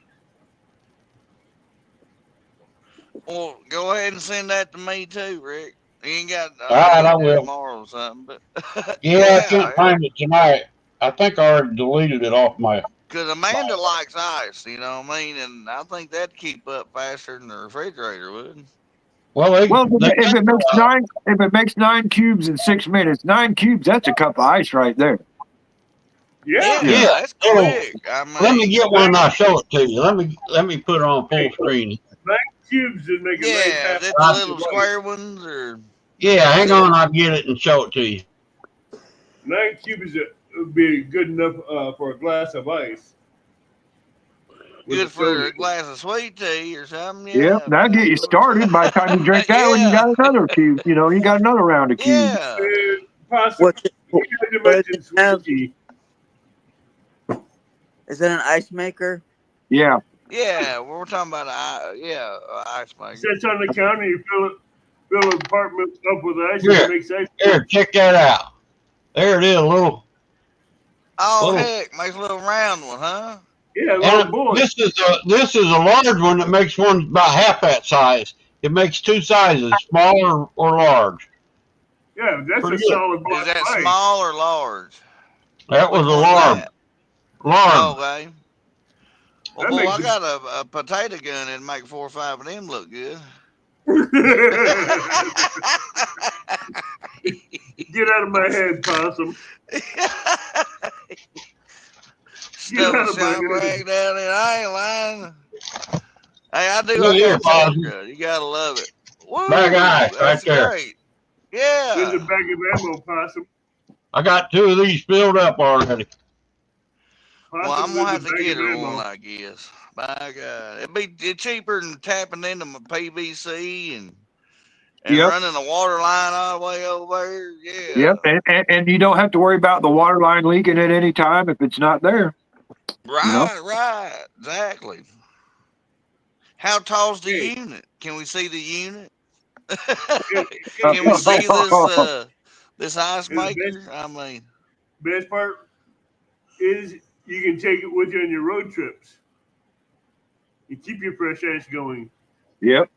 Well, go ahead and send that to me too, Rick. You ain't got. All I right, get I there will. tomorrow or something, but Yeah, I can't find it tonight. I think I already deleted it off my. because Amanda likes ice, you know what I mean, and I think that'd keep up faster than the refrigerator would. Well, Well, they if it makes 9 cubes in 6 minutes, 9 cubes, that's a cup of ice right there. Yeah, Yeah. yeah. that's quick. I Let me mean, get one and I'll show it to you. Let me put it on full screen. 9 cubes would make a nice yeah, half is it the I, little square ones or? yeah, hang on, I'll get it and show it to you. 9 cubes would be good enough for a glass of ice. With Good a for soda. a glass of sweet tea or something. Yep, Yeah, that'll get you started. By the time you drink that one, you yeah, got another cube. You got another round of cubes. yeah. Possibly. What, You had to what does mention it sweet have? tea. Is that an ice maker? Yeah. Yeah, we're talking about ice maker. Sits on the counter, you fill an apartment up with ice and Here, it makes ice. here, check that out. There it is, little. Oh heck, makes a little round one, huh? Yeah, little And boy. this is a large one that makes one about half that size. It makes 2 sizes, small or large. Yeah, that's Pretty a good. solid Is block that of ice. small or large? That was Which a one's large. that? Large. Okay. Well, That boy, makes I got a potato gun that'd make 4 or 5 of them look good. Get out of my head, possum. Stuff a out of my shop head. rag down there. I ain't lying. Hey, I do Look like here, that potato Possum. gun. You gotta love it. Woo, Bag of ice right that's there. great. There's a Yeah. bag of ammo, possum. I got 2 of these filled up already. Well, I'm Possum gonna with have a to bag get of her ammo. one, I guess. My God, it's cheaper than tapping into my PVC and Yep. running a water line all the way over there. Yeah. Yep. And you don't have to worry about the water line leaking at any time if it's not there. Right, right, exactly. How tall's the Hey, unit? Can we see the unit? it, Can we it, see it, this ice the maker? I mean, best part is you can take it with you on your road trips. You keep your fresh ice going. Yep.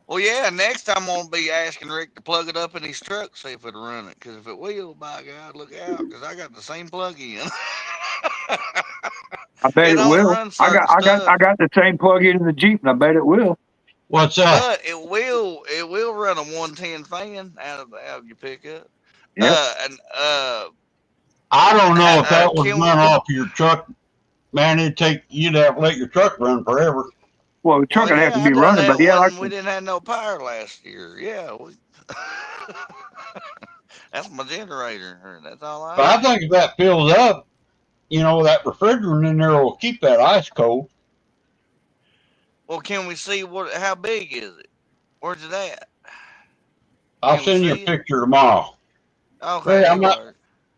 well, yeah. Next, I'm gonna be asking Rick to plug it up in his truck, see if it'll run it. Because if it will, by God, look out! Because I got the same plug-in. I bet It it only will. runs certain I stuff, got the same plug-in in the Jeep, and I bet it will. What's that? but it will run a 110 fan out of your pickup. Yep. And I don't know if that would can run off your truck. Man, you'd have to let your truck run forever. Well, the truck well, would have to yeah, I be done running, but that yeah, when we didn't have no power last year. Yeah, that's my generator. That's all I But I have. think if that fills up, that refrigerant in there will keep that ice cold. Well, can we see how big is it? Where's it at? I'll Can we send you a see it? picture tomorrow. Okay, Hey, I'm that'll not work.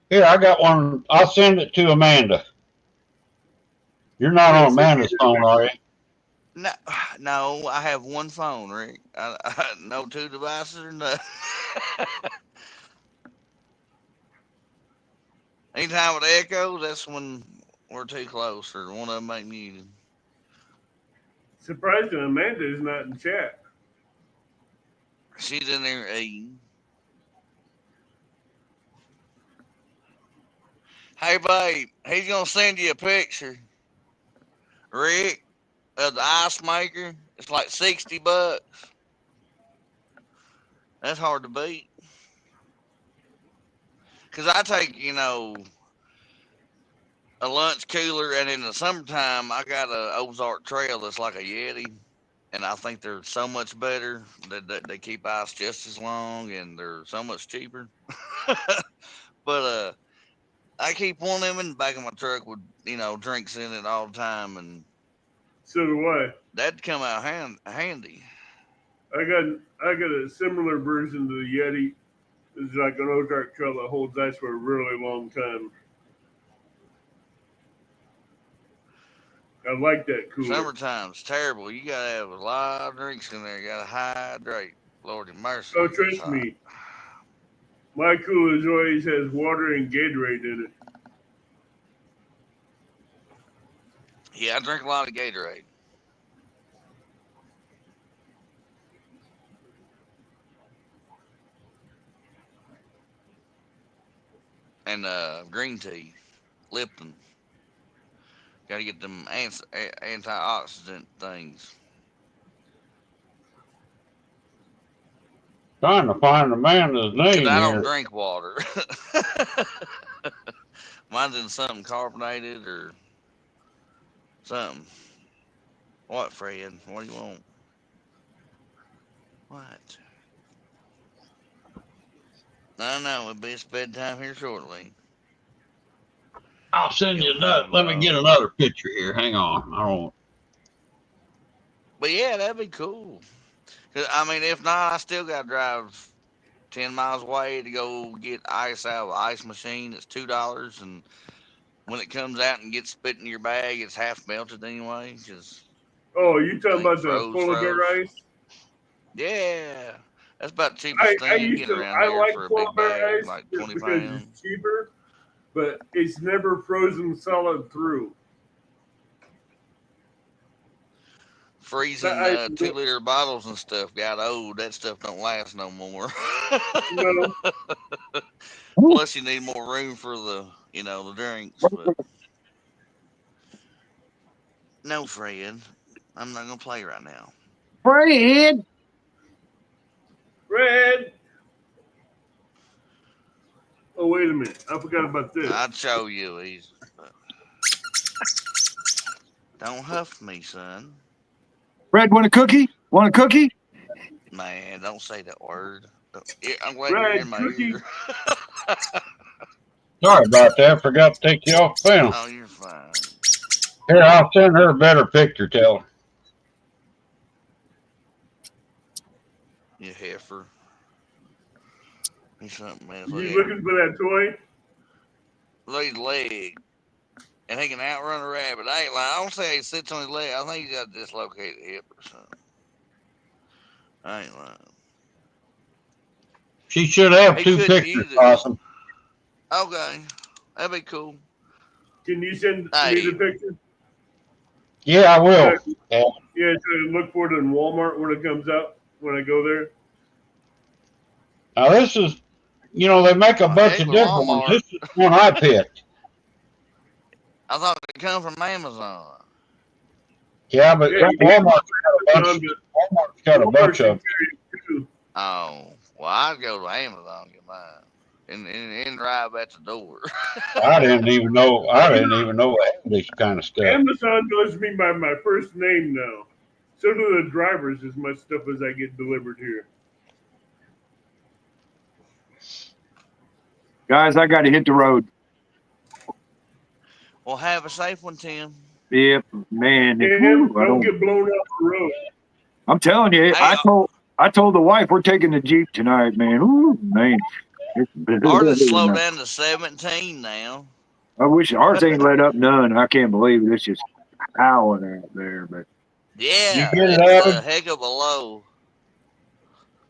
here. I got one. I'll send it to Amanda. You're not Yeah, on send me Amanda's phone, are you? No, no, I have one phone, Rick. No two devices or nothing. Anytime it echoes, that's when we're too close or one of them ain't muted. Surprising, Amanda is not in chat. She's in there eating. Hey, babe, he's gonna send you a picture, Rick, of the ice maker. It's like $60. That's hard to beat. Cause I take, a lunch cooler, and in the summertime, I got a Ozark Trail that's like a Yeti, and I think they're so much better. They keep ice just as long, and they're so much cheaper. But I keep one of them in the back of my truck with drinks in it all the time, and So do I. that'd come out handy. I got a similar version to the Yeti. It's like an Ozark Trail that holds ice for a really long time. I like that cooler. Summertime's terrible. You gotta have a lot of drinks in there. You gotta hydrate. Lordy mercy, Oh, it's trust hot. me, my cooler always has water and Gatorade in it. Yeah, I drink a lot of Gatorade. And green tea, Lipton. Got to get them antioxidant things. Trying to find Amanda's Cause name I don't here. drink water. Mine's in something carbonated or something. What, Fred? What do you want? What? I know it'll be bedtime here shortly. I'll send you Your another. hound Let me get dog. another picture here. Hang on. I don't. But yeah, that'd be cool. 'Cause, I mean, if not, I still got to drive 10 miles away to go get ice out of an ice machine. It's $2, and when it comes out and gets spit in your bag, it's half melted anyway. Because Oh, you it talking ain't about the froze, polar froze. bear ice? Yeah, that's about the cheapest I thing you can used get to around I here like for a polar big bear bag, ice like just 20 because it's pounds. cheaper, but it's never frozen solid through. Freezing I 2 liter bottles and stuff got old. That stuff don't last no more. no. Plus, you need more room for the drinks. But no, Fred, I'm not gonna play right now. Fred, Red. Oh, wait a minute. I forgot about this. I'd show you easy, but don't huff me, son. Fred, want a cookie? Want a cookie? Man, don't say that word. I'm glad you're in Red my cookie. ear. Sorry about that. Forgot to take you off film. Oh, you're fine. Here, I'll send her a better picture. Tell her. You heifer. He's something else. Look You at him. looking for that toy? Look at his leg. And he can outrun a rabbit. I ain't lying. I don't say he sits on his leg. I think he's got a dislocated hip or something. I ain't lying. She should have He two couldn't pictures, use it. awesome. Okay. That'd be cool. Can you send me Hey, the picture? Yeah, I will. Yeah. Yeah, to look for it in Walmart when it comes out, when I go there. Now this is, they make a well, bunch heck of with different ones. Walmart. This is one I picked. I thought it come from Amazon. Yeah, but Yeah, you Walmart's can got a bunch. Amazon, Walmart's but got a Walmart bunch should of. carry it too. Oh, well, I'd go to Amazon and get mine. And drive at the door. I didn't even know. I didn't even know I had this kind of stuff. Amazon knows me by my first name now. So do the drivers as much stuff as I get delivered here. Guys, I got to hit the road. Well, have a safe one, Tim. Yep, man. And Whew, don't get blown off the road. I'm telling you, Hey, I told the wife we're taking the Jeep tonight, man. Ooh, man. Ours is slowed down to 17 now. I wish ours ain't let up none. I can't believe it. It's just howling out there. But Yeah, get it, it's Abbott? a heck of a low.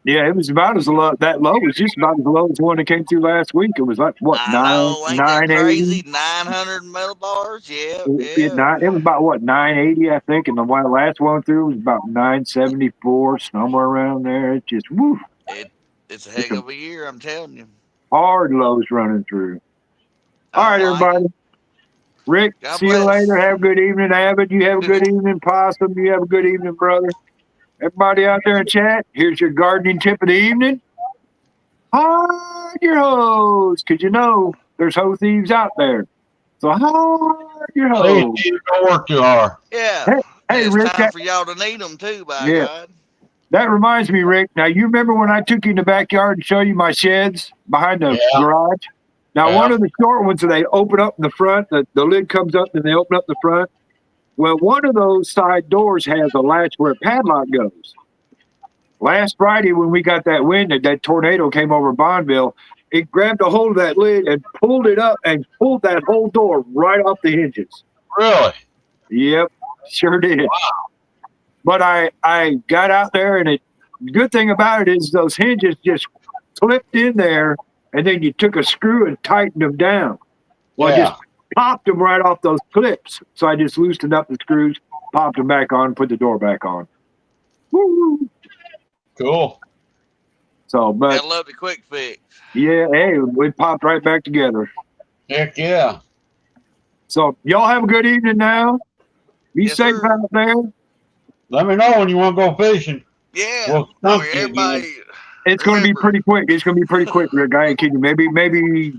yeah, it was about as low. That low was just about as low as the one that came through last week. It was like what I know, ain't that 980? crazy? 900 millibars. Yeah, It yeah. was about what 980, I think, and the last one through was about 974, somewhere around there. It's just woo, It's a heck of a year, I'm telling you. hard lows running through. All right, Like everybody. it. Rick, God see you bless. later. Have a good evening, Abbott. You have a good evening, Possum. You have a good evening, brother. Everybody out there in chat, here's your gardening tip of the evening. Hide your hose, because you know there's hoe thieves out there. So hide your Say hose. you don't work too hard. Yeah. Hey, And it's Rick, time for y'all to need them too, by Yeah. God. that reminds me, Rick. Now, you remember when I took you in the backyard and show you my sheds behind the Yeah. garage? Now, Yeah. one of the short ones, they open up in the front, the lid comes up and they open up the front. Well, one of those side doors has a latch where a padlock goes. Last Friday, when we got that wind, that tornado came over Bonneville, it grabbed a hold of that lid and pulled it up and pulled that whole door right off the hinges. Really? Yep, sure did. But I got out there, and good thing about it is those hinges just clipped in there, and then you took a screw and tightened them down. Well, I Yeah. just popped them right off those clips. So I just loosened up the screws, popped them back on, put the door back on. Woo! Cool. So, but Gotta love the quick fix. yeah, hey, we popped right back together. Heck yeah. So y'all have a good evening now. Be Yes, safe sir. out there. Let me know when you want to go fishing. Yeah. We'll I stump mean, you again. everybody. It's going to be Remember. pretty quick. It's going to be pretty quick, Rick. I ain't kidding you. Maybe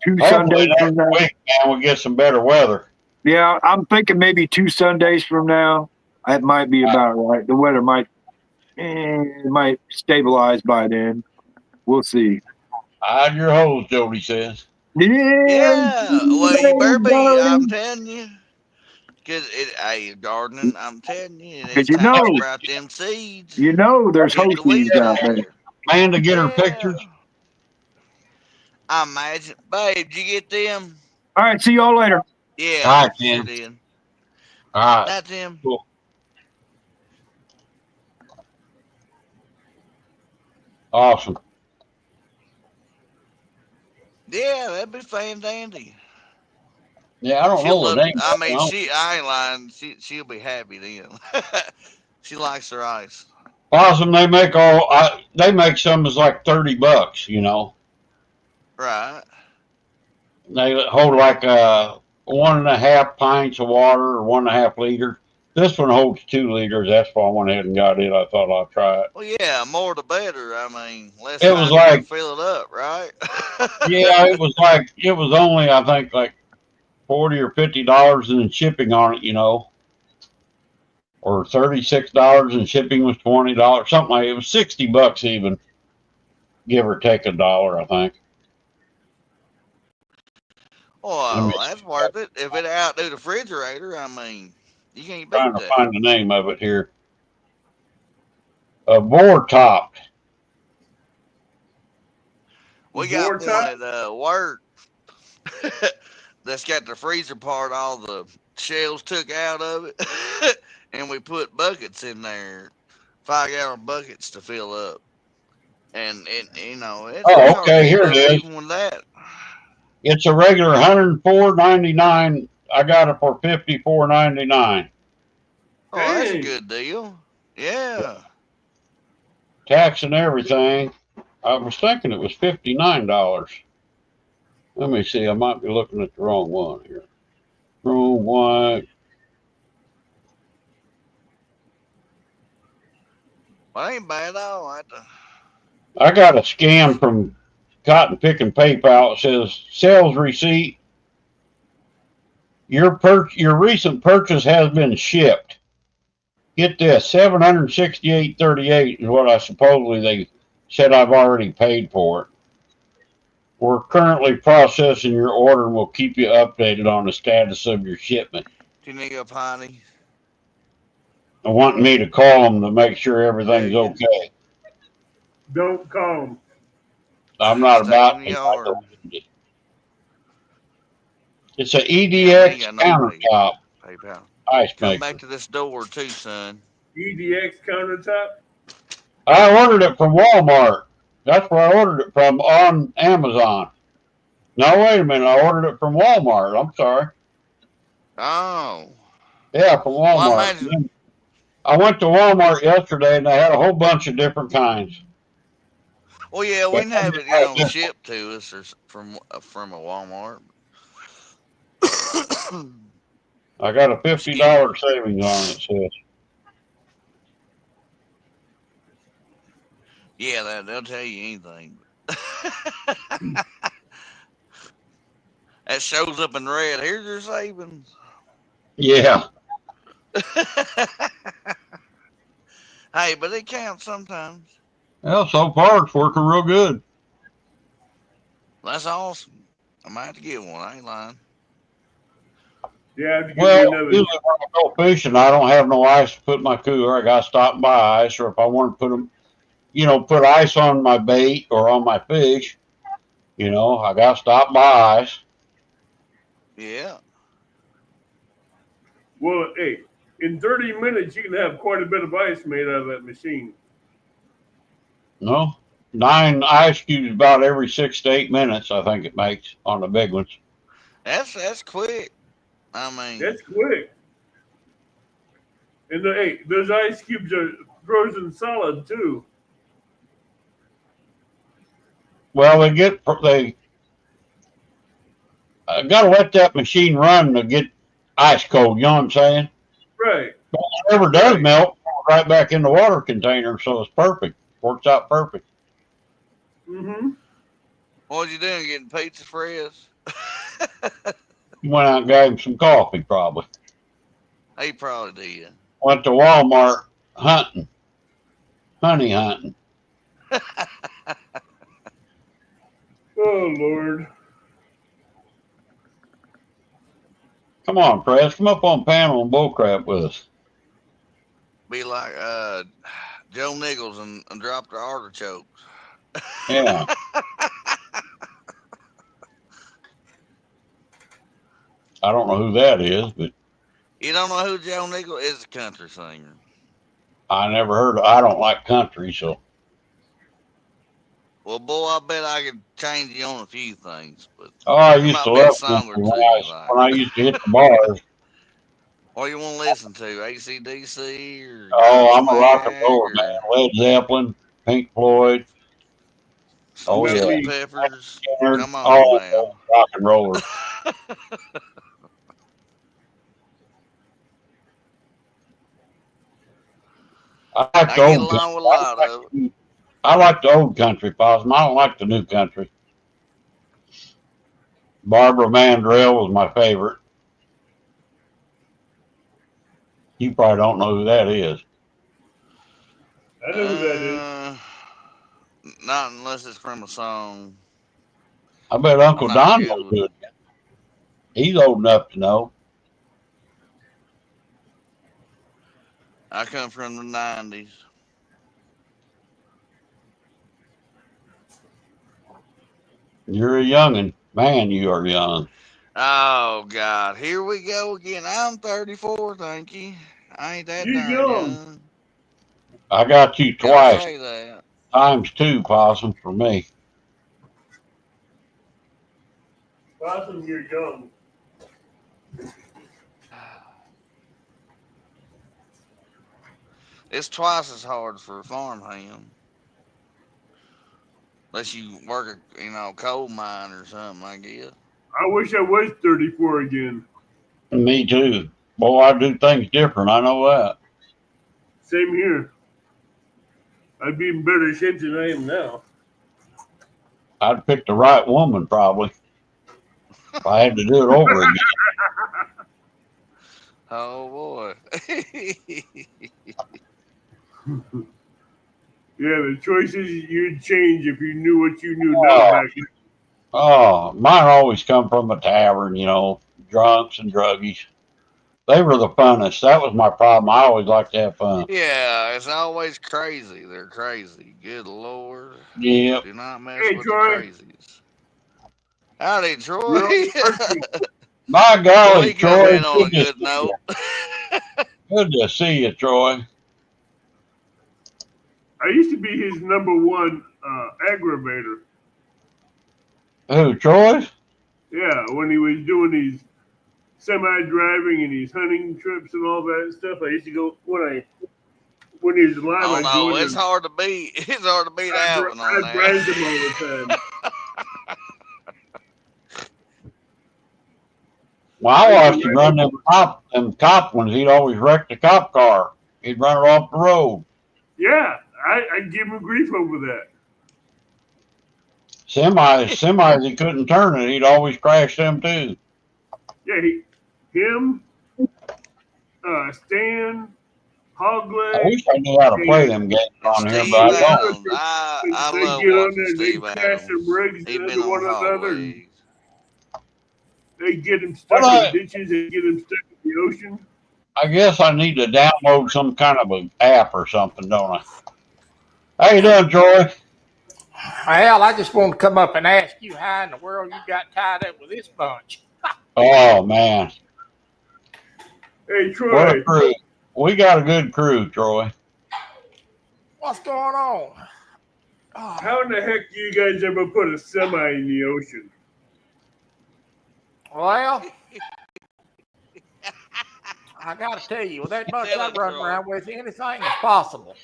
2 Hopefully Sundays from next now. week, man, we'll get some better weather. Yeah, I'm thinking maybe 2 Sundays from now. That might be about right. The weather might stabilize by then. We'll see. Hide your hose, Jody says. Yeah. Well, you better be. I'm Because telling you. Because hey, gardening, I'm telling you, it's you time to know, sprout them seeds. there's Get host the thieves weeds out out there. there. Man to get her Yeah. pictures. I imagine. Babe, did you get them? All right, see y'all later. Yeah. All right, Sure Tim. did. All right. Not Tim. Cool. Awesome. Yeah, that'd be fan dandy. Yeah, I don't She'll know the love. name I of mean, it. I ain't lying. She'll be happy then. She likes her ice. Possum, they make some as like $30, you know. Right. They hold like 1.5 pints of water or 1.5 liters. This one holds 2 liters. That's why I went ahead and got it. I thought I'd try it. Well, yeah, more the better. I mean, less It was time you gotta like, fill it up, right? yeah, it was only I think like $40 or $50 in shipping on it, you know, or $36 and shipping was $20, something like it was $60 even, give or take a dollar, I think. Let me Well, see. that's worth it. If it outdo the refrigerator, I mean, you can't Trying beat to that. find the name of it here. A boar top. We got Board one top? at work that's got the freezer part, all the shells took out of it, and we put buckets in there, 5-gallon buckets to fill up. And it's Oh, hard to okay, keep here it up is. even with that. It's a regular $104.99. I got it for $54.99. Oh, that's a Dang. good deal. Yeah. Tax and everything. I was thinking it was $59. Let me see. I might be looking at the wrong one here. Wrong one. Well, ain't bad at all. I got a scan from Cotton Picking PayPal. It says sales receipt. Your recent purchase has been shipped. Get this, $768.38 is what I supposedly they said I've already paid for it. We're currently processing your order and we'll keep you updated on the status of your shipment. Do you need a piney? I want me to call them to make sure There everything's you go. okay. Don't call them. I'm not Stay about in the to. yard. It's an Yeah, we ain't EDX got no countertop PayPal. ice Come maker. back to this door too, son. EDX countertop. I ordered it from Walmart. That's where I ordered it from on Amazon. No, wait a minute. I ordered it from Walmart. I'm sorry. Oh. Yeah, from Well, I Walmart. imagine. I went to Walmart yesterday and they had a whole bunch of different kinds. Well, yeah, we But can have it, shipped to us or from a Walmart. I got a Excuse $50 me. savings on it, sis. Yeah, they'll tell you anything. That shows up in red. Here's your savings. Yeah. Hey, but it counts sometimes. Well, so far it's working real good. That's awesome. I might have to get one. I ain't lying. Yeah, I have to give Well, me another. usually when I go fishing, I don't have no ice to put in my cooler. I got to stop and buy ice, or if I want to put them, put ice on my bait or on my fish, I got to stop and buy ice. Yeah. Well, hey, in 30 minutes you can have quite a bit of ice made out of that machine. No, 9 ice cubes about every 6 to 8 minutes. I think it makes on the big ones. That's quick. I mean, That's quick. And those ice cubes are frozen solid too. Well, they got to let that machine run to get ice cold. You know what I'm saying? Right. But whatever does Right. melt, right back in the water container, so it's perfect. Works out perfect. Mm-hmm. what you doing? Getting pizza fries? Went out and got him some coffee, probably. He probably did. Went to Walmart hunting, honey hunting. Oh Lord. Come on, Press. Come up on panel and bullcrap with us. Be like Joe Nichols and drop the artichokes. Yeah. I don't know who that is, but You don't know who Joe Nichols is? A country singer. I never heard of. I don't like country, so. Well, boy, I bet I could change you on a few things, but Oh, I there used to might be a love song country or two you like. when I used to hit the bars. What you want to listen to? AC/DC or Oh, I'm a rock and Godsmack roller man. or Led Zeppelin, Pink Floyd. some Oh About yeah, Chili me. Peppers? Leonard, Come on all of now. those rock and rollers. I like I the get old country. along with a lot of it. I like the old country, Possum. I don't like the new country. Barbara Mandrell was my favorite. You probably don't know who that is. I know who that is. Not unless it's from a song. I bet I'm Uncle not Don good knows with. who it is. He's old enough to know. I come from the '90s. You're a youngin'. Man, you are young. Oh God, here we go again. I'm 34. Thank you. I ain't that You darn young. young. I got you Gotta twice, say that. times 2, Possum, for me. Awesome, you're young. It's twice as hard for a farmhand. Unless you work a coal mine or something, I guess. I wish I was 34 again. Me too. Boy, I do things different. I know that. Same here. I'd be in better shape than I am now. I'd pick the right woman probably if I had to do it over again. Oh boy. Yeah, the choices you'd change if you knew what you knew now Oh, back then. oh, mine always come from a tavern, drunks and druggies. They were the funnest. That was my problem. I always like to have fun. Yeah, it's always crazy. They're crazy. Good Lord. Yep. Do not mess Hey, with the Troy. crazies. Howdy, Troy. Real quick, My Boy, golly, he come Troy. in on a good note. Good to see you, Troy. I used to be his number one aggravator. Who, Troy? Yeah, when he was doing these semi-driving and these hunting trips and all that stuff, I used to go when he was alive. Oh I'd no, go in it's and hard to beat. It's hard to beat Alvin on I'd grind that. him all the time. Well, I watched him run them cop ones. He'd always wreck the cop car. He'd run it off the road. Yeah, I'd give him grief over that. Semis, he couldn't turn it. He'd always crash them too. Yeah, him, Stan, I Hogleg. wish I knew how to play them games And on here, Steve but I don't. Adams. I They love get on watching there, they Steve crash some Adams. rigs He's been into one on another. hot And legs. they get him stuck Well, in ditches. They get him stuck in the ocean. I guess I need to download some kind of an app or something, don't I? How you doing, Troy? Well, I just wanted to come up and ask you how in the world you got tied up with this bunch. Oh man, Hey, what Troy, a crew! We got a good crew, Troy. What's going on? Oh, how in the heck do you guys ever put a semi in the ocean? well, I got to tell you, with that bunch Tell I it, run Troy. around with, anything is possible.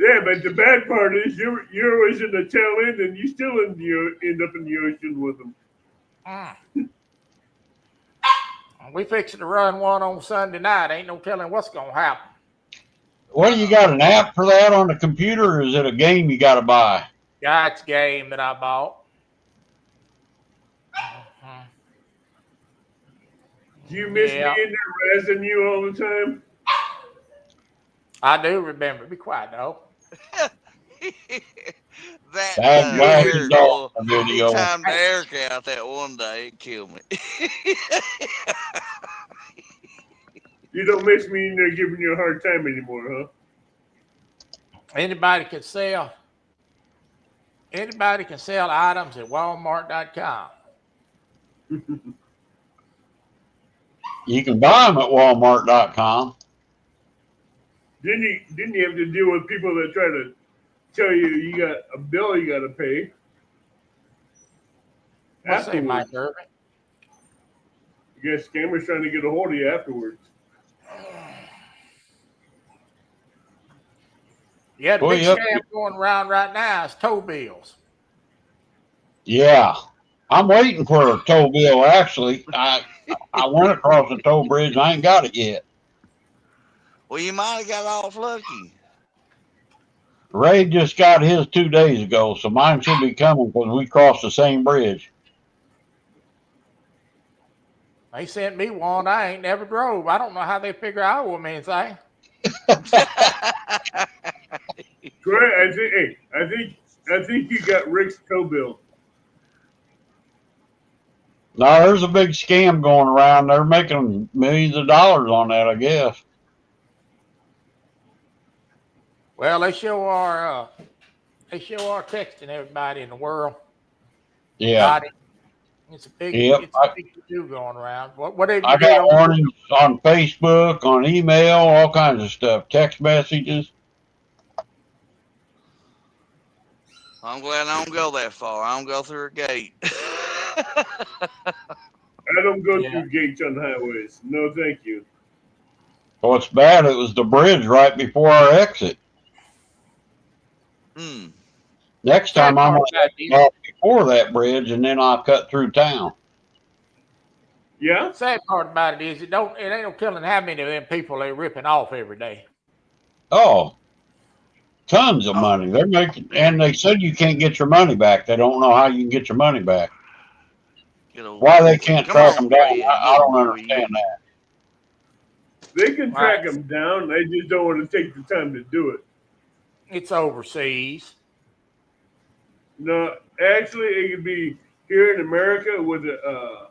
Yeah, but the bad part is you're always in the tail end, and you still end up in the ocean with them. We fixing to run one on Sunday night. Ain't no telling what's going to happen. What do you got an app for that on the computer, or is it a game you got to buy? That's game that I bought. Do you miss Yeah. me in there razzing you all the time? I do remember. Be quiet, though. That That wacky Eric, dog he video. timed Eric out that one day. It killed me. You don't miss me in there giving you a hard time anymore, huh? Anybody can sell items at Walmart.com. You can buy them at Walmart.com. Didn't you have to deal with people that try to tell you got a bill you got to pay? What's that, Mike Afterwards, Irvin? you got scammers trying to get a hold of you afterwards. Yeah, the Well, big yep. scam going around right now is tow bills. Yeah, I'm waiting for a tow bill. Actually, I went across the toll bridge. I ain't got it yet. Well, you might have got off lucky. Ray just got his 2 days ago, so mine should be coming because we crossed the same bridge. They sent me one. I ain't never drove. I don't know how they figure I owe them anything. Troy, I think you got Rick's tow bill. No, there's a big scam going around. They're making millions of dollars on that, I guess. Well, they sure are texting everybody in the world. Yeah. Got it. It's a big to-do going around. Whatever I you did got on warnings on Facebook, on email, all kinds of stuff, text messages. I'm glad I don't go that far. I don't go through a gate. I don't go through gates on highways. No, thank you. What's bad, it was the bridge right before our exit. Next time I'm going to exit off before that bridge, and then I'll cut through town. Yeah? Sad part about it is it ain't no telling how many of them people they're ripping off every day. Oh, tons of money. They're making, and they said you can't get your money back. They don't know how you can get your money back. Why they can't track them down, I don't understand that. They can track them down. They just don't want to take the time to do it. It's overseas. No, actually, it could be here in America with a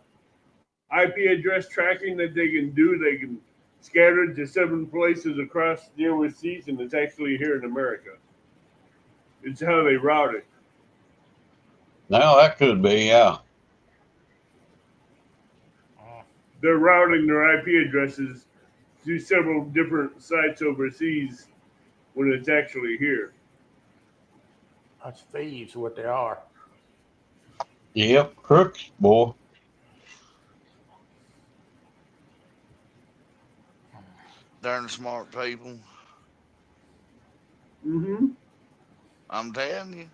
IP address tracking that they can do. They can scatter it to 7 places across the overseas, and it's actually here in America. It's how they route it. Now that could be, yeah. They're routing their IP addresses to several different sites overseas when it's actually here. That's thieves, what they are. Yep, crooks, boy. Darn smart people. Mm-hmm. I'm telling you.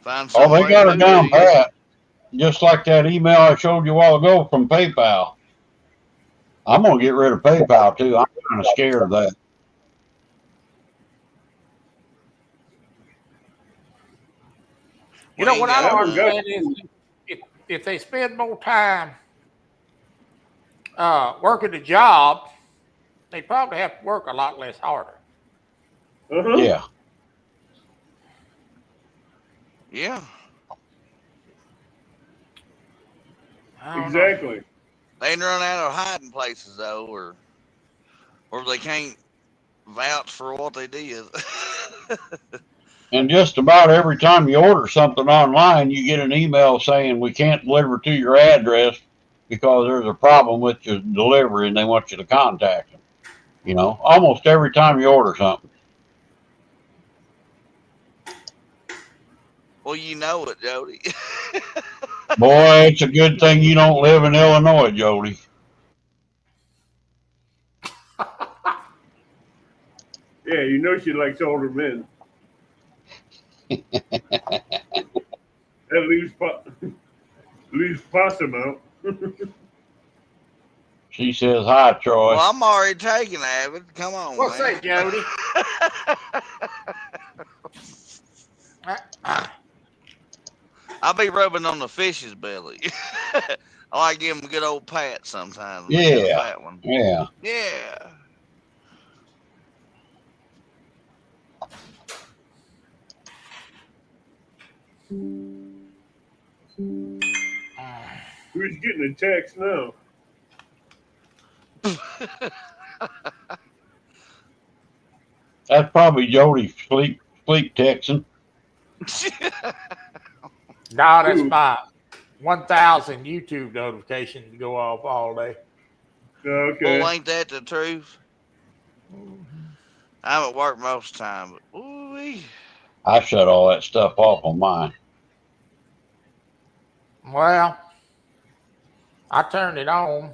Find Oh, some they way got to her do down it. pat. Just like that email I showed you a while ago from PayPal. I'm gonna get rid of PayPal too. I'm kind of scared of that. You know We what ain't I got don't none. understand is if they spend more time working the job, they probably have to work a lot less harder. Uh-huh. Yeah. Yeah. I don't know. Exactly. They ain't run out of hiding places though, or they can't vouch for what they did. And just about every time you order something online, you get an email saying we can't deliver to your address because there's a problem with your delivery and they want you to contact them. You know, almost every time you order something. Well, you know it, Jody. Boy, it's a good thing you don't live in Illinois, Jody. Yeah, you know she likes older men. At least possum out. She says hi, Troy. Well, I'm already taking Avid. Come on, What's man. that, Jody? I'll be rubbing on the fish's belly. I like to give him a good old pat sometimes. Yeah. Make it a fat one. Yeah. Yeah. Who's getting a text now? That's probably Jody sleep texting. No, that's Ooh. my 1,000 YouTube notifications go off all day. Okay. Well, ain't that the truth? I'm at work most of the time, but ooh-wee. I shut all that stuff off on mine. Well, I turned it on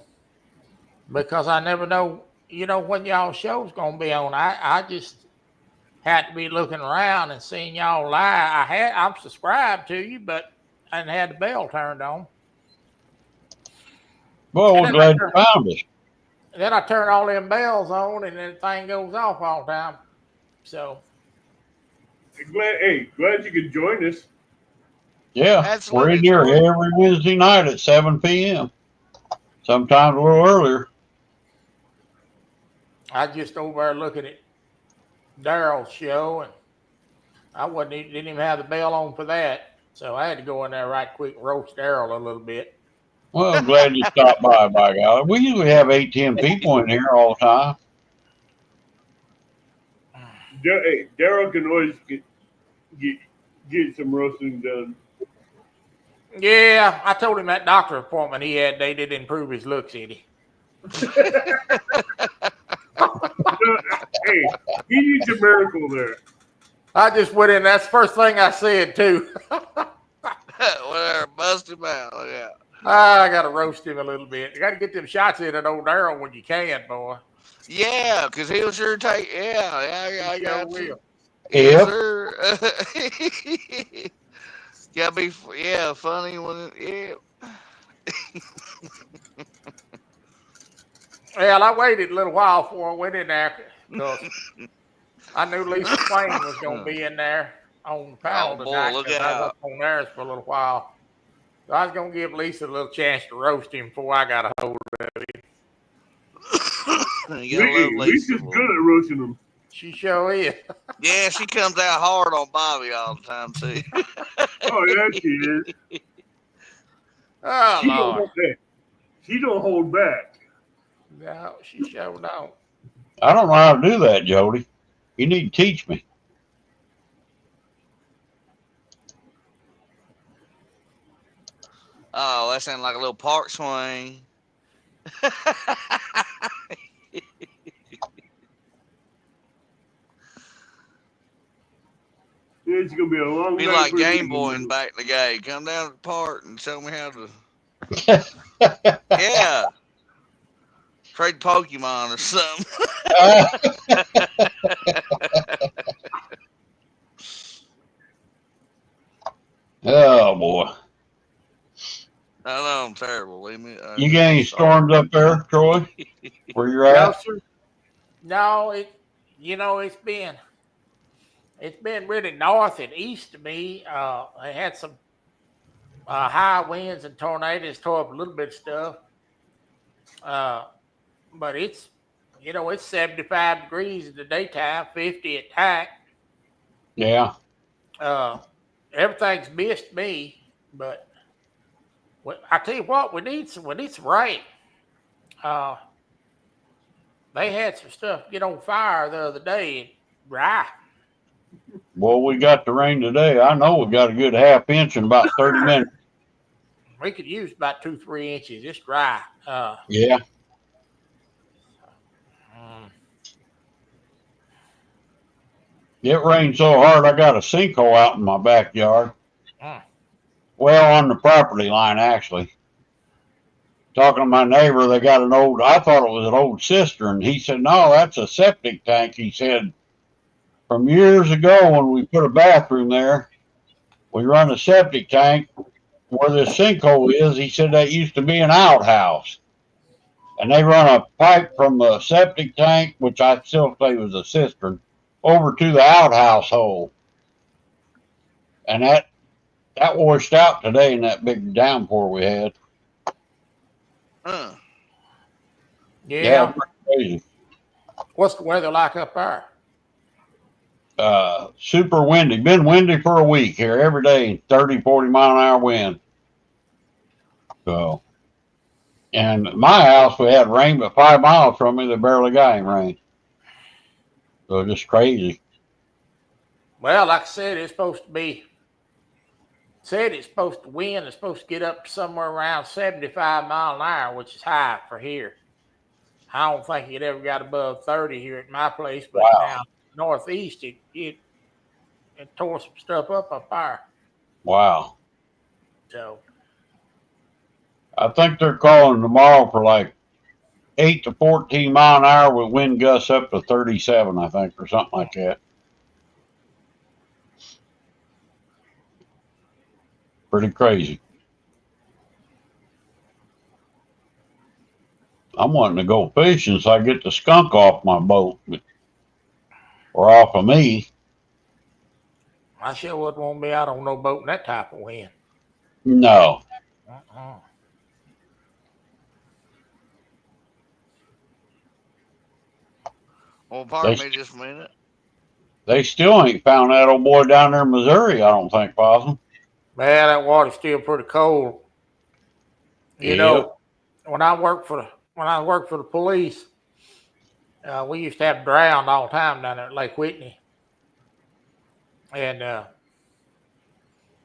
because I never know, when y'all show's gonna be on. I just had to be looking around and seeing y'all live. I'm subscribed to you, but I hadn't had the bell turned on. Well, we're glad you found us. Then I turn all them bells on, and then the thing goes off all the time. So Glad you could join us. Yeah, we're in Absolutely, here Troy. every Wednesday night at 7 p.m. Sometimes a little earlier. I just over there looking at Daryl's show, and I didn't even have the bell on for that. So I had to go in there right quick and roast Daryl a little bit. Well, glad you stopped by golly. We usually have 8-10 people in here all the time. Daryl can always get some roasting done. Yeah, I told him that doctor appointment he had, they didn't improve his looks any. Hey, he needs a miracle there. I just went in. That's the first thing I said too. Whatever, bust him out. Yeah. I got to roast him a little bit. You got to get them shots in at old Daryl when you can, boy. Yeah, because he'll sure take. Yeah, I got you. Yep. Sir. Gotta be, funny when it, Well, I waited a little while before I went in there because I knew Lisa Swain was going to be in there on the panel boy, tonight. look 'cause I was out. up on theirs for a little while. So I was going to give Lisa a little chance to roast him before I got a hold of him. You gotta love Lisa. Lisa's good at roasting them. She sure is. Yeah, she comes out hard on Bobby all the time too. Oh, yeah, she is. Oh, She don't Lord. want that. She don't hold back. No, she sure don't. I don't know how to do that, Jody. You need to teach me. Oh, that sounds like a little park swing. Yeah, it's gonna be a long Be night like for Game you. Boy and back in the day. Come down to the park and show me how to. Yeah. Trade Pokemon or something. Oh boy. I know I'm terrible. Leave me. You get any storms up there, Troy? Where you're No, at? sir. No, it's been really north and east of me. I had some high winds and tornadoes, tore up a little bit of stuff. But it's 75 degrees in the daytime, 50 at night. Yeah. Everything's missed me, but I tell you what, we need some rain. They had some stuff get on fire the other day and dry. Well, we got the rain today. I know we got a good half inch in about 30 minutes. We could use about 2-3 inches. It's dry. Yeah. It rained so hard I got a sinkhole out in my backyard. Well, on the property line, actually. Talking to my neighbor, they got I thought it was an old cistern. He said, no, that's a septic tank. He said, from years ago when we put a bathroom there, we run a septic tank where this sinkhole is. He said that used to be an outhouse. And they run a pipe from the septic tank, which I still say was a cistern, over to the outhouse hole. And that washed out today in that big downpour we had. Yeah. Crazy. What's the weather like up there? Super windy. Been windy for a week here every day, 30, 40 mile an hour wind. So, and my house, we had rain, but 5 miles from me, they barely got any rain. So just crazy. Well, like I said, it's supposed to wind. It's supposed to get up to somewhere around 75 mile an hour, which is high for here. I don't think it ever got above 30 here at my place, but now northeast, it tore some stuff up there. Wow. So I think they're calling tomorrow for like 8 to 14 mile an hour with wind gusts up to 37, I think, or something like that. Pretty crazy. I'm wanting to go fishing so I get the skunk off my boat or off of me. I sure wouldn't want to be out on no boat in that type of wind. No. Well, pardon me just a minute. They still ain't found that old boy down there in Missouri, I don't think, Possum. Man, that water's still pretty cold. You know, when I worked for the police, we used to have drowned all the time down there at Lake Whitney. And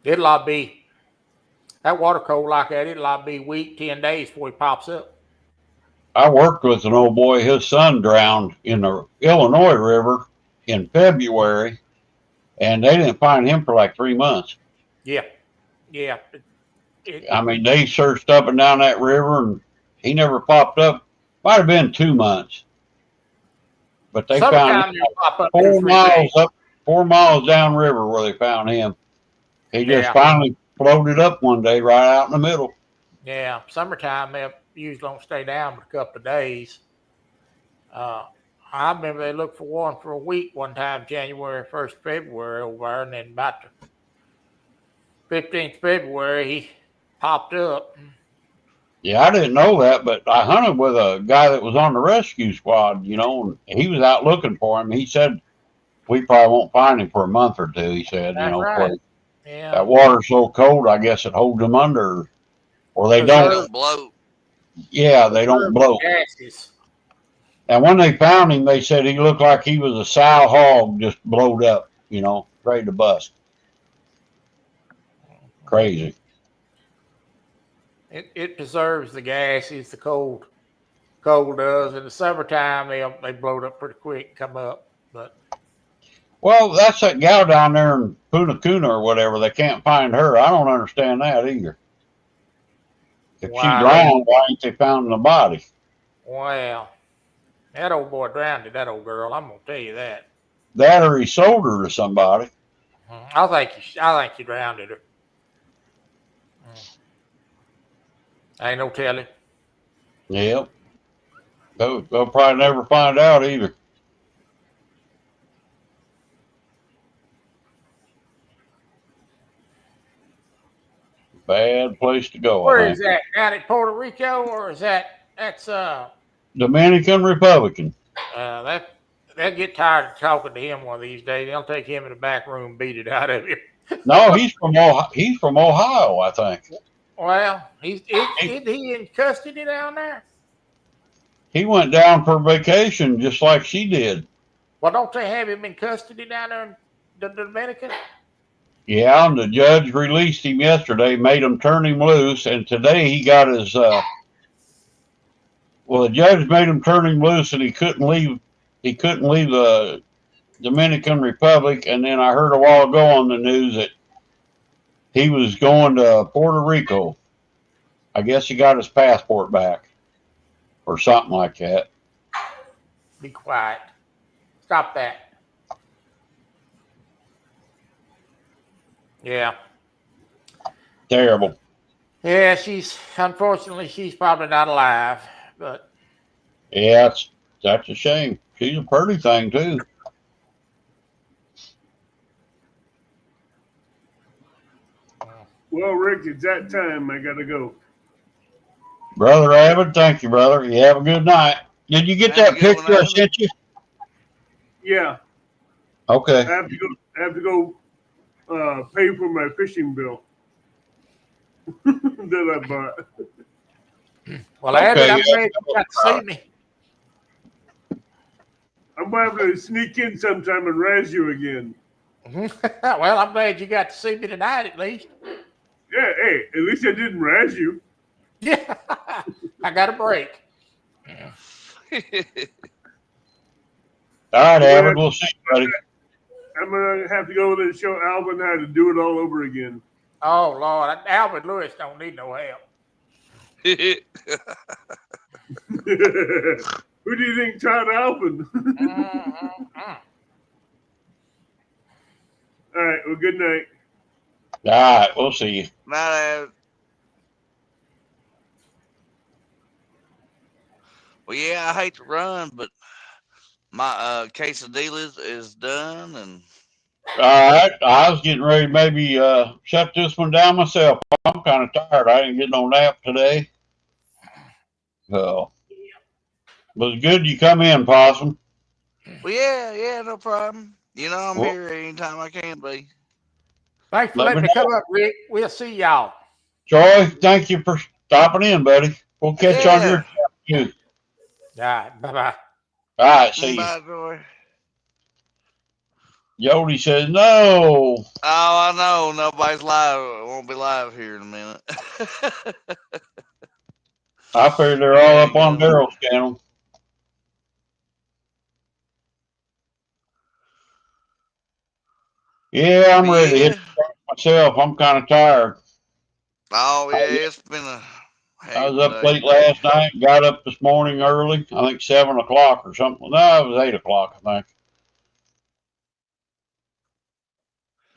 it'll be that water cold like that, it'll be a week, 10 days before he pops up. I worked with an old boy, his son drowned in the Illinois River in February, and they didn't find him for like 3 months. Yeah. I mean, they searched up and down that river, and he never popped up. Might have been 2 months, but they found him like 4 miles downriver where they found him. He just finally floated up one day right out in the middle. Yeah, summertime they usually don't stay down but a couple of days. I remember they looked for one for a week one time, January 1st, February over there, and then about the 15th February he popped up. Yeah, I didn't know that, but I hunted with a guy that was on the rescue squad, you know, and he was out looking for him. He said, we probably won't find him for a month or two, he said. That's right. Yeah. That water's so cold, I guess it holds them under, or they don't bloat. Yeah, they don't blow. Gases. And when they found him, they said he looked like he was a sow hog just blowed up, ready to bust. Crazy. It preserves the gases. The cold does. In the summertime, they blow up pretty quick and come up. But Well, that's that gal down there in Punakuna or whatever. They can't find her. I don't understand that either. If she drowned, why ain't they found the body? Well, that old boy drowned that old girl. I'm gonna tell you that. That or he sold her to somebody. I think he drowned her. Ain't no telling. Yep. They'll probably never find out either. Bad place to go. Where is that? Down in Puerto Rico, or is that's Dominican Republican? They'll get tired of talking to him one of these days. They'll take him in the back room and beat it out of him. No, he's from Ohio, I think. Well, is he in custody down there? He went down for vacation just like she did. Well, don't they have him in custody down there in the Dominican? Yeah, and the judge released him yesterday, made him turn him loose, and today he got his. The judge made him turn him loose, and he couldn't leave. He couldn't leave the Dominican Republic. And then I heard a while ago on the news that he was going to Puerto Rico. I guess he got his passport back, or something like that. Be quiet. Stop that. Yeah. Terrible. Yeah, unfortunately she's probably not alive, but yeah, that's a shame. She's a pretty thing too. Well, Rick, it's that time. I gotta go. Brother Abbott, thank you, brother. You have a good night. Did you get that picture I sent you? Yeah. Okay. I have to go pay for my fishing bill that I bought. Well, Abbott, I'm glad you got to see me. I'm going to have to sneak in sometime and razz you again. Well, I'm glad you got to see me tonight at least. Yeah, hey, at least I didn't razz you. Yeah, I got a break. All right, Abbott, we'll see you, buddy. I'm going to have to go there and show Alvin how to do it all over again. Oh, Lord. Alvin Lewis don't need no help. Who do you think taught Alvin? All right, well, good night. All right, we'll see you. Night. Well, yeah, I hate to run, but my quesadilla is done, and All right, I was getting ready to maybe shut this one down myself. I'm kind of tired. I didn't get no nap today. So, it was good you come in, Possum. well, yeah, no problem. You know, I'm here anytime I can be. Thanks for letting me come up, Rick. We'll see y'all. Troy, thank you for stopping in, buddy. We'll catch on your too. All right, bye-bye. All right, see you. Bye, Troy. Jody says no. Oh, I know. Nobody's live. Won't be live here in a minute. I figured they're all up on Daryl's channel. Yeah, I'm ready to hit myself. I'm kind of tired. Oh, yeah, it's been a... I was up late last night, got up this morning early. I think 7 o'clock or something. No, it was 8 o'clock, I think.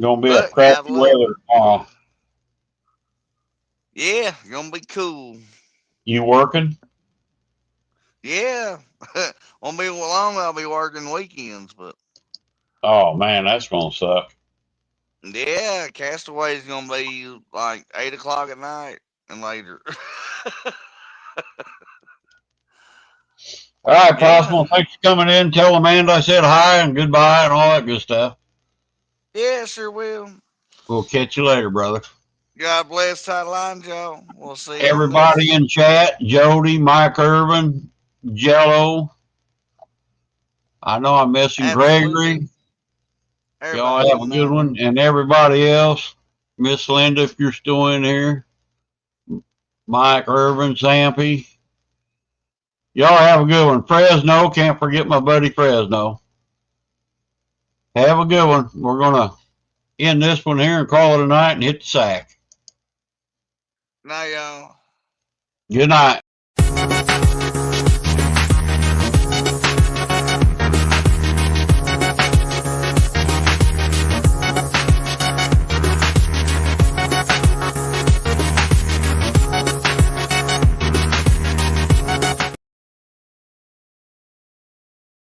Gonna be a crappy weather tomorrow. Yeah, gonna be cool. You working? Yeah. Won't be long. I'll be working weekends, but... Oh, man, that's gonna suck. Yeah, Castaway's gonna be like 8 o'clock at night and later. All right, Possible. Thanks for coming in. Tell Amanda I said hi and goodbye and all that good stuff. Yeah, sure will. We'll catch you later, brother. God bless Tideline, Joe. We'll see you on Everybody in chat, Jody, Mike Irvin, Jello. I know I'm missing Absolutely. Gregory. Y'all have a good one. And everybody else, Miss Linda, if you're still in here, Mike Irvin, Zampy. Y'all have a good one. Fresno, can't forget my buddy Fresno. Have a good one. We're going to end this one here and call it a night and hit the sack. Now, y'all. Good night.